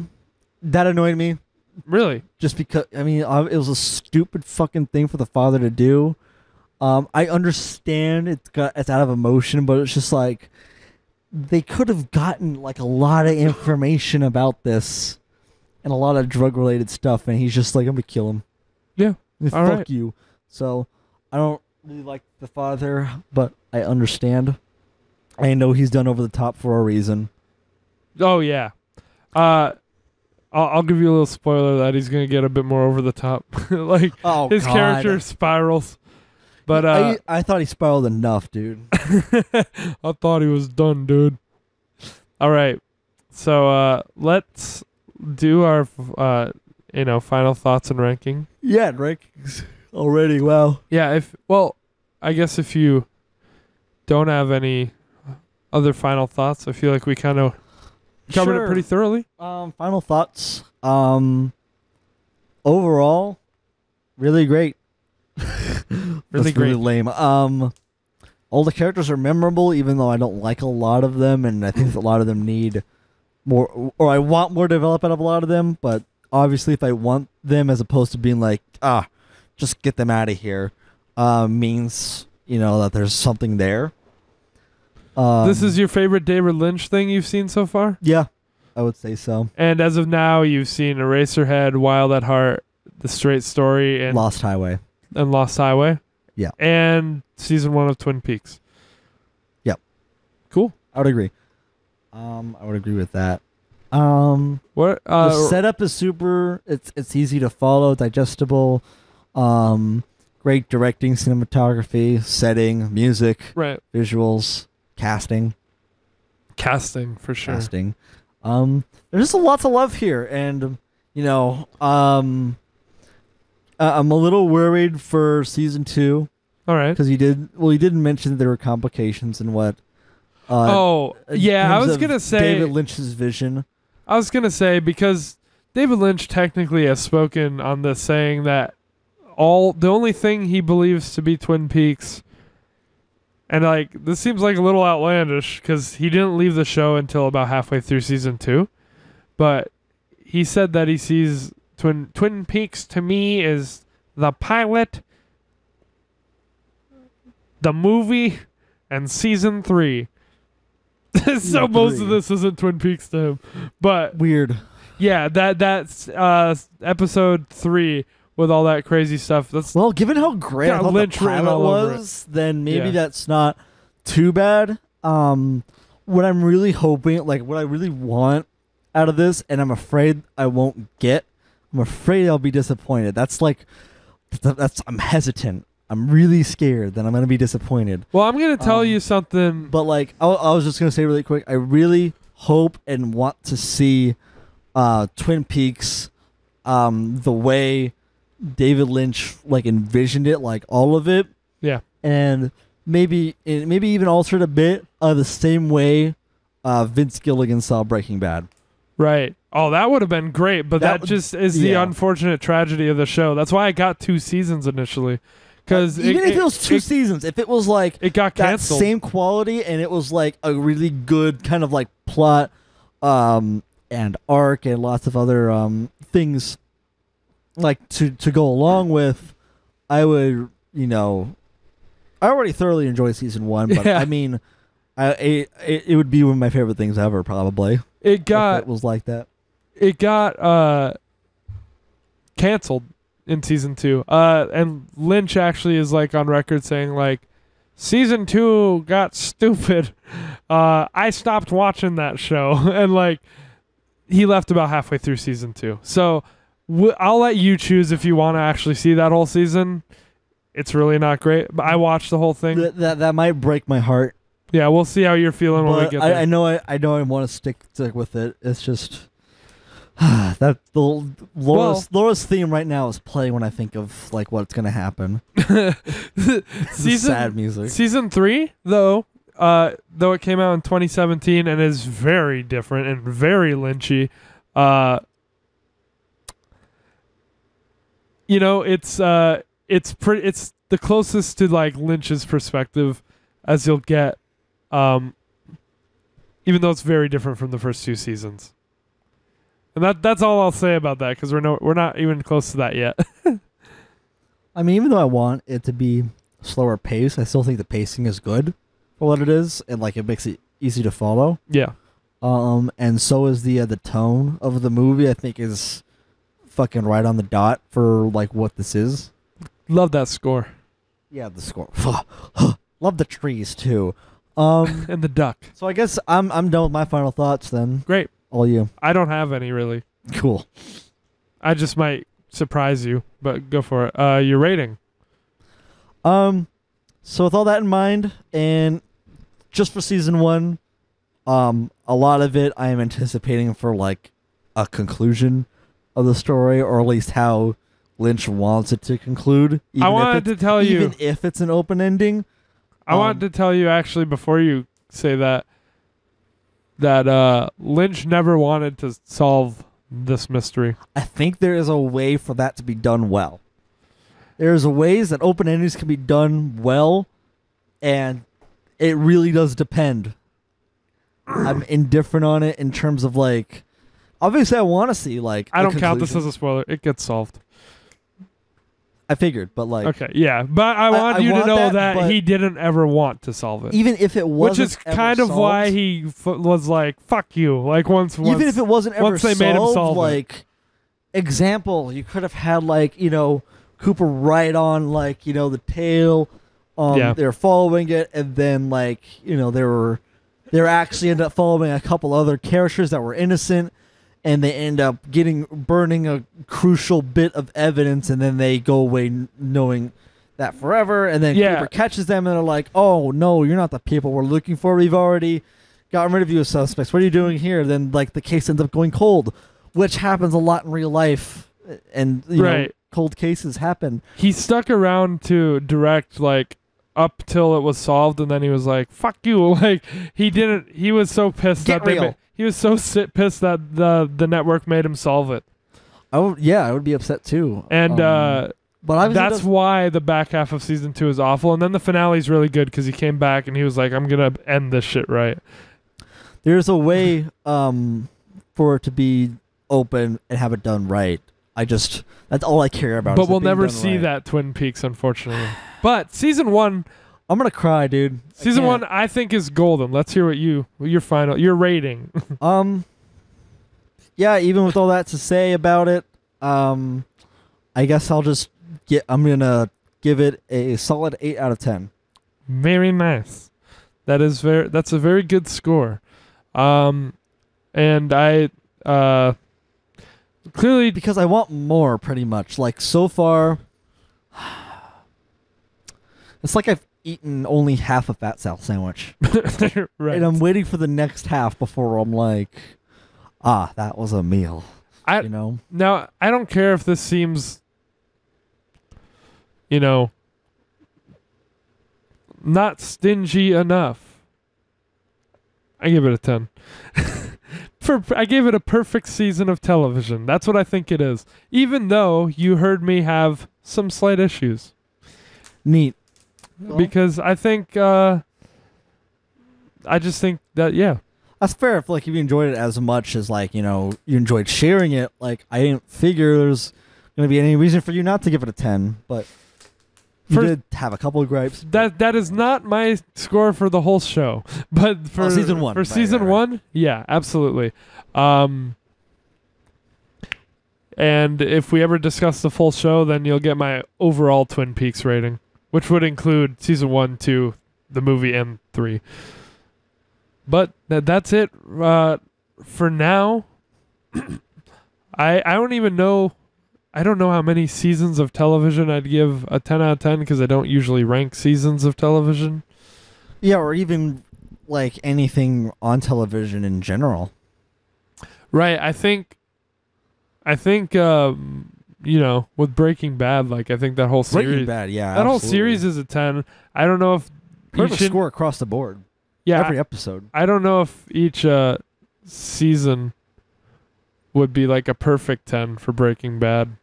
annoyed me. Really? Just because, I mean, it was a stupid fucking thing for the father to do. I understand it's out of emotion, but it's just like, they could have gotten like a lot of information about this and a lot of drug related stuff, and he's just like, I'm gonna kill him. Yeah. Fuck right. you. So I don't really like the father, but I understand. I know he's done over the top for a reason. Oh yeah. I'll give you a little spoiler that he's gonna get a bit more over the top. Like, his God. character spirals. But I thought he spiraled enough, dude. I thought he was done, dude. All right. So let's do our final thoughts and ranking. Yeah, rankings already. Wow. Yeah, I guess if you don't have any other final thoughts, I feel like we kind of covered it pretty thoroughly. Final thoughts. Overall, really great. Really That's great. really lame. All the characters are memorable, even though I don't like a lot of them, and I think a lot of them need more, or I want more development of a lot of them. But obviously, if I want them, as opposed to being like, just get them out of here, means that there's something there. This is your favorite David Lynch thing you've seen so far? Yeah, I would say so. And as of now, you've seen Eraserhead, Wild at Heart, The Straight Story, and Lost Highway. And Lost Highway. Yeah. And season 1 of Twin Peaks. Yep. Cool. I would agree. I would agree with that. What The setup is super. It's easy to follow, digestible. Great directing, cinematography, setting, music, right. visuals, casting. Casting for sure. Casting. There's just a lot to love here, and I'm a little worried for season 2. All right. Because he didn't mention that there were complications and what. Yeah, in I terms was of gonna say David Lynch's vision. I was gonna say, because David Lynch technically has spoken on this, saying that the only thing he believes to be Twin Peaks, and like this seems like a little outlandish because he didn't leave the show until about halfway through season 2, but he said that he sees Twin Peaks to me is the pilot, the movie, and season 3. So most of this isn't Twin Peaks to him, but Weird. yeah, that's episode 3 with all that crazy stuff. That's Well, given how great I thought Lynch the written pilot all over was, then maybe Yeah. that's not too bad. What I'm really hoping, like what I really want out of this, and I'm afraid I won't get. I'm afraid I'll be disappointed. I'm hesitant. I'm really scared that I'm going to be disappointed. Well, I'm going to tell you something. But like, I was just going to say really quick, I really hope and want to see Twin Peaks the way David Lynch like envisioned it, like all of it. Yeah. And maybe even altered a bit the same way Vince Gilligan saw Breaking Bad. Right. Oh, that would have been great, but that just is the unfortunate tragedy of the show. That's why I got 2 seasons initially. Because even if it was 2 seasons, if it was like it got canceled, that same quality, and it was like a really good kind of like plot and arc and lots of other things like to go along with, I would, I already thoroughly enjoyed season 1, but I mean, it would be one of my favorite things ever, probably. If it was like that. It got canceled in season 2. And Lynch actually is like on record saying like, season 2 got stupid. I stopped watching that show. And like, he left about halfway through season 2. So I'll let you choose if you want to actually see that whole season. It's really not great, but I watched the whole thing. That might break my heart. Yeah, we'll see how you're feeling when we get there. I know I want to stick with it. It's just that Laura's theme right now is playing when I think of like what's gonna happen. Sad music. Season 3, though it came out in 2017 and is very different and very Lynchy. It's the closest to like Lynch's perspective as you'll get, even though it's very different from the first 2 seasons. And that's all I'll say about that, because we're not even close to that yet. I mean, even though I want it to be slower pace, I still think the pacing is good for what it is, and like it makes it easy to follow. Yeah. And so is the tone of the movie. I think is fucking right on the dot for like what this is. Love that score. Yeah, the score. Love the trees too. And the duck. So I guess I'm done with my final thoughts then. Great. All you. I don't have any really. Cool. I just might surprise you, but go for it. Your rating. So with all that in mind, and just for season 1, a lot of it I am anticipating for like a conclusion of the story, or at least how Lynch wants it to conclude. I wanted to tell you, even if it's an open ending. I wanted to tell you actually before you say that Lynch never wanted to solve this mystery. I think there is a way for that to be done well. There's ways that open endings can be done well, and it really does depend. I'm indifferent on it in terms of like, obviously I want to see like. I don't count this as a spoiler. It gets solved. I figured, but like. Okay, yeah, but I want you to know that he didn't ever want to solve it. Even if it wasn't, which is kind of why he was like, "Fuck you!" Like once even if it wasn't ever once they made him solve like, example, you could have had like Cooper right on like the tail. They're following it, and then like they actually end up following a couple other characters that were innocent. And they end up burning a crucial bit of evidence, and then they go away knowing that forever. And then Cooper catches them, and they're like, "Oh no, you're not the people we're looking for. We've already gotten rid of you as suspects. What are you doing here?" Then like the case ends up going cold, which happens a lot in real life, and you know, cold cases happen. He stuck around to direct like up till it was solved, and then he was like, "Fuck you!" Like he didn't. He was so pissed he was so pissed that the network made him solve it. I would be upset too. And but that's why the back half of season 2 is awful. And then the finale is really good because he came back and he was like, "I'm gonna end this shit right." There's a way for it to be open and have it done right. that's all I care about. But we'll never see that Twin Peaks, unfortunately. But season 1. I'm gonna cry, dude. Season 1, I think, is golden. Let's hear what your rating. Yeah, even with all that to say about it, I guess I'm gonna give it a solid 8 out of 10. Very nice. That's a very good score. And I clearly, because I want more, pretty much. Like so far, It's like I've eaten only half a Fat Sal sandwich. Right. And I'm waiting for the next half before I'm like, that was a meal. You know? Now, I don't care if this seems, not stingy enough. I give it a 10. I gave it a perfect season of television. That's what I think it is. Even though you heard me have some slight issues. Neat. Because I think, I just think that, yeah. That's fair if you enjoyed it as much as you enjoyed sharing it. I didn't figure there's going to be any reason for you not to give it a 10, but you did have a couple of gripes. That is not my score for the whole show, but for season 1. For season 1, yeah, absolutely. And if we ever discuss the full show, then you'll get my overall Twin Peaks rating, which would include season 1, 2, the movie, and 3. But that's it for now. I don't even know. I don't know how many seasons of television I'd give a 10 out of 10 because I don't usually rank seasons of television. Yeah, or even anything on television in general. Right. I think with Breaking Bad, I think that whole series. Breaking Bad, yeah. That whole series is a 10. I don't know if perfect score across the board. Yeah, every episode. I don't know if each season would be a perfect 10 for Breaking Bad.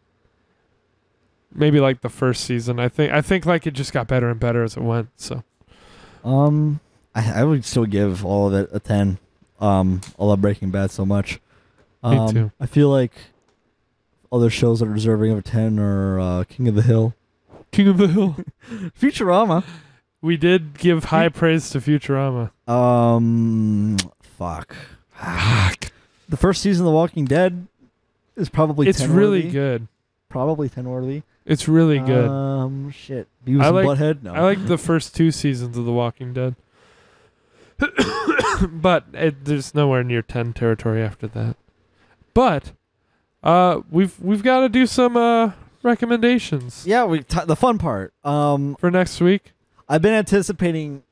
Maybe the first season. I think it just got better and better as it went. So, I would still give all of it a 10. I love Breaking Bad so much. Me too. I feel like other shows that are deserving of a 10 are King of the Hill. King of the Hill. Futurama. We did give high praise to Futurama. Fuck. The first season of The Walking Dead is probably 10 It's really good. Probably 10 worthy. It's really good. Shit. Beavis and Butthead? No. I like the first 2 seasons of The Walking Dead. But there's nowhere near 10 territory after that. But we've got to do some recommendations. Yeah, the fun part. For next week. I've been anticipating.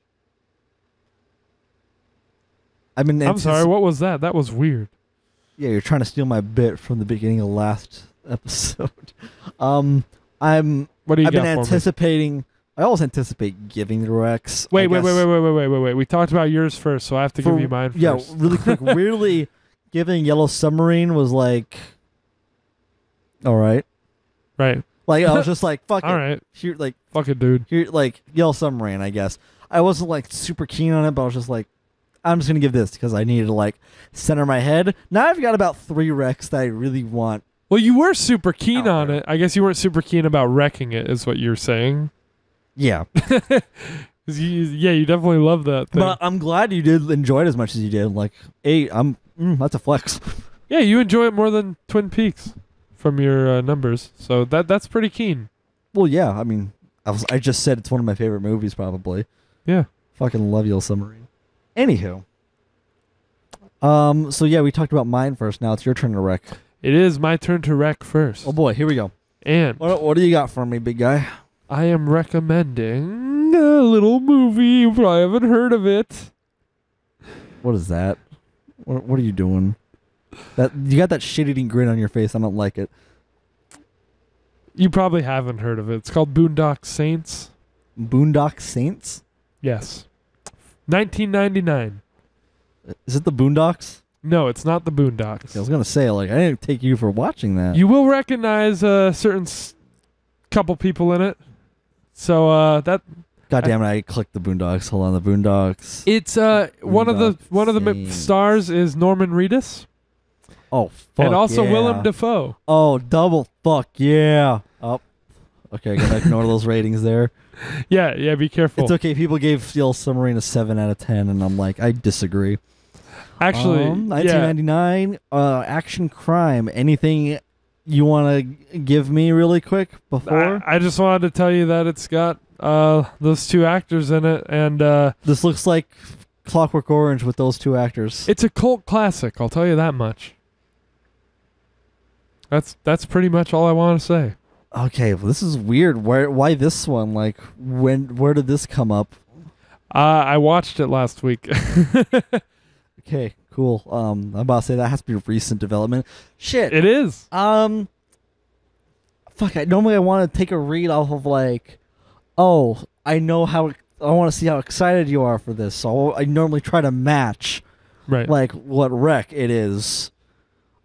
I'm sorry, what was that? That was weird. Yeah, you're trying to steal my bit from the beginning of last episode. What do you I've been got anticipating. For me? I always anticipate giving the Rex. Wait. We talked about yours first, so I have to give you mine first. Yeah, really quick. Weirdly, giving Yellow Submarine was all right. Right. I was just fuck it. All right. Here, fuck it, dude. Here, Yellow Submarine, I guess. I wasn't super keen on it, but I was just I'm just gonna give this because I needed to center my head. Now I've got about 3 Rex that I really want. Well, you were super keen on it. I guess you weren't super keen about wrecking it, is what you're saying. Yeah. You definitely love that thing. But I'm glad you did enjoy it as much as you did. That's a flex. Yeah, you enjoy it more than Twin Peaks from your numbers. So that's pretty keen. Well, yeah. I mean, I just said it's one of my favorite movies, probably. Yeah. Fucking love Yellow Submarine. Anywho. So yeah, we talked about mine first. Now it's your turn to wreck. It is my turn to wreck first. Oh boy, here we go. And what do you got for me, big guy? I am recommending a little movie. You probably haven't heard of it. What is that? What are you doing? You got that shit-eating grin on your face. I don't like it. You probably haven't heard of it. It's called Boondock Saints. Boondock Saints? Yes. 1999. Is it the Boondocks? No, it's not the Boondocks. I was gonna say, I didn't take you for watching that. You will recognize a certain couple people in it. So that. God damn it! I clicked the Boondocks. Hold on, the Boondocks. It's one of the stars is Norman Reedus. Oh fuck! And also yeah. Willem Dafoe. Oh, double fuck yeah! Oh, okay. I gotta ignore those ratings there. Yeah. Be careful. It's okay. People gave Yellow Submarine a 7 out of 10, and I'm I disagree. Actually, 1999, action crime. Anything you want to give me really quick before? I just wanted to tell you that it's got those 2 actors in it, and this looks like Clockwork Orange with those 2 actors. It's a cult classic. I'll tell you that much. That's pretty much all I want to say. Okay, well, this is weird. Why this one? Like, where did this come up? I watched it last week. Okay, cool. I'm about to say that has to be a recent development. Shit. It is. Fuck. Normally I want to take a read off of like, oh, I know how. I want to see how excited you are for this. So I normally try to match, Right. like what rec it is.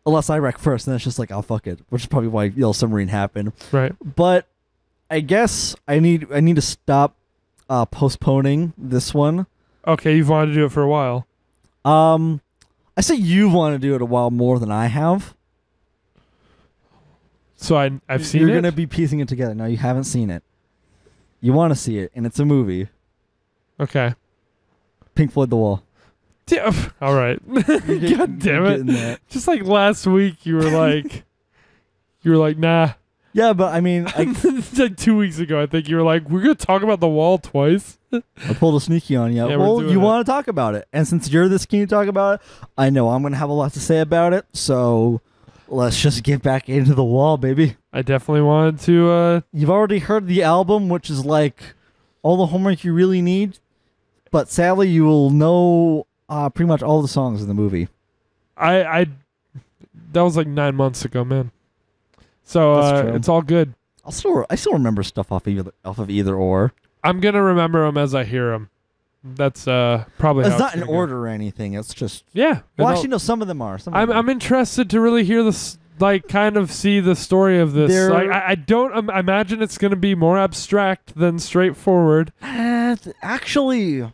Unless I wreck first, and then it's just like, oh, fuck it. Which is probably why Yellow Submarine happened. Right. But I guess I need to stop postponing this one. Okay, you've wanted to do it for a while. I say you want to do it a while more than I have. So I've seen You're it. going to be piecing it together. No, you haven't seen it. You want to see it, and it's a movie. Okay. Pink Floyd The Wall. All right. God damn it. Just like last week, you were like, nah. Yeah, but I mean, Like 2 weeks ago, I think you were like, we're going to talk about The Wall twice. I pulled a sneaky on you. Yeah, well, you want to talk about it. And since you're this keen to talk about it, I know I'm going to have a lot to say about it. So let's just get back into The Wall, baby. I definitely wanted to. You've already heard the album, which is like all the homework you really need. But sadly, you will know pretty much all the songs in the movie. That was like 9 months ago, man. So it's all good. I still remember stuff off of either or. I'm gonna remember them as I hear them. That's probably. It's how not in gonna go. order or anything. It's just Yeah. Well, actually, no. Some of them are. I'm interested to really hear this, like, kind of see the story of this. Like, I don't imagine it's gonna be more abstract than straightforward. Actually, I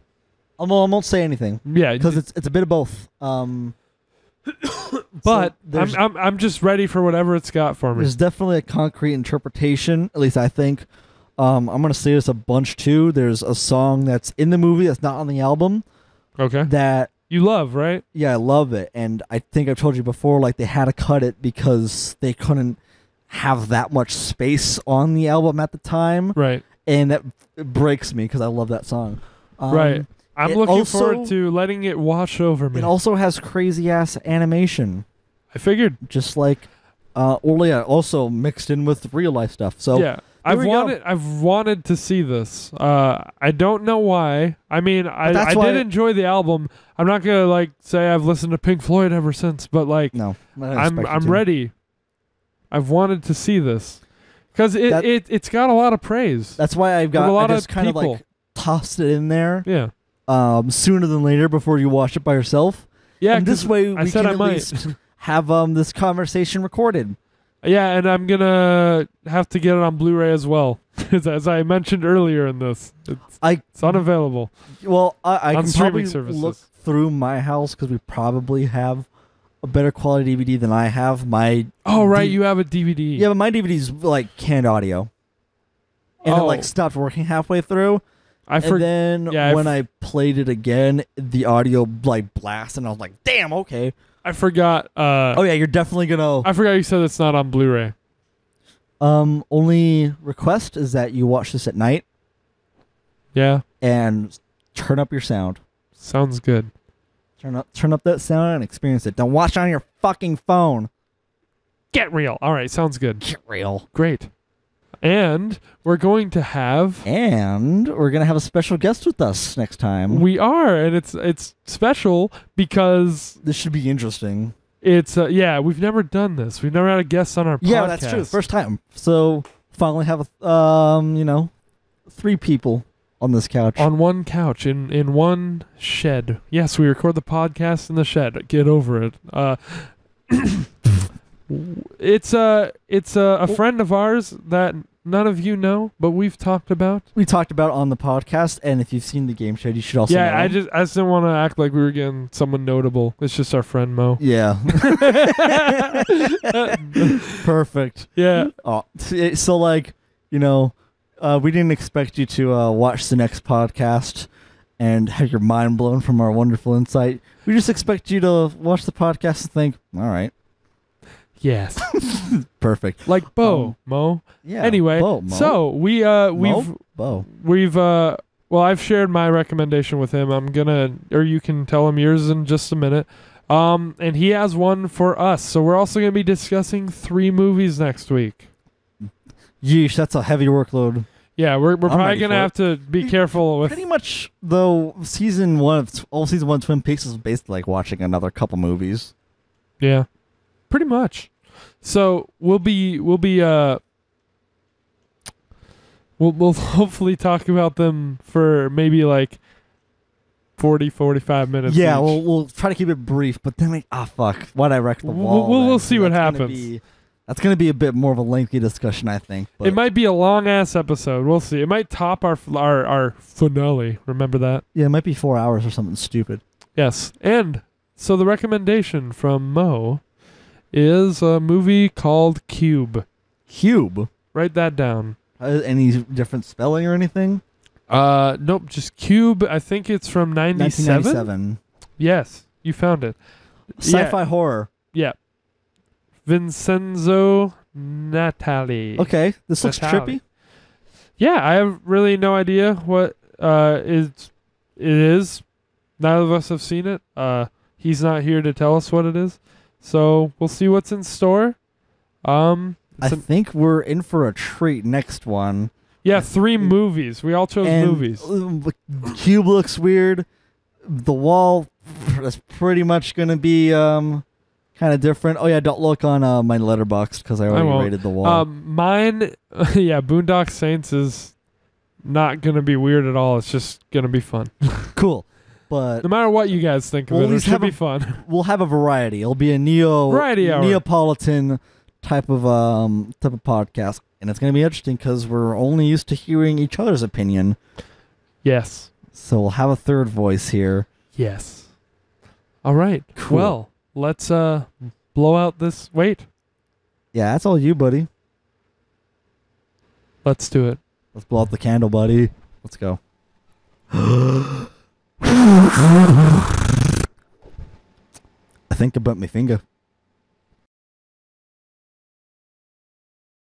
won't say anything. Yeah, because it's a bit of both. But so I'm just ready for whatever it's got for me. There's definitely a concrete interpretation. At least I think. I'm gonna say this a bunch too. There's a song that's in the movie that's not on the album. Okay. That you love, right? Yeah, I love it, and I think I've told you before. Like they had to cut it because they couldn't have that much space on the album at the time. Right. And that breaks me because I love that song. Right. I'm looking forward to letting it wash over me. It also has crazy ass animation. I figured. Just like, also mixed in with real life stuff. So yeah, I've wanted to see this. I don't know why. I mean, I did enjoy the album. I'm not gonna like say I've listened to Pink Floyd ever since, but like, no, I'm ready. I've wanted to see this because it's got a lot of praise. That's why I just kind of like tossed it in there. Yeah. Sooner than later before you watch it by yourself. Yeah, and this way we can at might. least have this conversation recorded. Yeah, and I'm gonna have to get it on Blu-ray as well, as I mentioned earlier in this. It's unavailable. Well, I can probably services. look through my house because we probably have a better quality DVD than I have. You have a DVD. Yeah, but my DVD's like canned audio, and it like stopped working halfway through. Then when I played it again, the audio like blasted, and I was like, "Damn, okay." I forgot. You're definitely gonna. I forgot you said it's not on Blu-ray. Only request is that you watch this at night. Yeah. And turn up your sound. Sounds good. Turn up that sound and experience it. Don't watch it on your fucking phone. Get real. All right, sounds good. Get real. Great. And we're going to have a special guest with us next time. We are, and it's special because this should be interesting. It's we've never done this. We've never had a guest on our podcast. Yeah, that's true. First time. So finally have 3 people on this couch. On one couch in one shed. Yes, we record the podcast in the shed. Get over it. It's a friend of ours that none of you know, but we've talked about. We talked about on the podcast, and if you've seen the game shed, you should also know. I just didn't want to act like we were getting someone notable. It's just our friend Mo. Yeah. Perfect. Yeah. Oh, so we didn't expect you to watch the next podcast and have your mind blown from our wonderful insight. We just expect you to watch the podcast and think, all right. Yes. Perfect. Like Bo, Mo. Yeah. Anyway, Bo, Mo. so I've shared my recommendation with him. You can tell him yours in just a minute. And he has one for us. So we're also going to be discussing 3 movies next week. Yeesh, that's a heavy workload. Yeah, we're probably ready gonna for have to be careful with. Pretty much, though, season one of Twin Peaks is basically like watching another couple movies. Yeah, pretty much. So we'll hopefully talk about them for maybe like 40-45 minutes. Yeah, each. we'll try to keep it brief, but then fuck, why'd I wreck the wall? We'll see what happens. That's gonna be a bit more of a lengthy discussion, I think. But It might be a long ass episode. We'll see. It might top our finale. Remember that? yeah, it might be 4 hours or something stupid. Yes. And so the recommendation from Mo is a movie called Cube. Cube. Write that down. Any different spelling or anything? Nope, just Cube. I think it's from 97. 1997. Yes, you found it. Sci-fi horror. Yeah. Vincenzo Natali. Okay, this looks Natali. trippy. Yeah, I have really no idea what it is. None of us have seen it. He's not here to tell us what it is. So we'll see what's in store. I think we're in for a treat next one. Yeah, 3 movies. We all chose movies. Cube looks weird. The wall is pretty much going to be kind of different. Oh, yeah, don't look on my letterbox because I already rated the wall. Mine, Boondock Saints is not going to be weird at all. It's just going to be fun. Cool. But no matter what you guys think of it should be fun. We'll have a variety. It'll be a Variety hour. Neapolitan type of podcast. And it's going to be interesting because we're only used to hearing each other's opinion. Yes. So we'll have a third voice here. Yes. All right. Cool. Well, let's blow out this. Wait. Yeah, that's all you, buddy. Let's do it. Let's blow out the candle, buddy. Let's go. I think I burnt my finger.